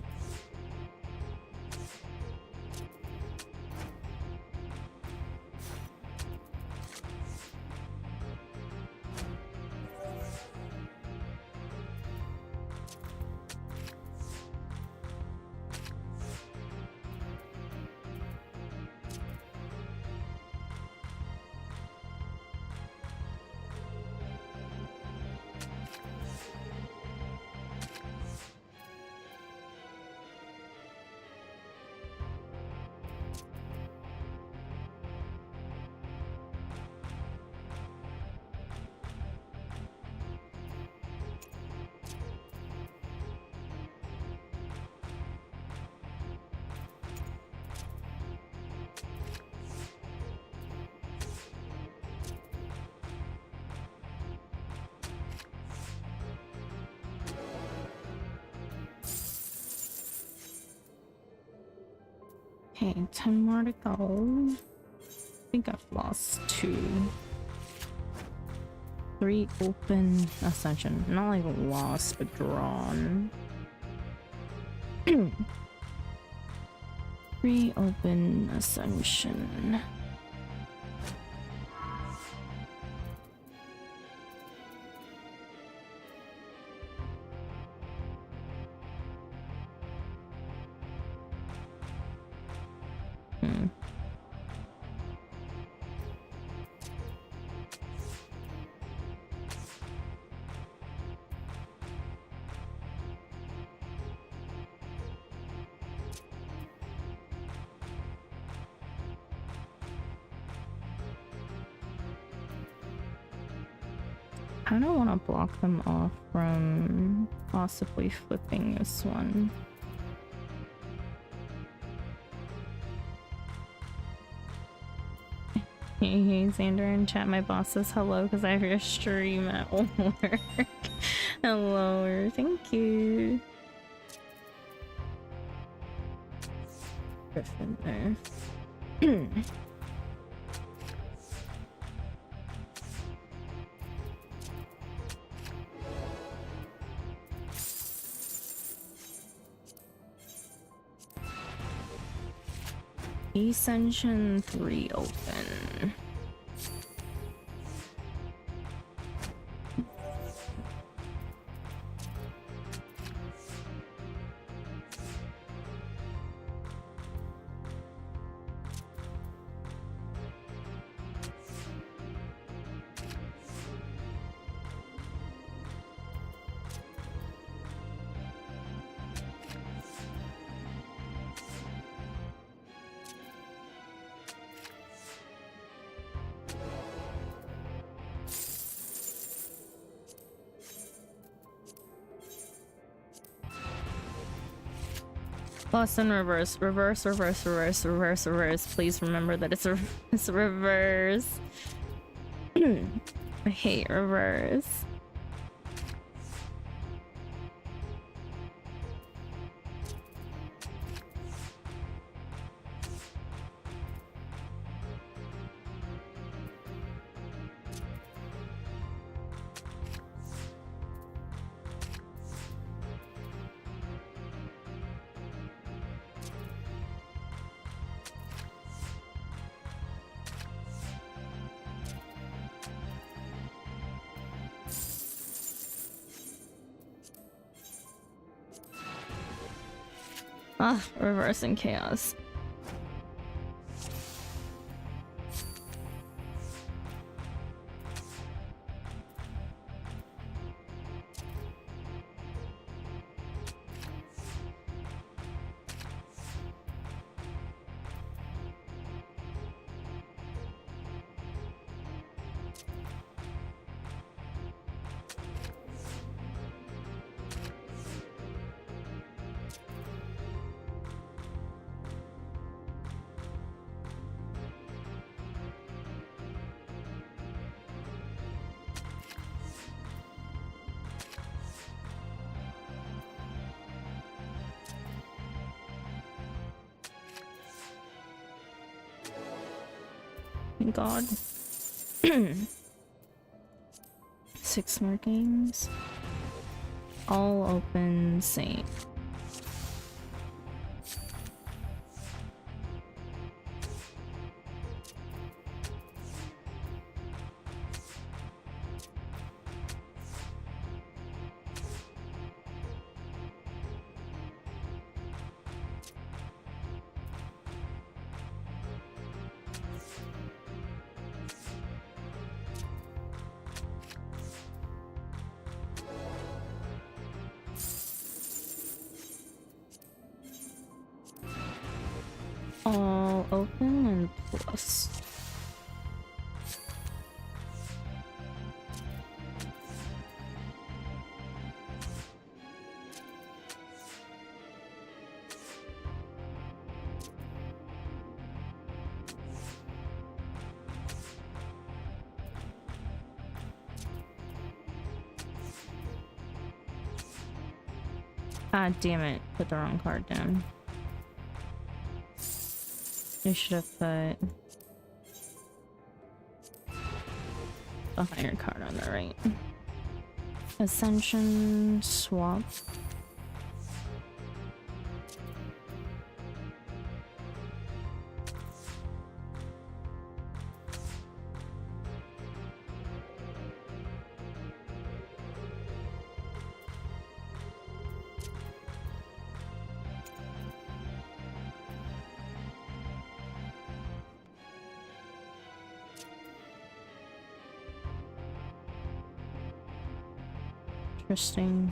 Okay, 10 more to go. I think I've lost 2. 3 open ascension. Not like lost, but drawn. 3 open ascension. I don't want to block them off from possibly flipping this one. Hey, Xander in chat, my boss says hello because I have your stream at work. Hello, thank you. Griffin there. Ascension 3 open. Plus in reverse, reverse, reverse, reverse, reverse, reverse. Please remember that it's it's reverse. I hate reverse. Ah, reversing chaos. Thank God. 6 more games. All open, same. All open and plus. Ah, damn it. Put the wrong card down. I should have put the higher card on the right. Ascension swap. Interesting.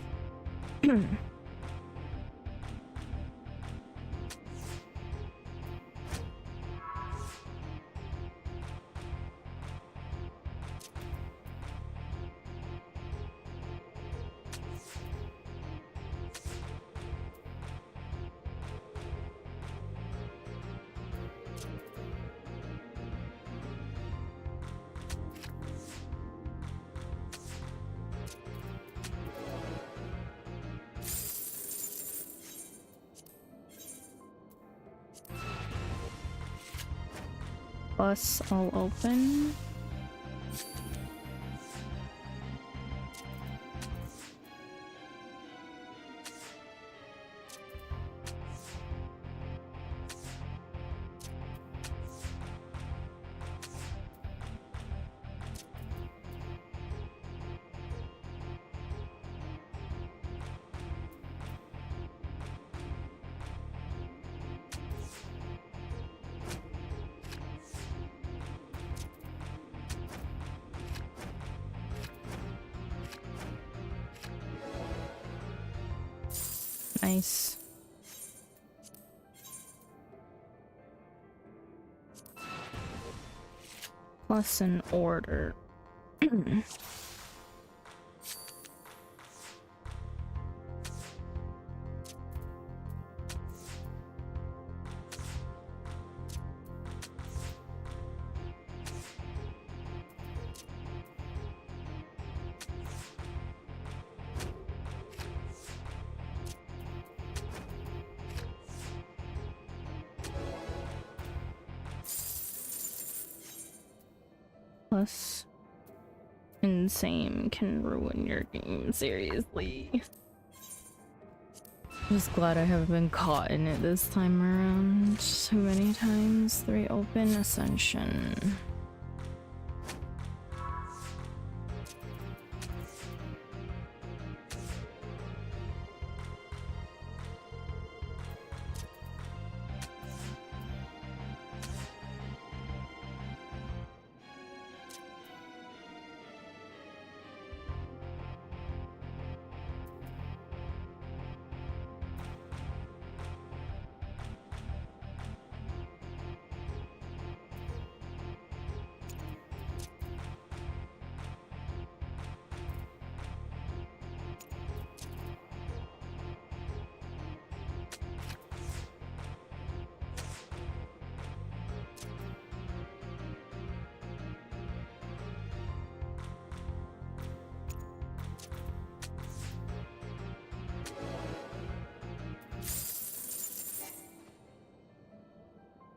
Plus all open. Nice. Plus an order. Plus insane can ruin your game, seriously. Just glad I haven't been caught in it this time around so many times. 3 open, ascension.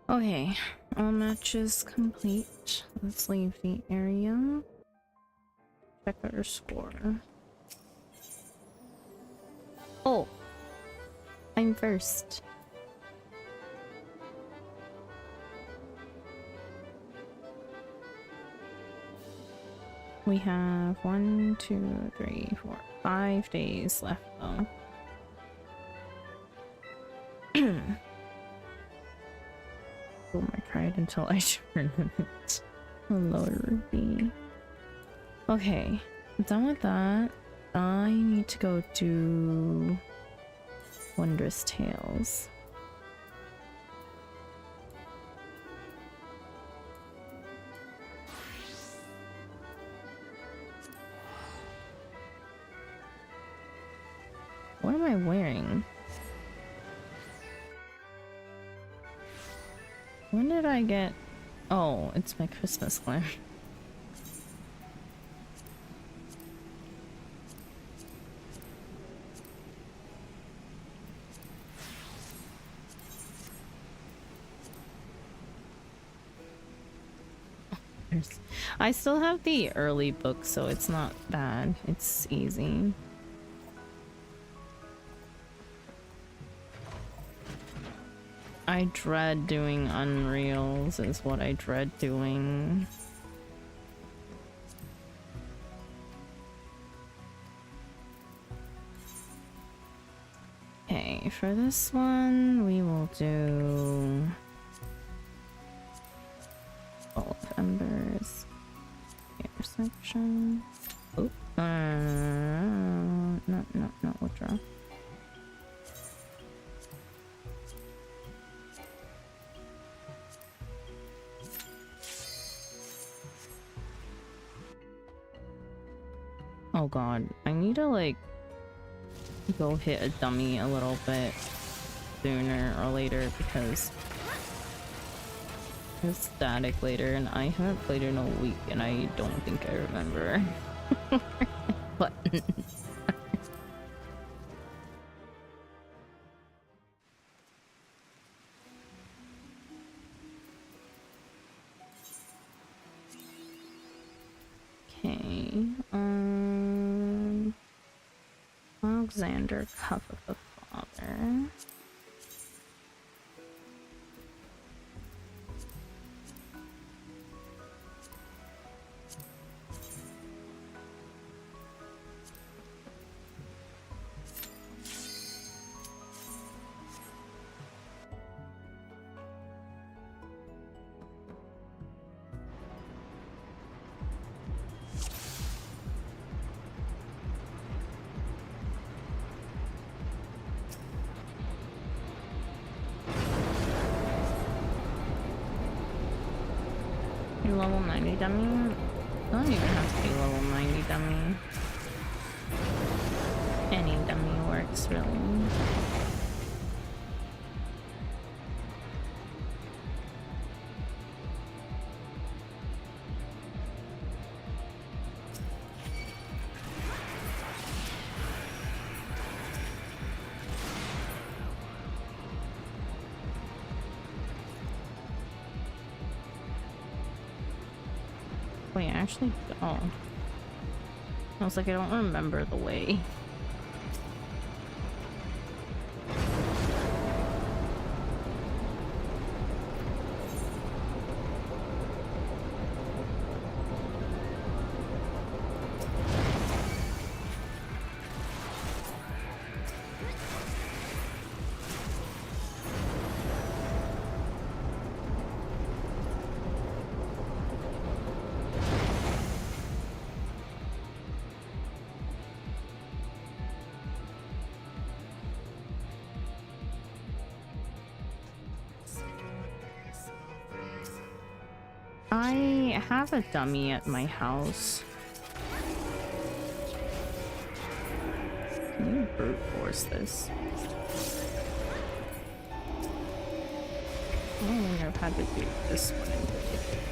Okay, all matches complete. Let's leave the area. Check our score. Oh, I'm first. We have 1, 2, 3, 4, 5 days left though. Hold my pride until I turn it. Hello, Ruby. Okay, done with that. I need to go do Wondrous Tales. What am I wearing? When did I get... Oh, it's my Christmas glam. I still have the early book, so it's not bad. It's easy. I dread doing Unreals, is what I dread doing. Okay, for this one, we will do... Bolt Embers. Intersection. Oh, no, withdraw. Oh god, I need to like go hit a dummy a little bit sooner or later because it's static later and I haven't played in a week and I don't think I remember. Button. Okay, Alexander, Cup of the Father. Level 90 dummy? I don't even have to be level 90 dummy. Any dummy works, really. Wait, actually, oh. I was like, I don't remember the way. I have a dummy at my house. Can you brute force this? I don't think I've had to do this one in particular.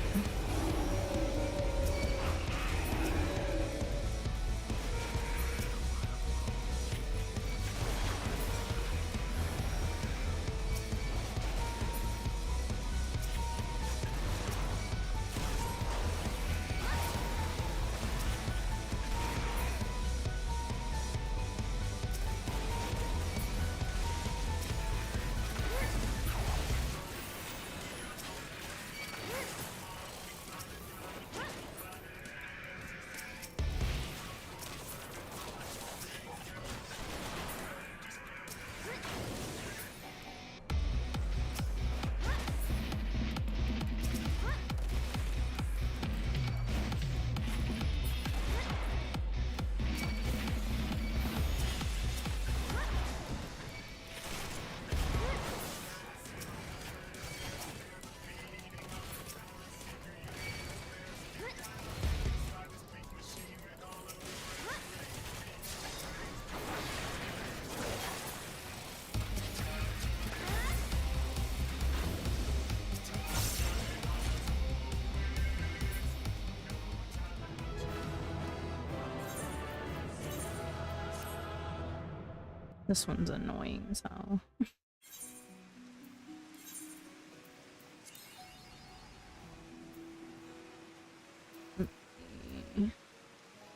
This one's annoying, so.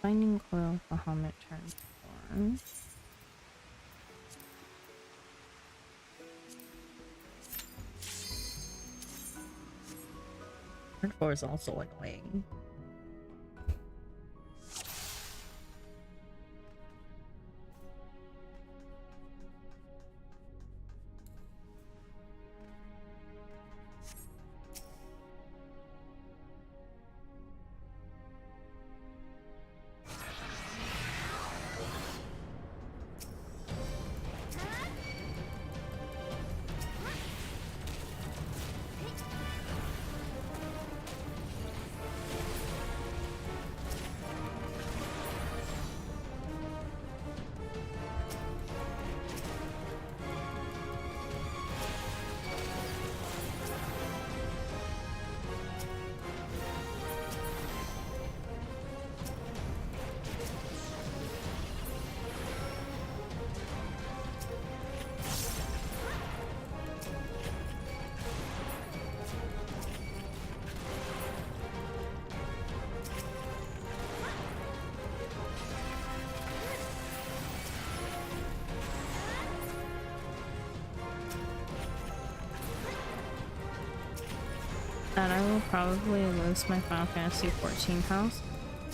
Binding coil for helmet transform. Hardcore is also annoying. And I will probably lose my Final Fantasy 14 house.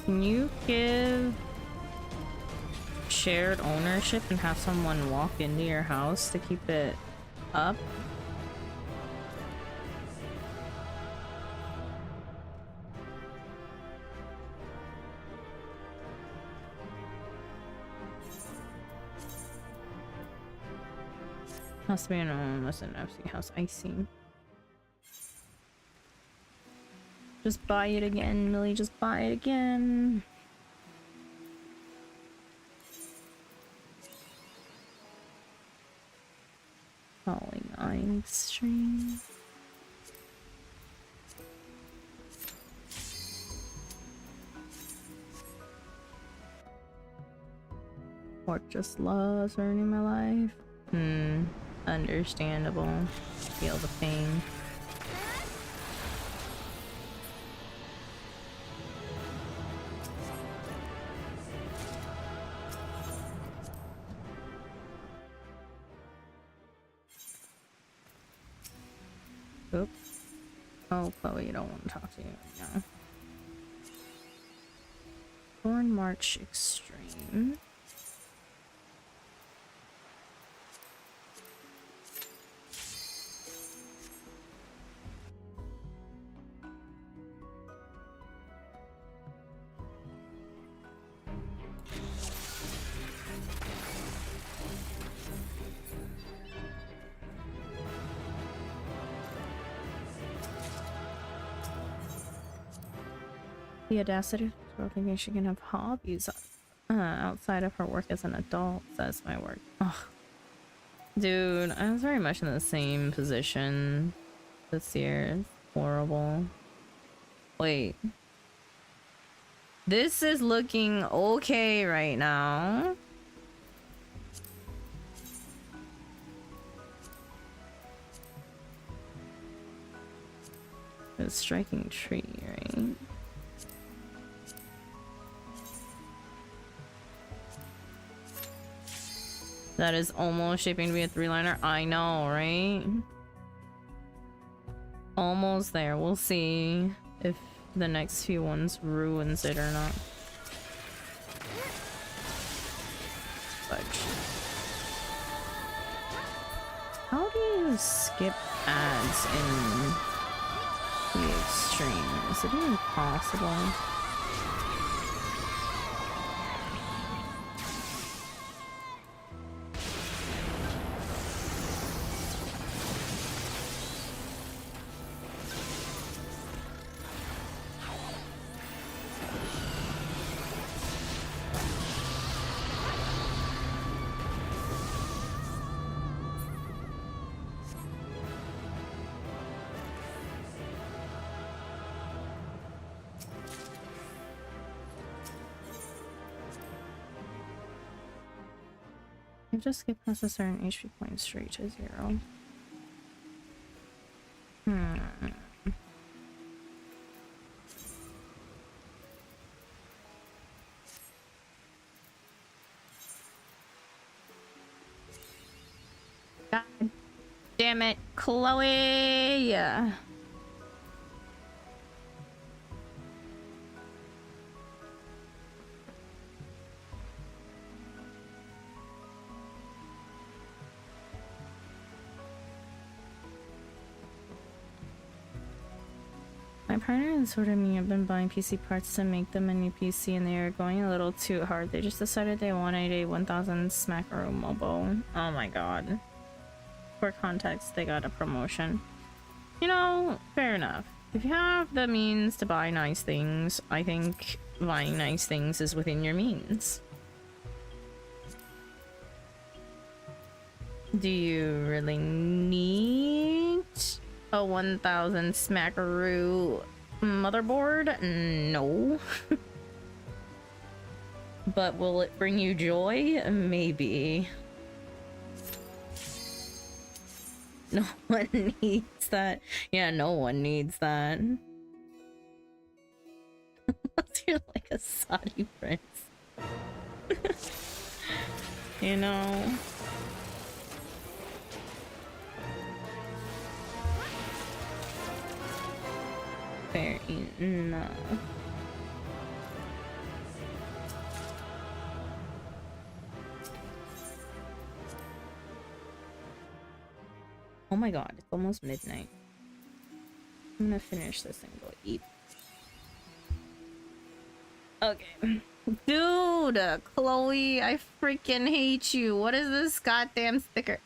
Can you give shared ownership and have someone walk into your house to keep it up? Has to be an almost an FC house. I see. Just buy it again, Millie. Just buy it again. Falling ice stream. Or just loves ruining my life. Understandable. Feel the pain. Oops. Oh, Chloe, you don't want to talk to you right now. Born March Extreme. The audacity of thinking she can have hobbies outside of her work as an adult, says my work. Ugh. Dude, I was very much in the same position this year. It's horrible. Wait. This is looking okay right now. A striking tree, right? That is almost shaping to be a three-liner. I know, right? Almost there. We'll see if the next few ones ruins it or not. Fudge. How do you skip ads in the extreme? Is it even possible? You just get past a certain HP point straight to 0. God damn it, Chloe! My partner and sort of me have been buying PC parts to make them a new PC, and they are going a little too hard. They just decided they wanted a 1000 Smackaroo mobile. Oh my god. For context, they got a promotion. You know, fair enough. If you have the means to buy nice things, I think buying nice things is within your means. Do you really need a 1000 Smackaroo motherboard? No. But will it bring you joy? Maybe. No one needs that. Yeah, no one needs that. You're like a Saudi prince. You know? Fair enough. Oh my god, it's almost midnight. I'm gonna finish this and go eat. Okay. Dude, Chloe, I freaking hate you. What is this goddamn sticker?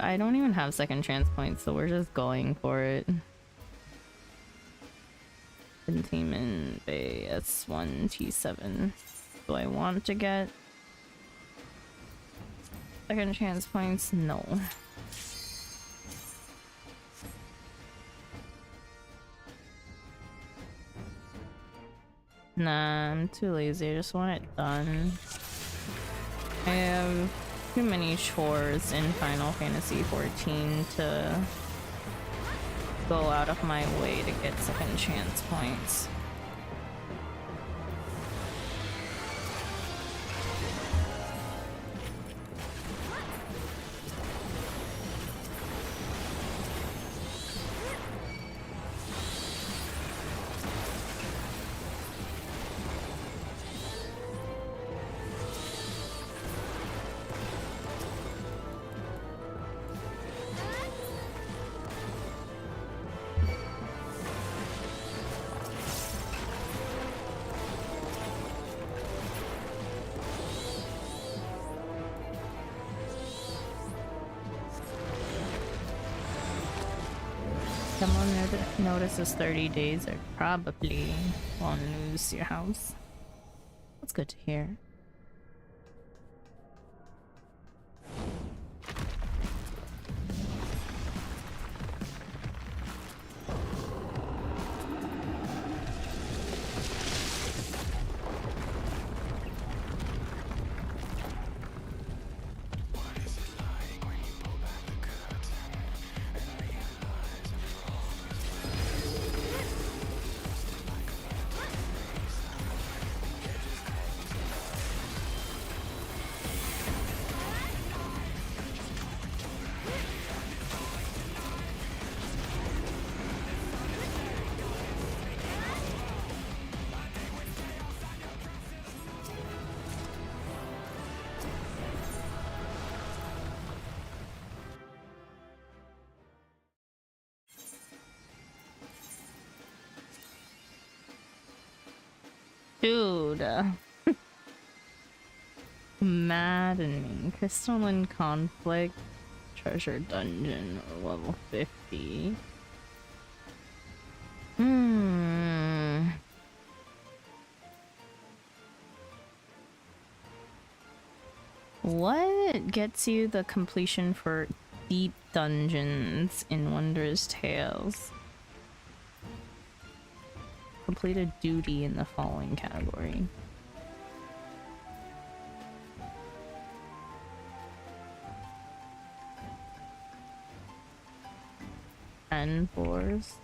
I don't even have second chance points, so we're just going for it. Containment Bay S1 T7. Do I want to get second chance points? No. Nah, I'm too lazy. I just want it done. I have too many chores in Final Fantasy XIV to go out of my way to get second chance points. Notices 30 days or probably won't lose your house. That's good to hear. Dude. Maddening. Crystalline Conflict. Treasure Dungeon. Level 50. What gets you the completion for deep dungeons in Wondrous Tales? complete a duty in the following category. And fours.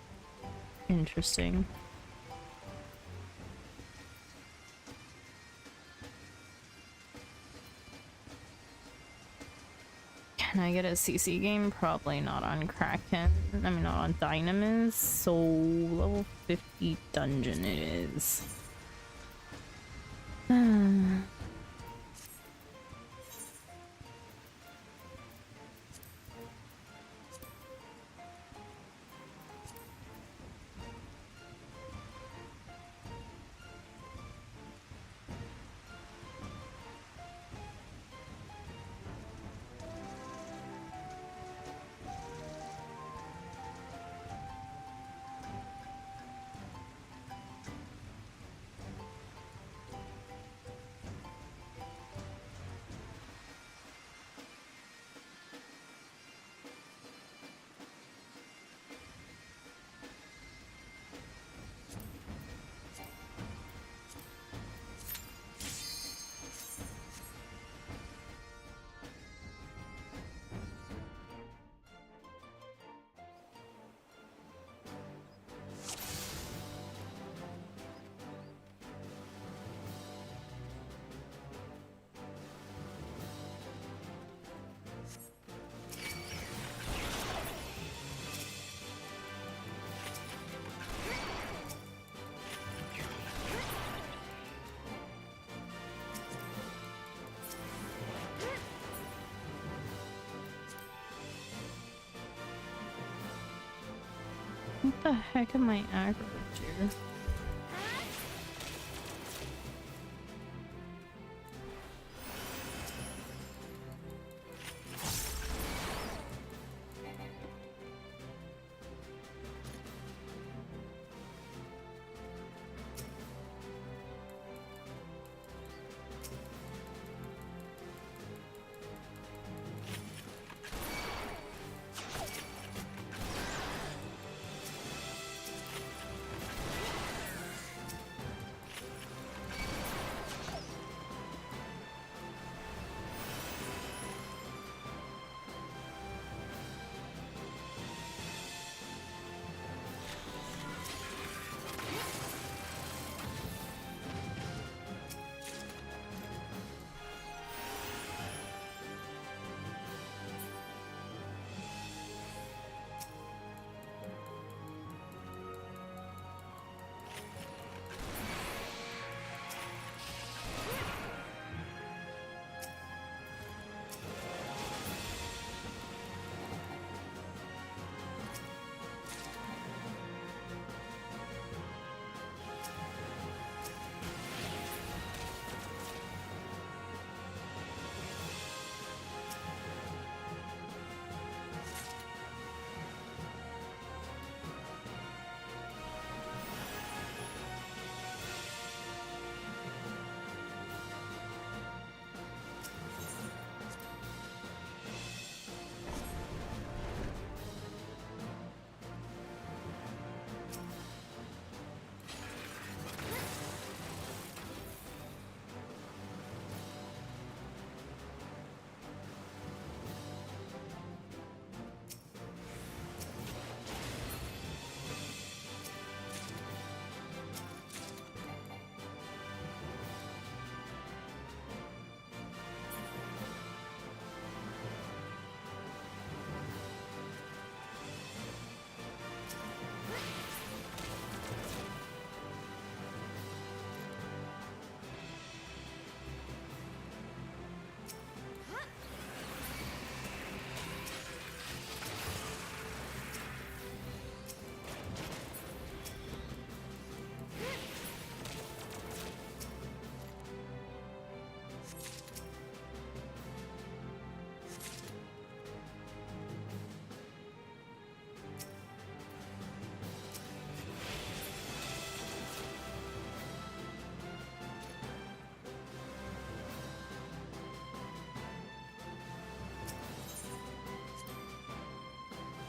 Interesting. Can I get a CC game? Probably not on Kraken. I mean, not on Dynamis. So, level 50 dungeon it is. What the heck am I aggro here?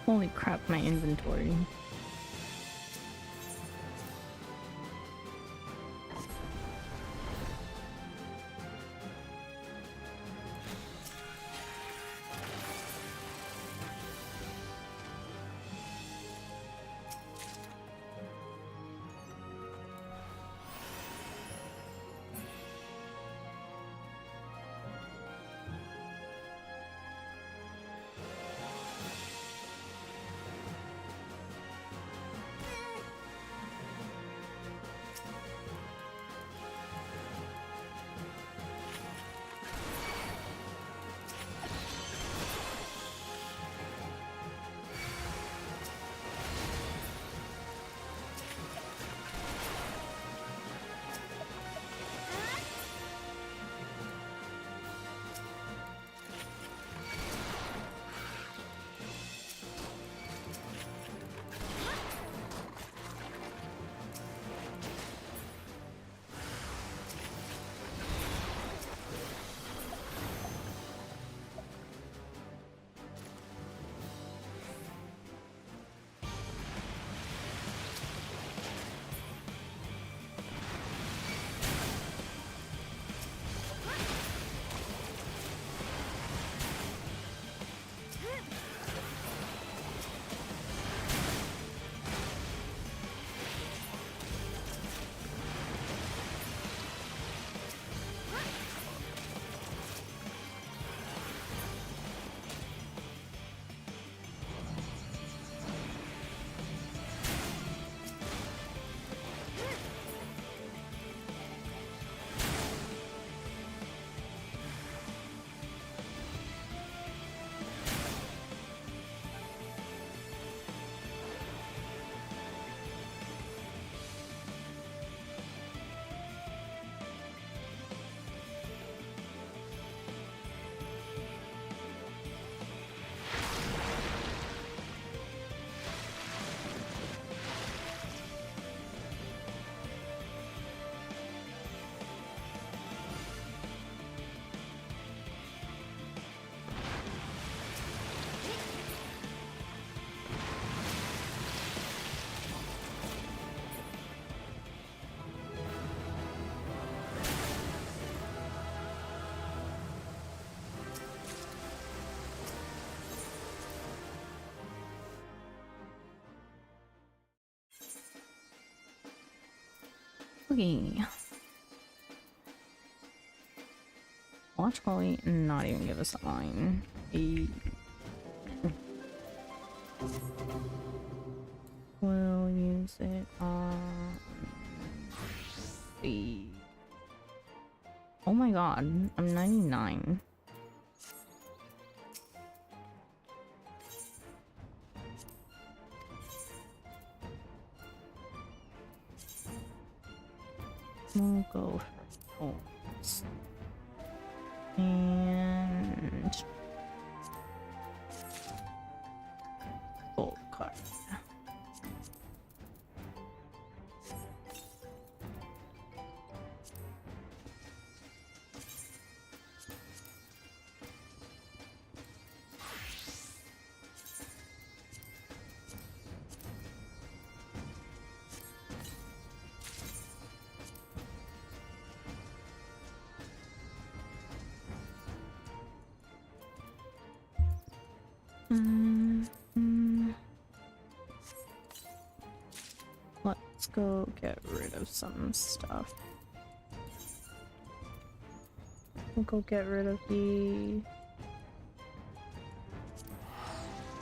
Holy crap, my inventory. doggy. Watch Chloe not even give us a line. We'll use it on the... Oh my god, I'm 99. We'll go for points. And gold card. Let's go get rid of some stuff. We'll go get rid of the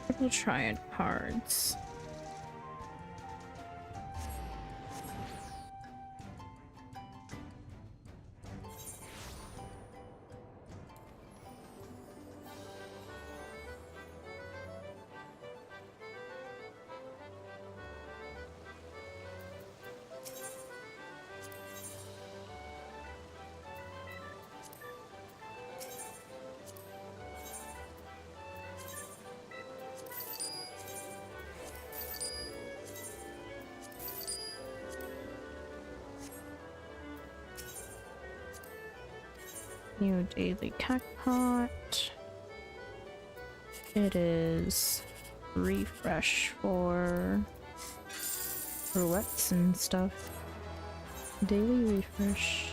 triple triad cards. New daily jackpot. It is refresh for roulettes and stuff. Daily refresh.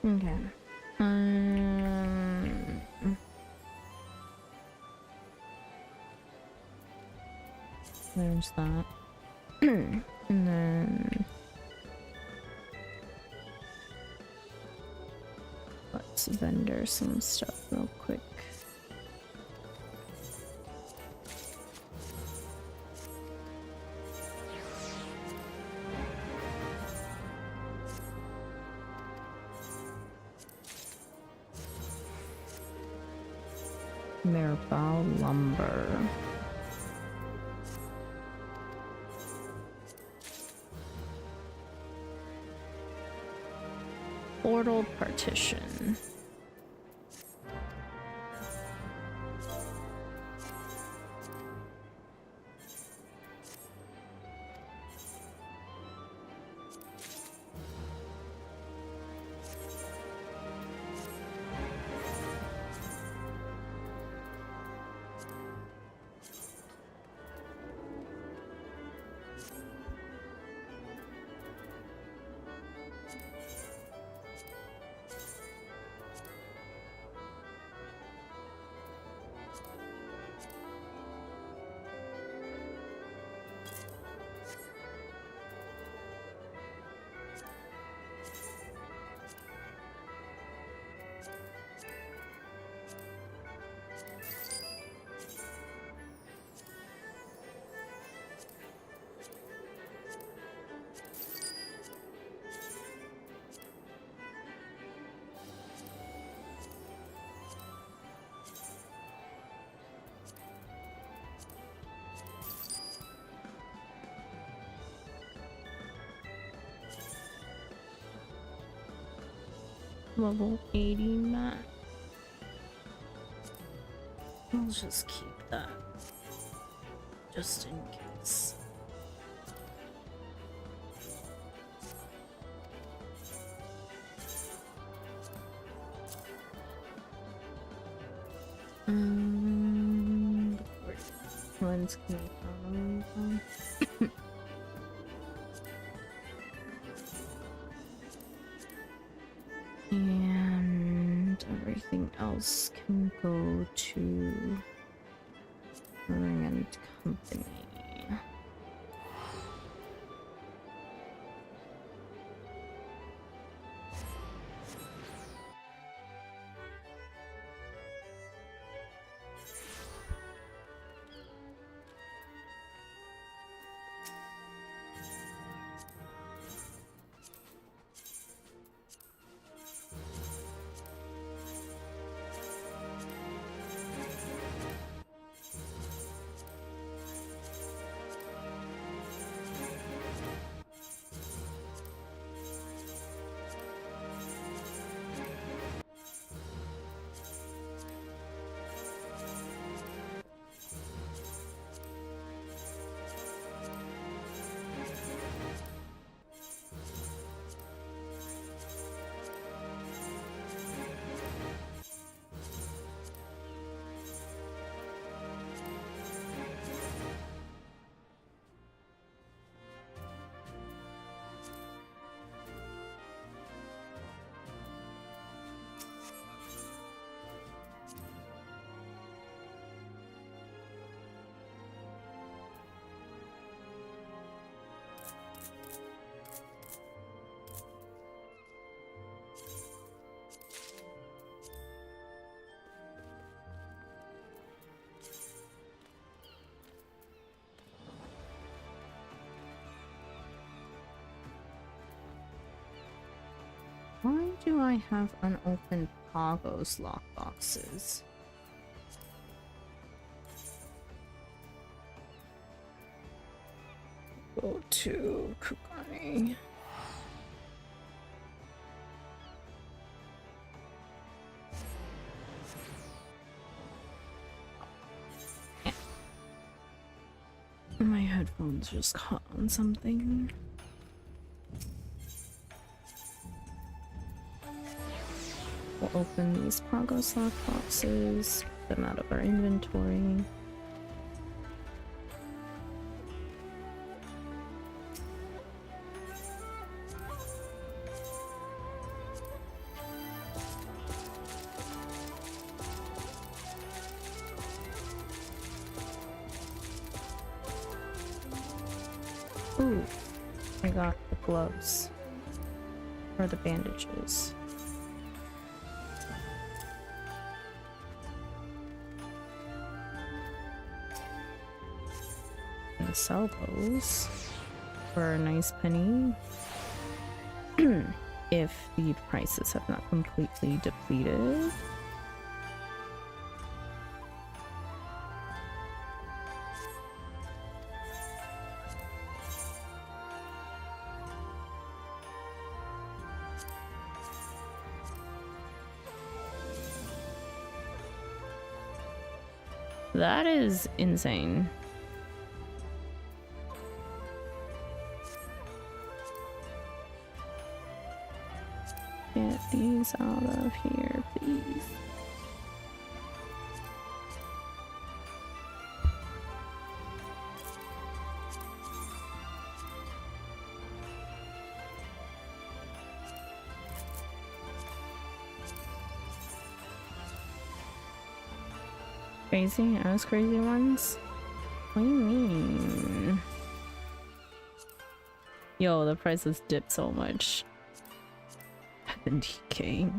Okay. There's that. And then let's vendor some stuff real quick. Mirabelle lumber. Portal partition. Level 80 mat. I'll just keep that just in case. Lens can And everything else can go to Ring and Company. Why do I have unopened Pagos lockboxes? Go to Kugani. My headphones just caught on something. We'll open these Pagos lockboxes, put them out of our inventory. Ooh, I got the gloves. Or the bandages. And sell those for a nice penny. If the prices have not completely depleted. That is insane. Get these out of here, please. Crazy? As crazy ones? What do you mean? Yo, the prices dipped so much. 70k.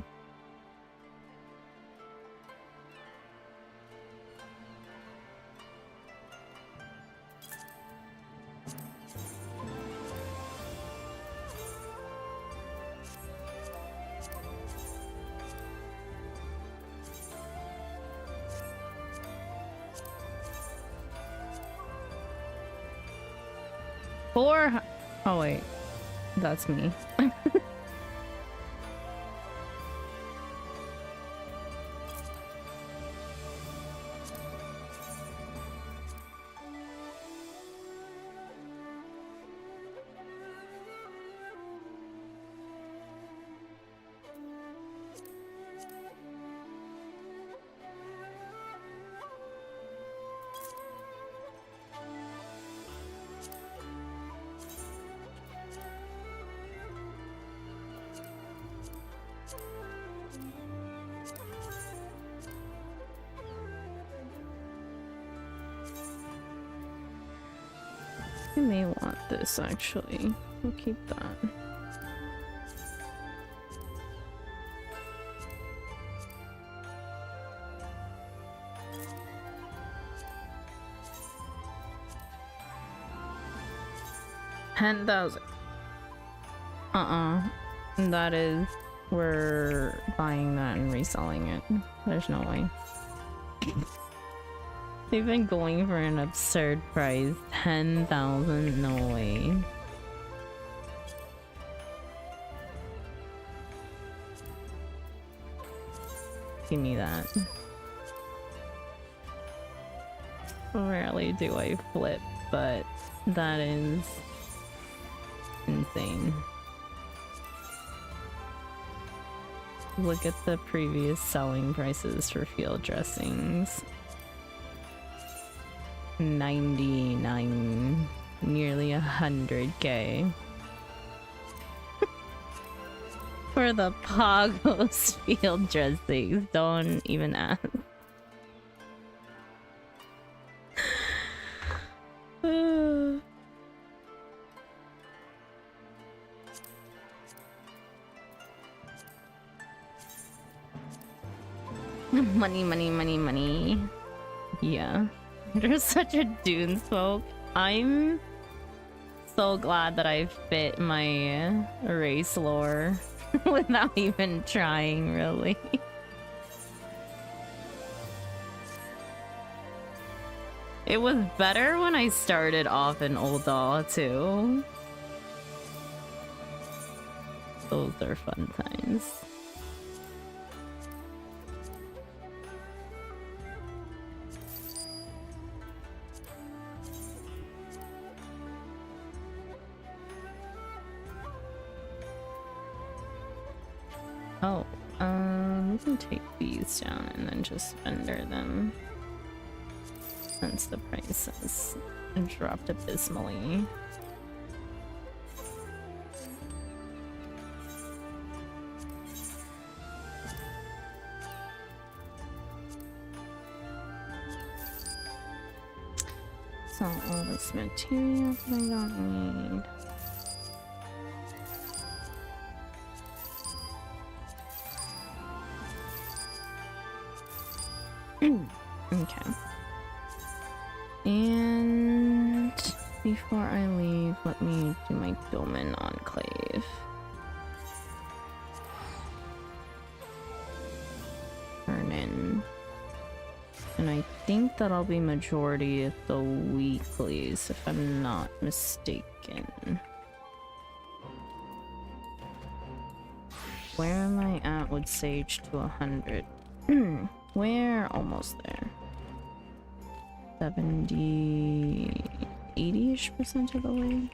Oh wait, that's me. I may want this actually. We'll keep that. $10,000. That is, we're buying that and reselling it. There's no way. They've been going for an absurd price. 10,000, no way. Give me that. Rarely do I flip, but that is insane. Look at the previous selling prices for field dressings. 99, nearly 100K. For the Pagos field dressings, don't even ask. Money, money, money, money. Yeah. There's such a dune smoke. I'm so glad that I fit my race lore without even trying, really. It was better when I started off in Ul'dah too. Those are fun times. Oh, we can take these down and then just vendor them. Since the price has dropped abysmally. So all this material that I don't need. Okay. And before I leave, let me do my Domin Enclave. Turn in. And I think that'll be majority of the weeklies, if I'm not mistaken. Where am I at with Sage to 100? We're almost there. 70, 80-ish% of the way.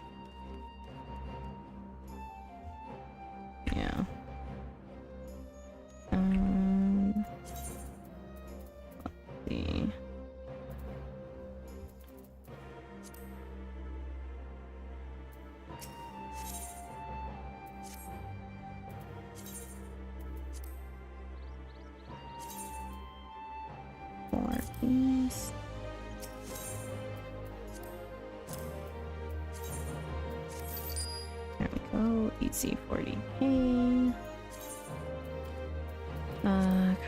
Yeah. Let's see. For these. There we go, easy 40K.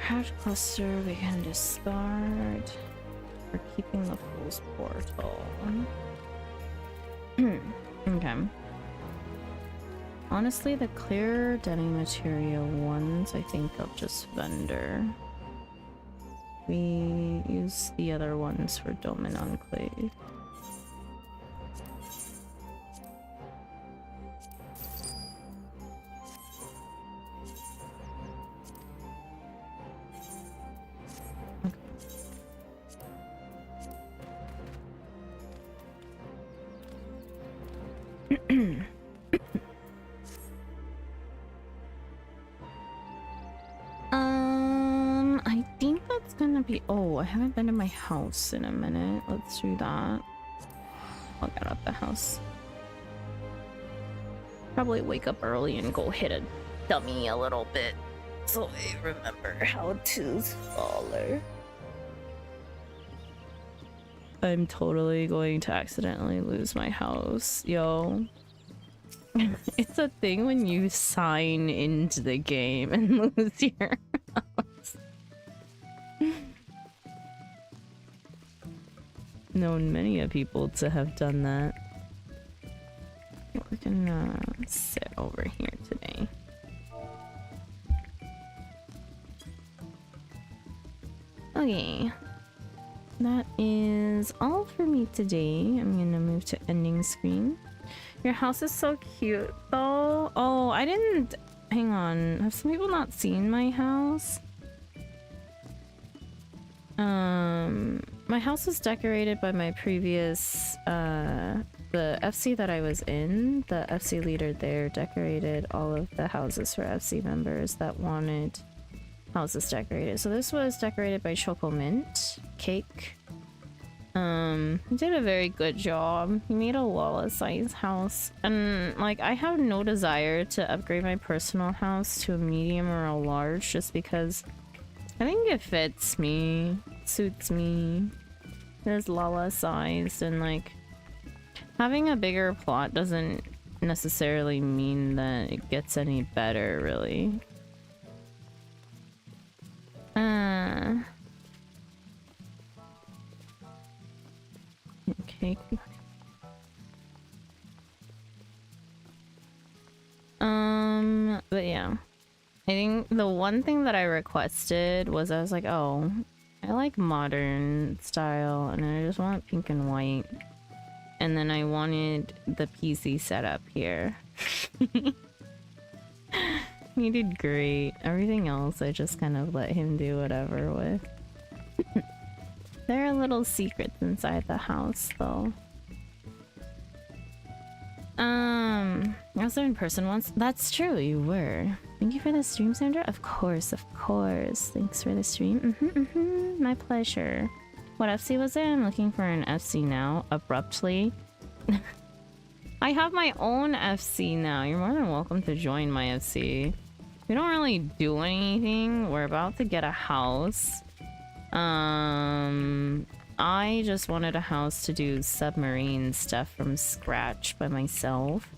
Crash cluster we can discard. We're keeping the fool's portal. Okay. Honestly, the clear denning material ones, I think I'll just vendor. We use the other ones for Domin Enclave. I think that's gonna be. Oh, I haven't been to my house in a minute. Let's do that. I'll get out the house. Probably wake up early and go hit a dummy a little bit so I remember how to follow. I'm totally going to accidentally lose my house, yo. It's a thing when you sign into the game and lose your house. Known many of people to have done that. We're gonna sit over here today. Okay. That is all for me today. I'm gonna move to ending screen. Your house is so cute though. Oh, I didn't... Hang on. Have some people not seen my house? My house was decorated by my previous, the FC that I was in. The FC leader there decorated all of the houses for FC members that wanted houses decorated. So this was decorated by Choco Mint Cake. He did a very good job. He made a Lala size house. And like, I have no desire to upgrade my personal house to a medium or a large just because I think it fits me, suits me. It is Lala sized, and like having a bigger plot doesn't necessarily mean that it gets any better, really. Okay. But yeah. I think the one thing that I requested was I was like, oh, I like modern style and I just want pink and white. And then I wanted the PC setup here. He did great. Everything else I just kind of let him do whatever with. There are little secrets inside the house though. I was there in person once. That's true, you were. Thank you for the stream, Sandra. Of course, of course. Thanks for the stream. My pleasure. What FC was it? I'm looking for an FC now. Abruptly. I have my own FC now. You're more than welcome to join my FC. We don't really do anything. We're about to get a house. I just wanted a house to do submarine stuff from scratch by myself.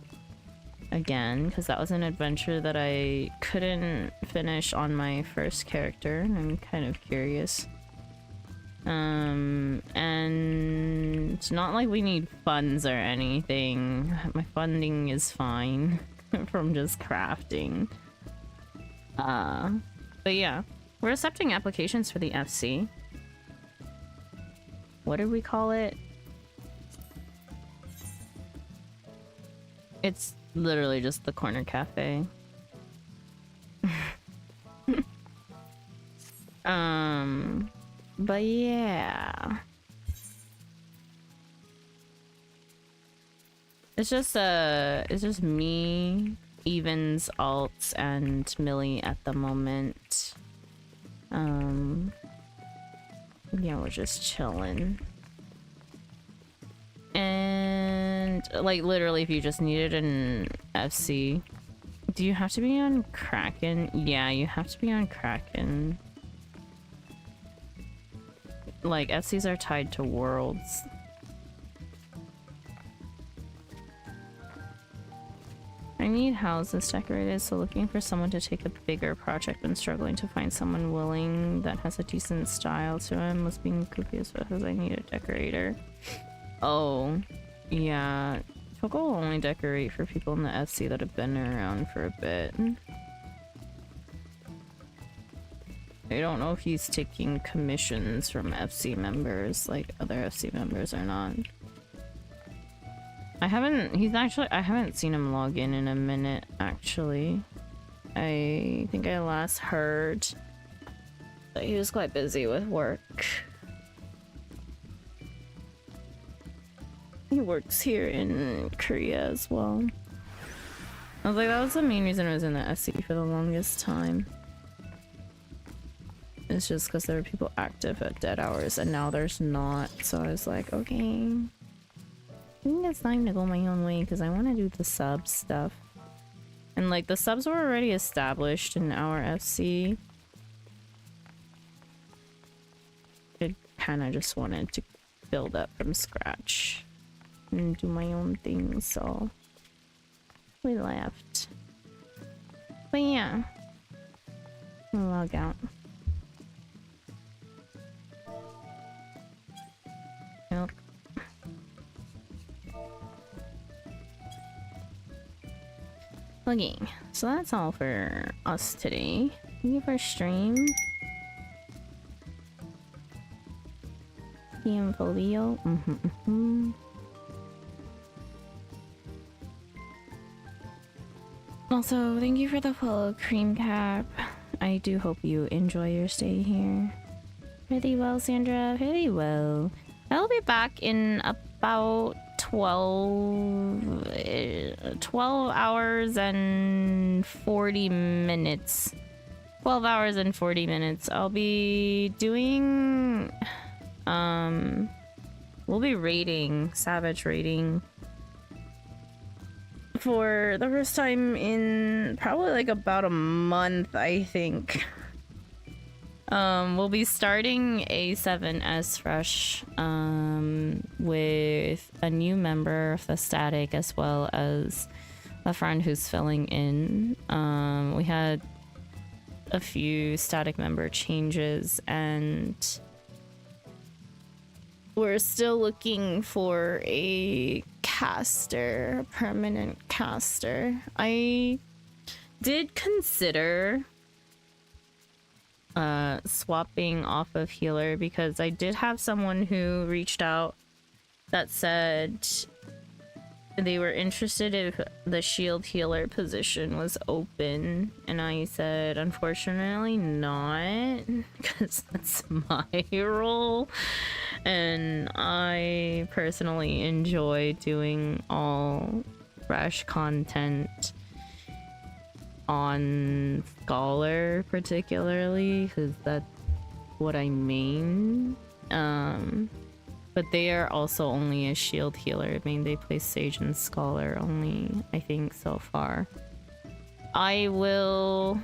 Again, because that was an adventure that I couldn't finish on my first character, and I'm kind of curious. And not like we need funds or anything. My funding is fine from just crafting. But yeah, we're accepting applications for the FC. What did we call it? It's literally just the corner cafe. But yeah. It's just me, Evans, Alts, and Millie at the moment. Yeah, we're just chilling. And like literally if you just needed an FC, do you have to be on Kraken? Yeah, you have to be on Kraken. Like FCs are tied to worlds. I need houses decorated, so looking for someone to take a bigger project and struggling to find someone willing that has a decent style to him. Was being goofy as well because I need a decorator. Oh, yeah. Choco will only decorate for people in the FC that have been around for a bit. I don't know if he's taking commissions from FC members, like other FC members or not. I haven't seen him log in a minute, actually. I think I last heard that he was quite busy with work. He works here in Korea as well. I was like, that was the main reason I was in the FC for the longest time. It's just because there were people active at dead hours and now there's not. So I was like, okay. I think it's time to go my own way because I want to do the sub stuff. And like the subs were already established in our FC. I kind of just wanted to build up from scratch and do my own thing, so we left. But yeah, I'll log out. Nope. Okay, so that's all for us today. Thank you for stream. PM Folio. Also, thank you for the follow, Cream Cap. I do hope you enjoy your stay here. Pretty well, Sandra. Pretty well. I'll be back in about 12 hours and 40 minutes. 12 hours and 40 minutes. I'll be doing... we'll be raiding, Savage raiding, for the first time in probably like about a month, I think. We'll be starting A7S Fresh with a new member of the Static, as well as a friend who's filling in. We had a few Static member changes, and we're still looking for a caster, a permanent caster. I did consider swapping off of healer, because I did have someone who reached out that said they were interested if the shield healer position was open, and I said unfortunately not, because that's my role, and I personally enjoy doing all fresh content on Scholar, particularly because that's what I main. But they are also only a shield healer. I mean, they play Sage and Scholar only, I think, so far. I will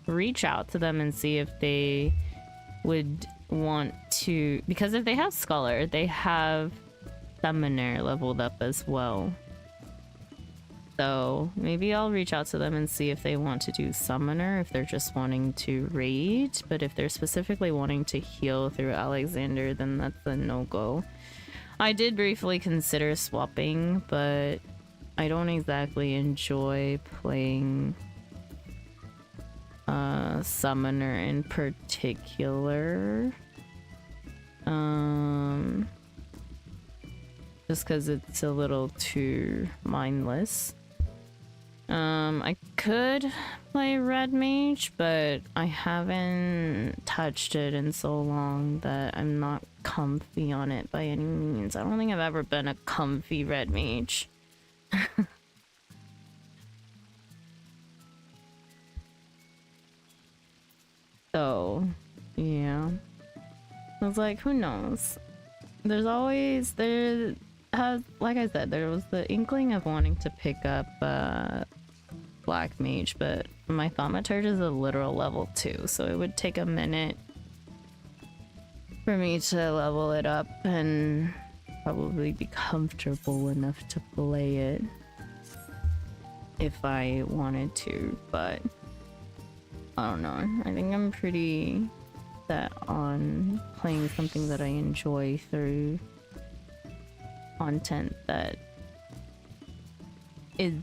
reach out to them and see if they would want to, because if they have Scholar, they have Summoner leveled up as well. So maybe I'll reach out to them and see if they want to do Summoner, if they're just wanting to raid. But if they're specifically wanting to heal through Alexander, then that's a no-go. I did briefly consider swapping, but I don't exactly enjoy playing Summoner in particular. Just because it's a little too mindless. I could play Red Mage, but I haven't touched it in so long that I'm not comfy on it by any means. I don't think I've ever been a comfy Red Mage. So, yeah. I was like, who knows? There's always, like I said, there was the inkling of wanting to pick up Black Mage, but my Thaumaturge is a literal level 2, so it would take a minute for me to level it up and probably be comfortable enough to play it if I wanted to, but I don't know. I think I'm pretty set on playing something that I enjoy through content that is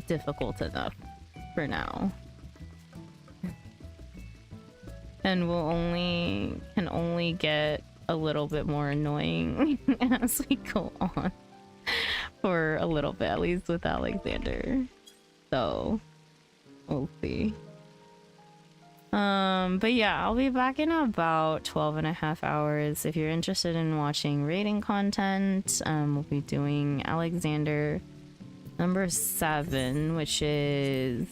difficult enough for now, and can only get a little bit more annoying as we go on for a little bit, at least with Alexander. So we'll see. But yeah, I'll be back in about 12.5 hours. If you're interested in watching raiding content, we'll be doing Alexander number 7, which is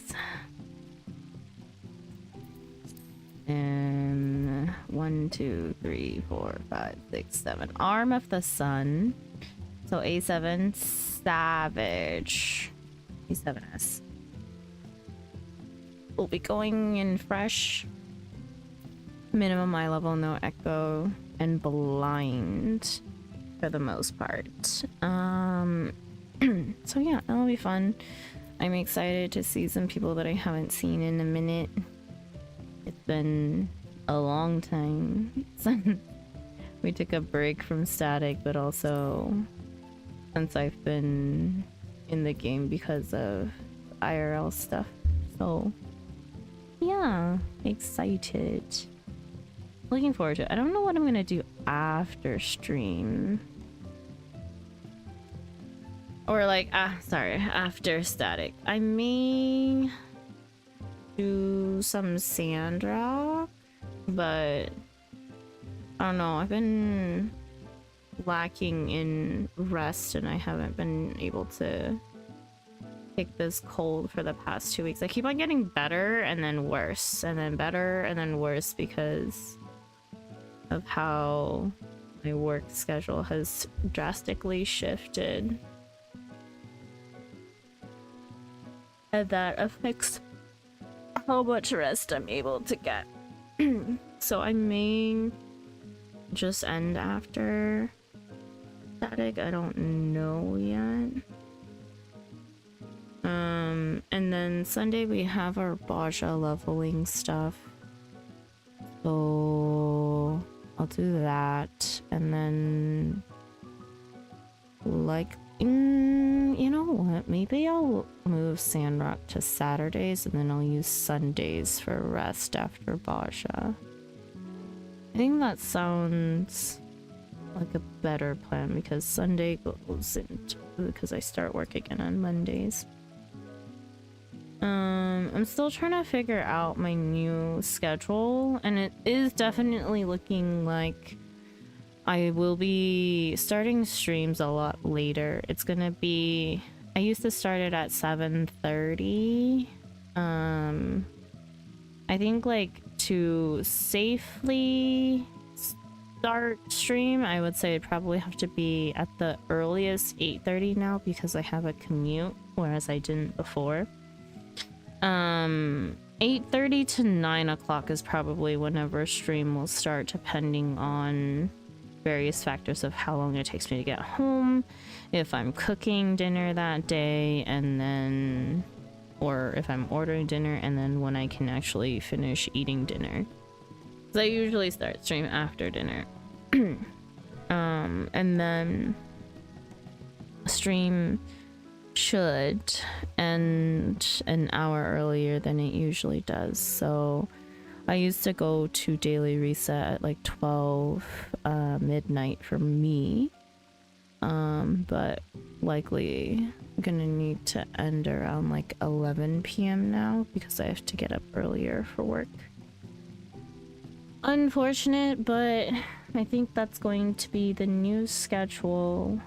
1, 2, 3, 4, 5, 6, 7 Arm of the Sun. So A7 Savage, A7S. We'll be going in fresh. Minimum eye level, no echo, and blind for the most part. So yeah, that'll be fun. I'm excited to see some people that I haven't seen in a minute. It's been a long time since we took a break from static, but also since I've been in the game because of IRL stuff. So yeah, excited. Looking forward to it. I don't know what I'm gonna do after stream. Or like, after static. I may do some sand rock, but I don't know. I've been lacking in rest and I haven't been able to take this cold for the past 2 weeks. I keep on getting better and then worse, and then better and then worse because of how my work schedule has drastically shifted. And that affects how much rest I'm able to get. So I may just end after static. I don't know yet. And then Sunday we have our Baja leveling stuff. So I'll do that. And then like you know what, maybe I'll move Sandrock to Saturdays and then I'll use Sundays for rest after Baja. I think that sounds like a better plan because Sunday goes into, because I start work again on Mondays. I'm still trying to figure out my new schedule, and it is definitely looking like I will be starting streams a lot later. It's gonna be, I used to start it at 7:30. I think like to safely start stream, I would say it'd probably have to be at the earliest 8:30 now because I have a commute, whereas I didn't before. 8:30 to 9 o'clock is probably whenever stream will start, depending on various factors of how long it takes me to get home, if I'm cooking dinner that day, and then, or if I'm ordering dinner, and then when I can actually finish eating dinner. So I usually start stream after dinner. And then stream should end an hour earlier than it usually does. So I used to go to daily reset at like 12 midnight for me, but likely gonna need to end around like 11 p.m. now because I have to get up earlier for work. Unfortunate, but I think that's going to be the new schedule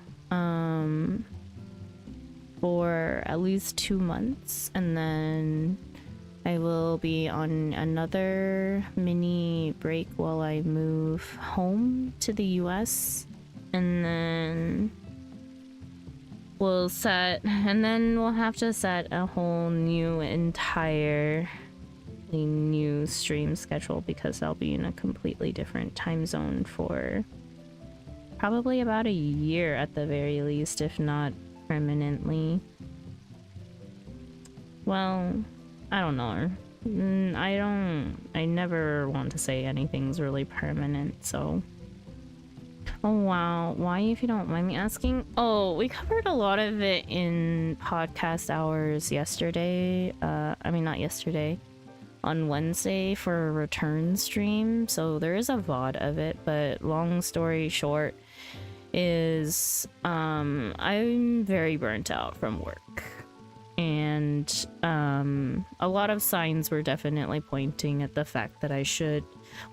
for at least 2 months, and then I will be on another mini break while I move home to the US, and then we'll have to set a whole new entire new stream schedule because I'll be in a completely different time zone for probably about a year at the very least, if not permanently. Well, I don't know. I never want to say anything's really permanent, so. Oh wow, why, if you don't mind me asking? Oh, we covered a lot of it in podcast hours yesterday. I mean, not yesterday. On Wednesday for a return stream, so there is a VOD of it, but long story short is I'm very burnt out from work, and a lot of signs were definitely pointing at the fact that I should,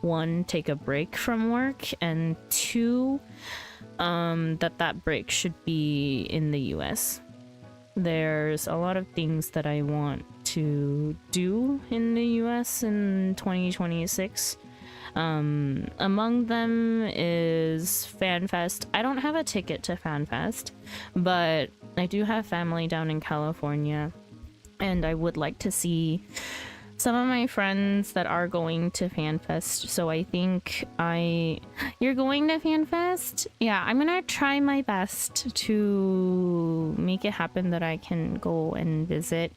one, take a break from work, and two, that break should be in the US. There's a lot of things that I want to do in the US in 2026. Among them is FanFest. I don't have a ticket to FanFest, but I do have family down in California, and I would like to see some of my friends that are going to FanFest, so I think you're going to FanFest? Yeah, I'm gonna try my best to make it happen that I can go and visit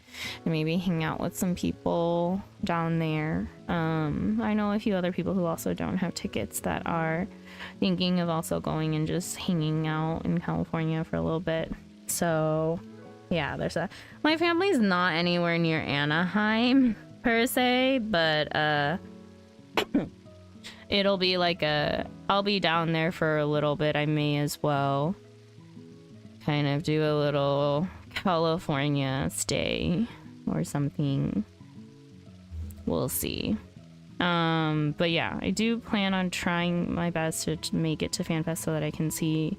and maybe hang out with some people down there. I know a few other people who also don't have tickets that are thinking of also going and just hanging out in California for a little bit. So yeah, there's that. My family's not anywhere near Anaheim per se, but it'll be like I'll be down there for a little bit. I may as well kind of do a little California stay or something. We'll see. But yeah, I do plan on trying my best to make it to FanFest so that I can see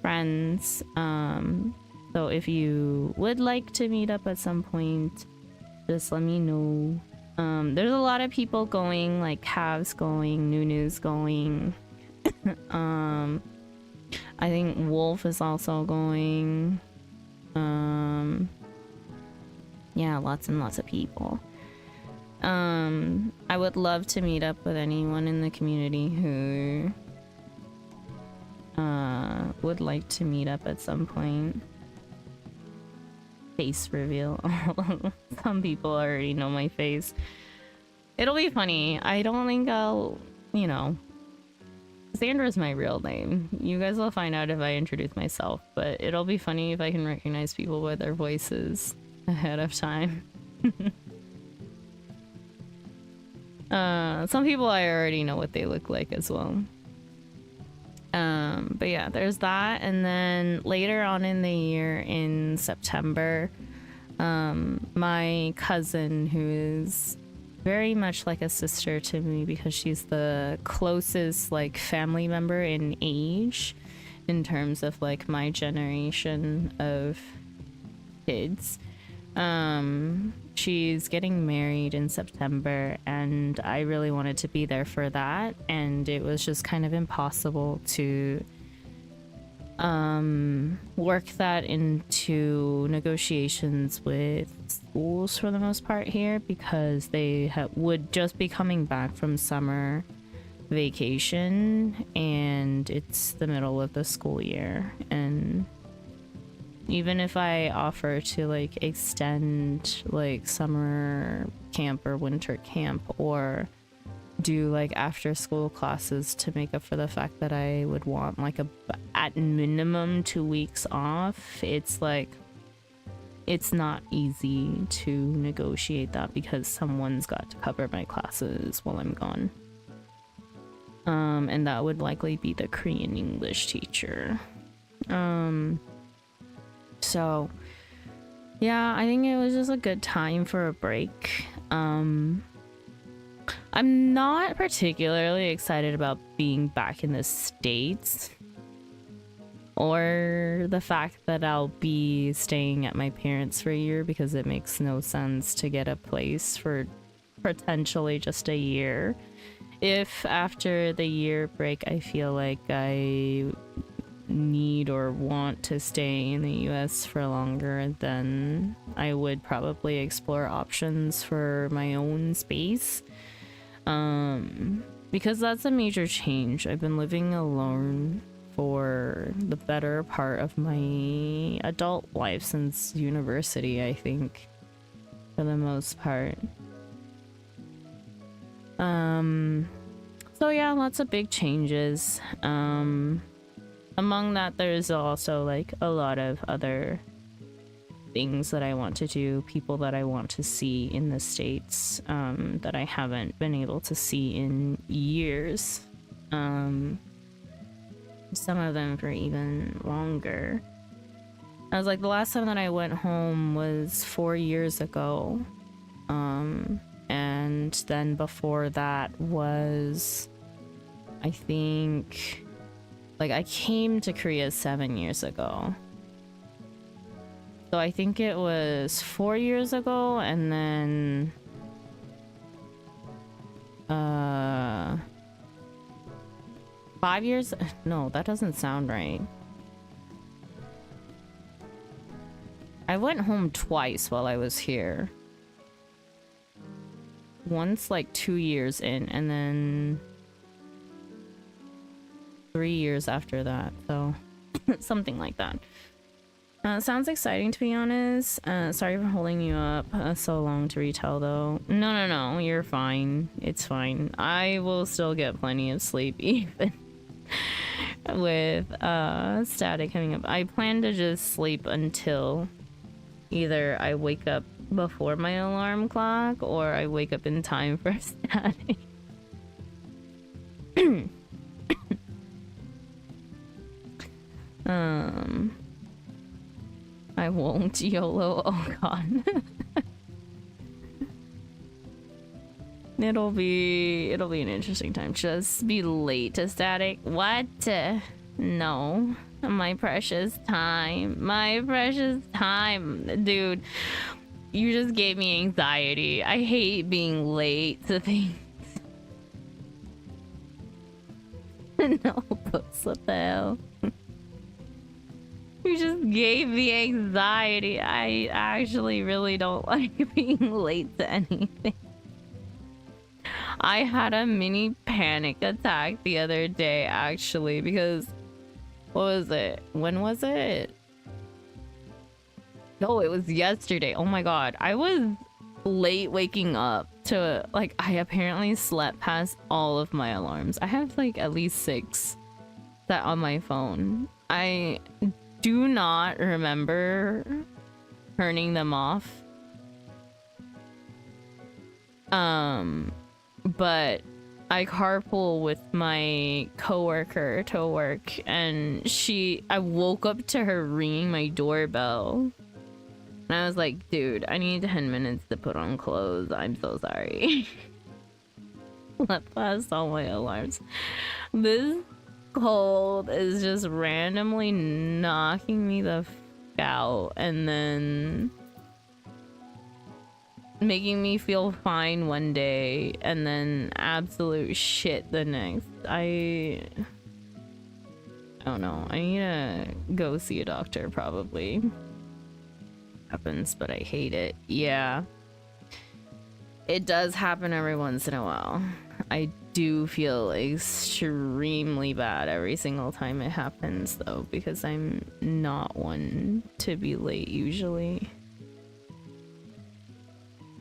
friends. So if you would like to meet up at some point, just let me know. There's a lot of people going, like Cavs going, Nunu's going. I think Wolf is also going. Yeah, lots and lots of people. I would love to meet up with anyone in the community who would like to meet up at some point. Face reveal. Some people already know my face. It'll be funny. I don't think I'll, you know, Sandra's my real name. You guys will find out if I introduce myself, but it'll be funny if I can recognize people by their voices ahead of time. Some people I already know what they look like as well. But yeah, there's that. And then later on in the year in September, my cousin, who is very much like a sister to me because she's the closest like family member in age in terms of like my generation of kids, she's getting married in September, and I really wanted to be there for that, and it was just kind of impossible to work that into negotiations with schools for the most part here, because they would just be coming back from summer vacation and it's the middle of the school year. And even if I offer to like extend like summer camp or winter camp or do like after school classes to make up for the fact that I would want like at minimum 2 weeks off, it's like it's not easy to negotiate that because someone's got to cover my classes while I'm gone. And that would likely be the Korean English teacher. So yeah, I think it was just a good time for a break. I'm not particularly excited about being back in the States or the fact that I'll be staying at my parents' for a year, because it makes no sense to get a place for potentially just a year. If after the year break I feel like I need or want to stay in the US for longer, then I would probably explore options for my own space. Because that's a major change. I've been living alone for the better part of my adult life since university, I think, for the most part. So yeah, lots of big changes. Among that, there's also like a lot of other things that I want to do, people that I want to see in the States, that I haven't been able to see in years. Some of them for even longer. I was like, the last time that I went home was 4 years ago. And then before that was, I think, like I came to Korea 7 years ago. So I think it was 4 years ago, and then 5 years? No, that doesn't sound right. I went home twice while I was here. once like 2 years in, and then 3 years after that, so something like that. Sounds exciting, to be honest. Sorry for holding you up so long to retell, though. No, you're fine. It's fine. I will still get plenty of sleep, even with static coming up. I plan to just sleep until either I wake up before my alarm clock or I wake up in time for static. I won't YOLO. Oh god. It'll be an interesting time. Just be late to static. What? No. My precious time. My precious time. Dude, you just gave me anxiety. I hate being late to things. No, what the hell? You just gave me anxiety. I actually really don't like being late to anything. I had a mini panic attack the other day, actually, because what was it? When was it? No, it was yesterday. Oh my god. I was late waking up to, like, I apparently slept past all of my alarms. I have like at least 6 set on my phone. I do not remember turning them off. But I carpool with my coworker to work, and I woke up to her ringing my doorbell. And I was like, dude, I need 10 minutes to put on clothes. I'm so sorry. Slept past all my alarms. This cold is just randomly knocking me the f out and then making me feel fine one day and then absolute shit the next. I don't know. I need to go see a doctor, probably. Happens, but I hate it. Yeah. It does happen every once in a while. I do feel extremely bad every single time it happens, though, because I'm not one to be late usually.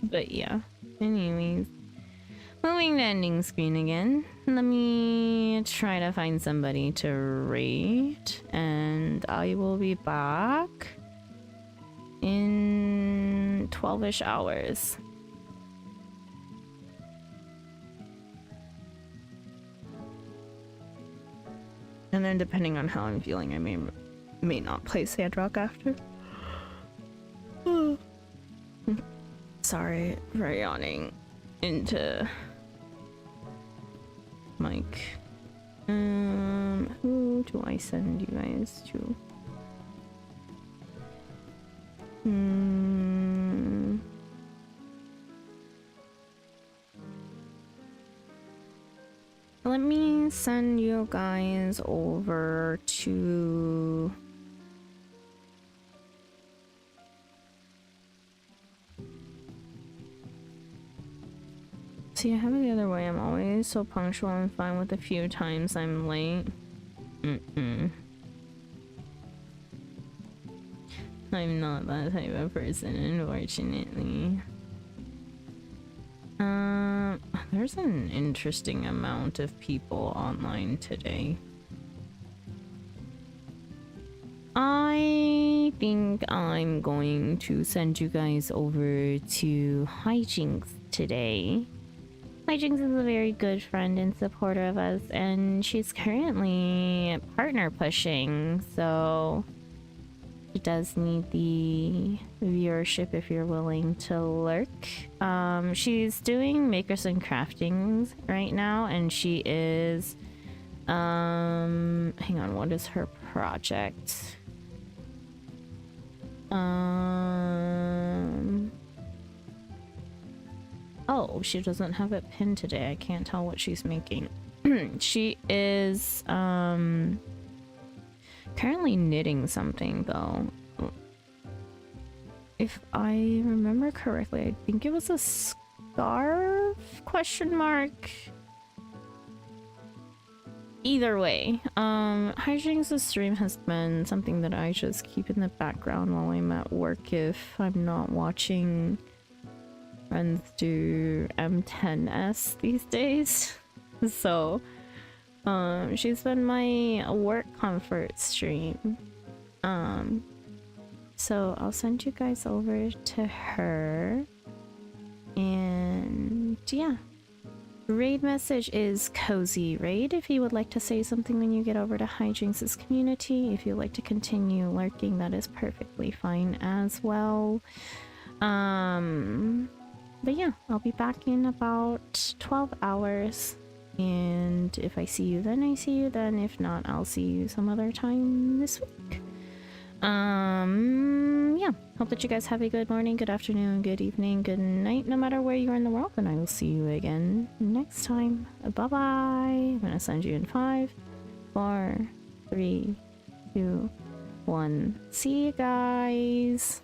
But yeah. Anyways. Moving to ending screen again. Let me try to find somebody to rate, and I will be back in 12-ish hours. And then depending on how I'm feeling, I may not play Sandrock after. Sorry for yawning into mic. Who do I send you guys to? Let me send you guys over to see, I have it the other way. I'm always so punctual and fine with the few times I'm late. I'm not that type of person, unfortunately. There's an interesting amount of people online today. I think I'm going to send you guys over to Hijinks today. Hijinks is a very good friend and supporter of us, and she's currently partner pushing, so she does need the viewership if you're willing to lurk. She's doing makers and craftings right now, and she is hang on, what is her project? Oh, she doesn't have it pinned today. I can't tell what she's making. She is currently knitting something, though. If I remember correctly, I think it was a scarf? question mark. Either way, Hijinks' stream has been something that I just keep in the background while I'm at work if I'm not watching friends do M10s these days. So, she's been my work comfort stream. So I'll send you guys over to her. And yeah. Raid message is Cozy Raid if you would like to say something when you get over to Hijinks' community. If you'd like to continue lurking, that is perfectly fine as well. But yeah, I'll be back in about 12 hours. And if I see you then, I see you then. If not, I'll see you some other time this week. Yeah, hope that you guys have a good morning, good afternoon, good evening, good night, no matter where you are in the world, and I will see you again next time. Bye bye. I'm gonna send you in 5, 4, 3, 2, 1. See you guys.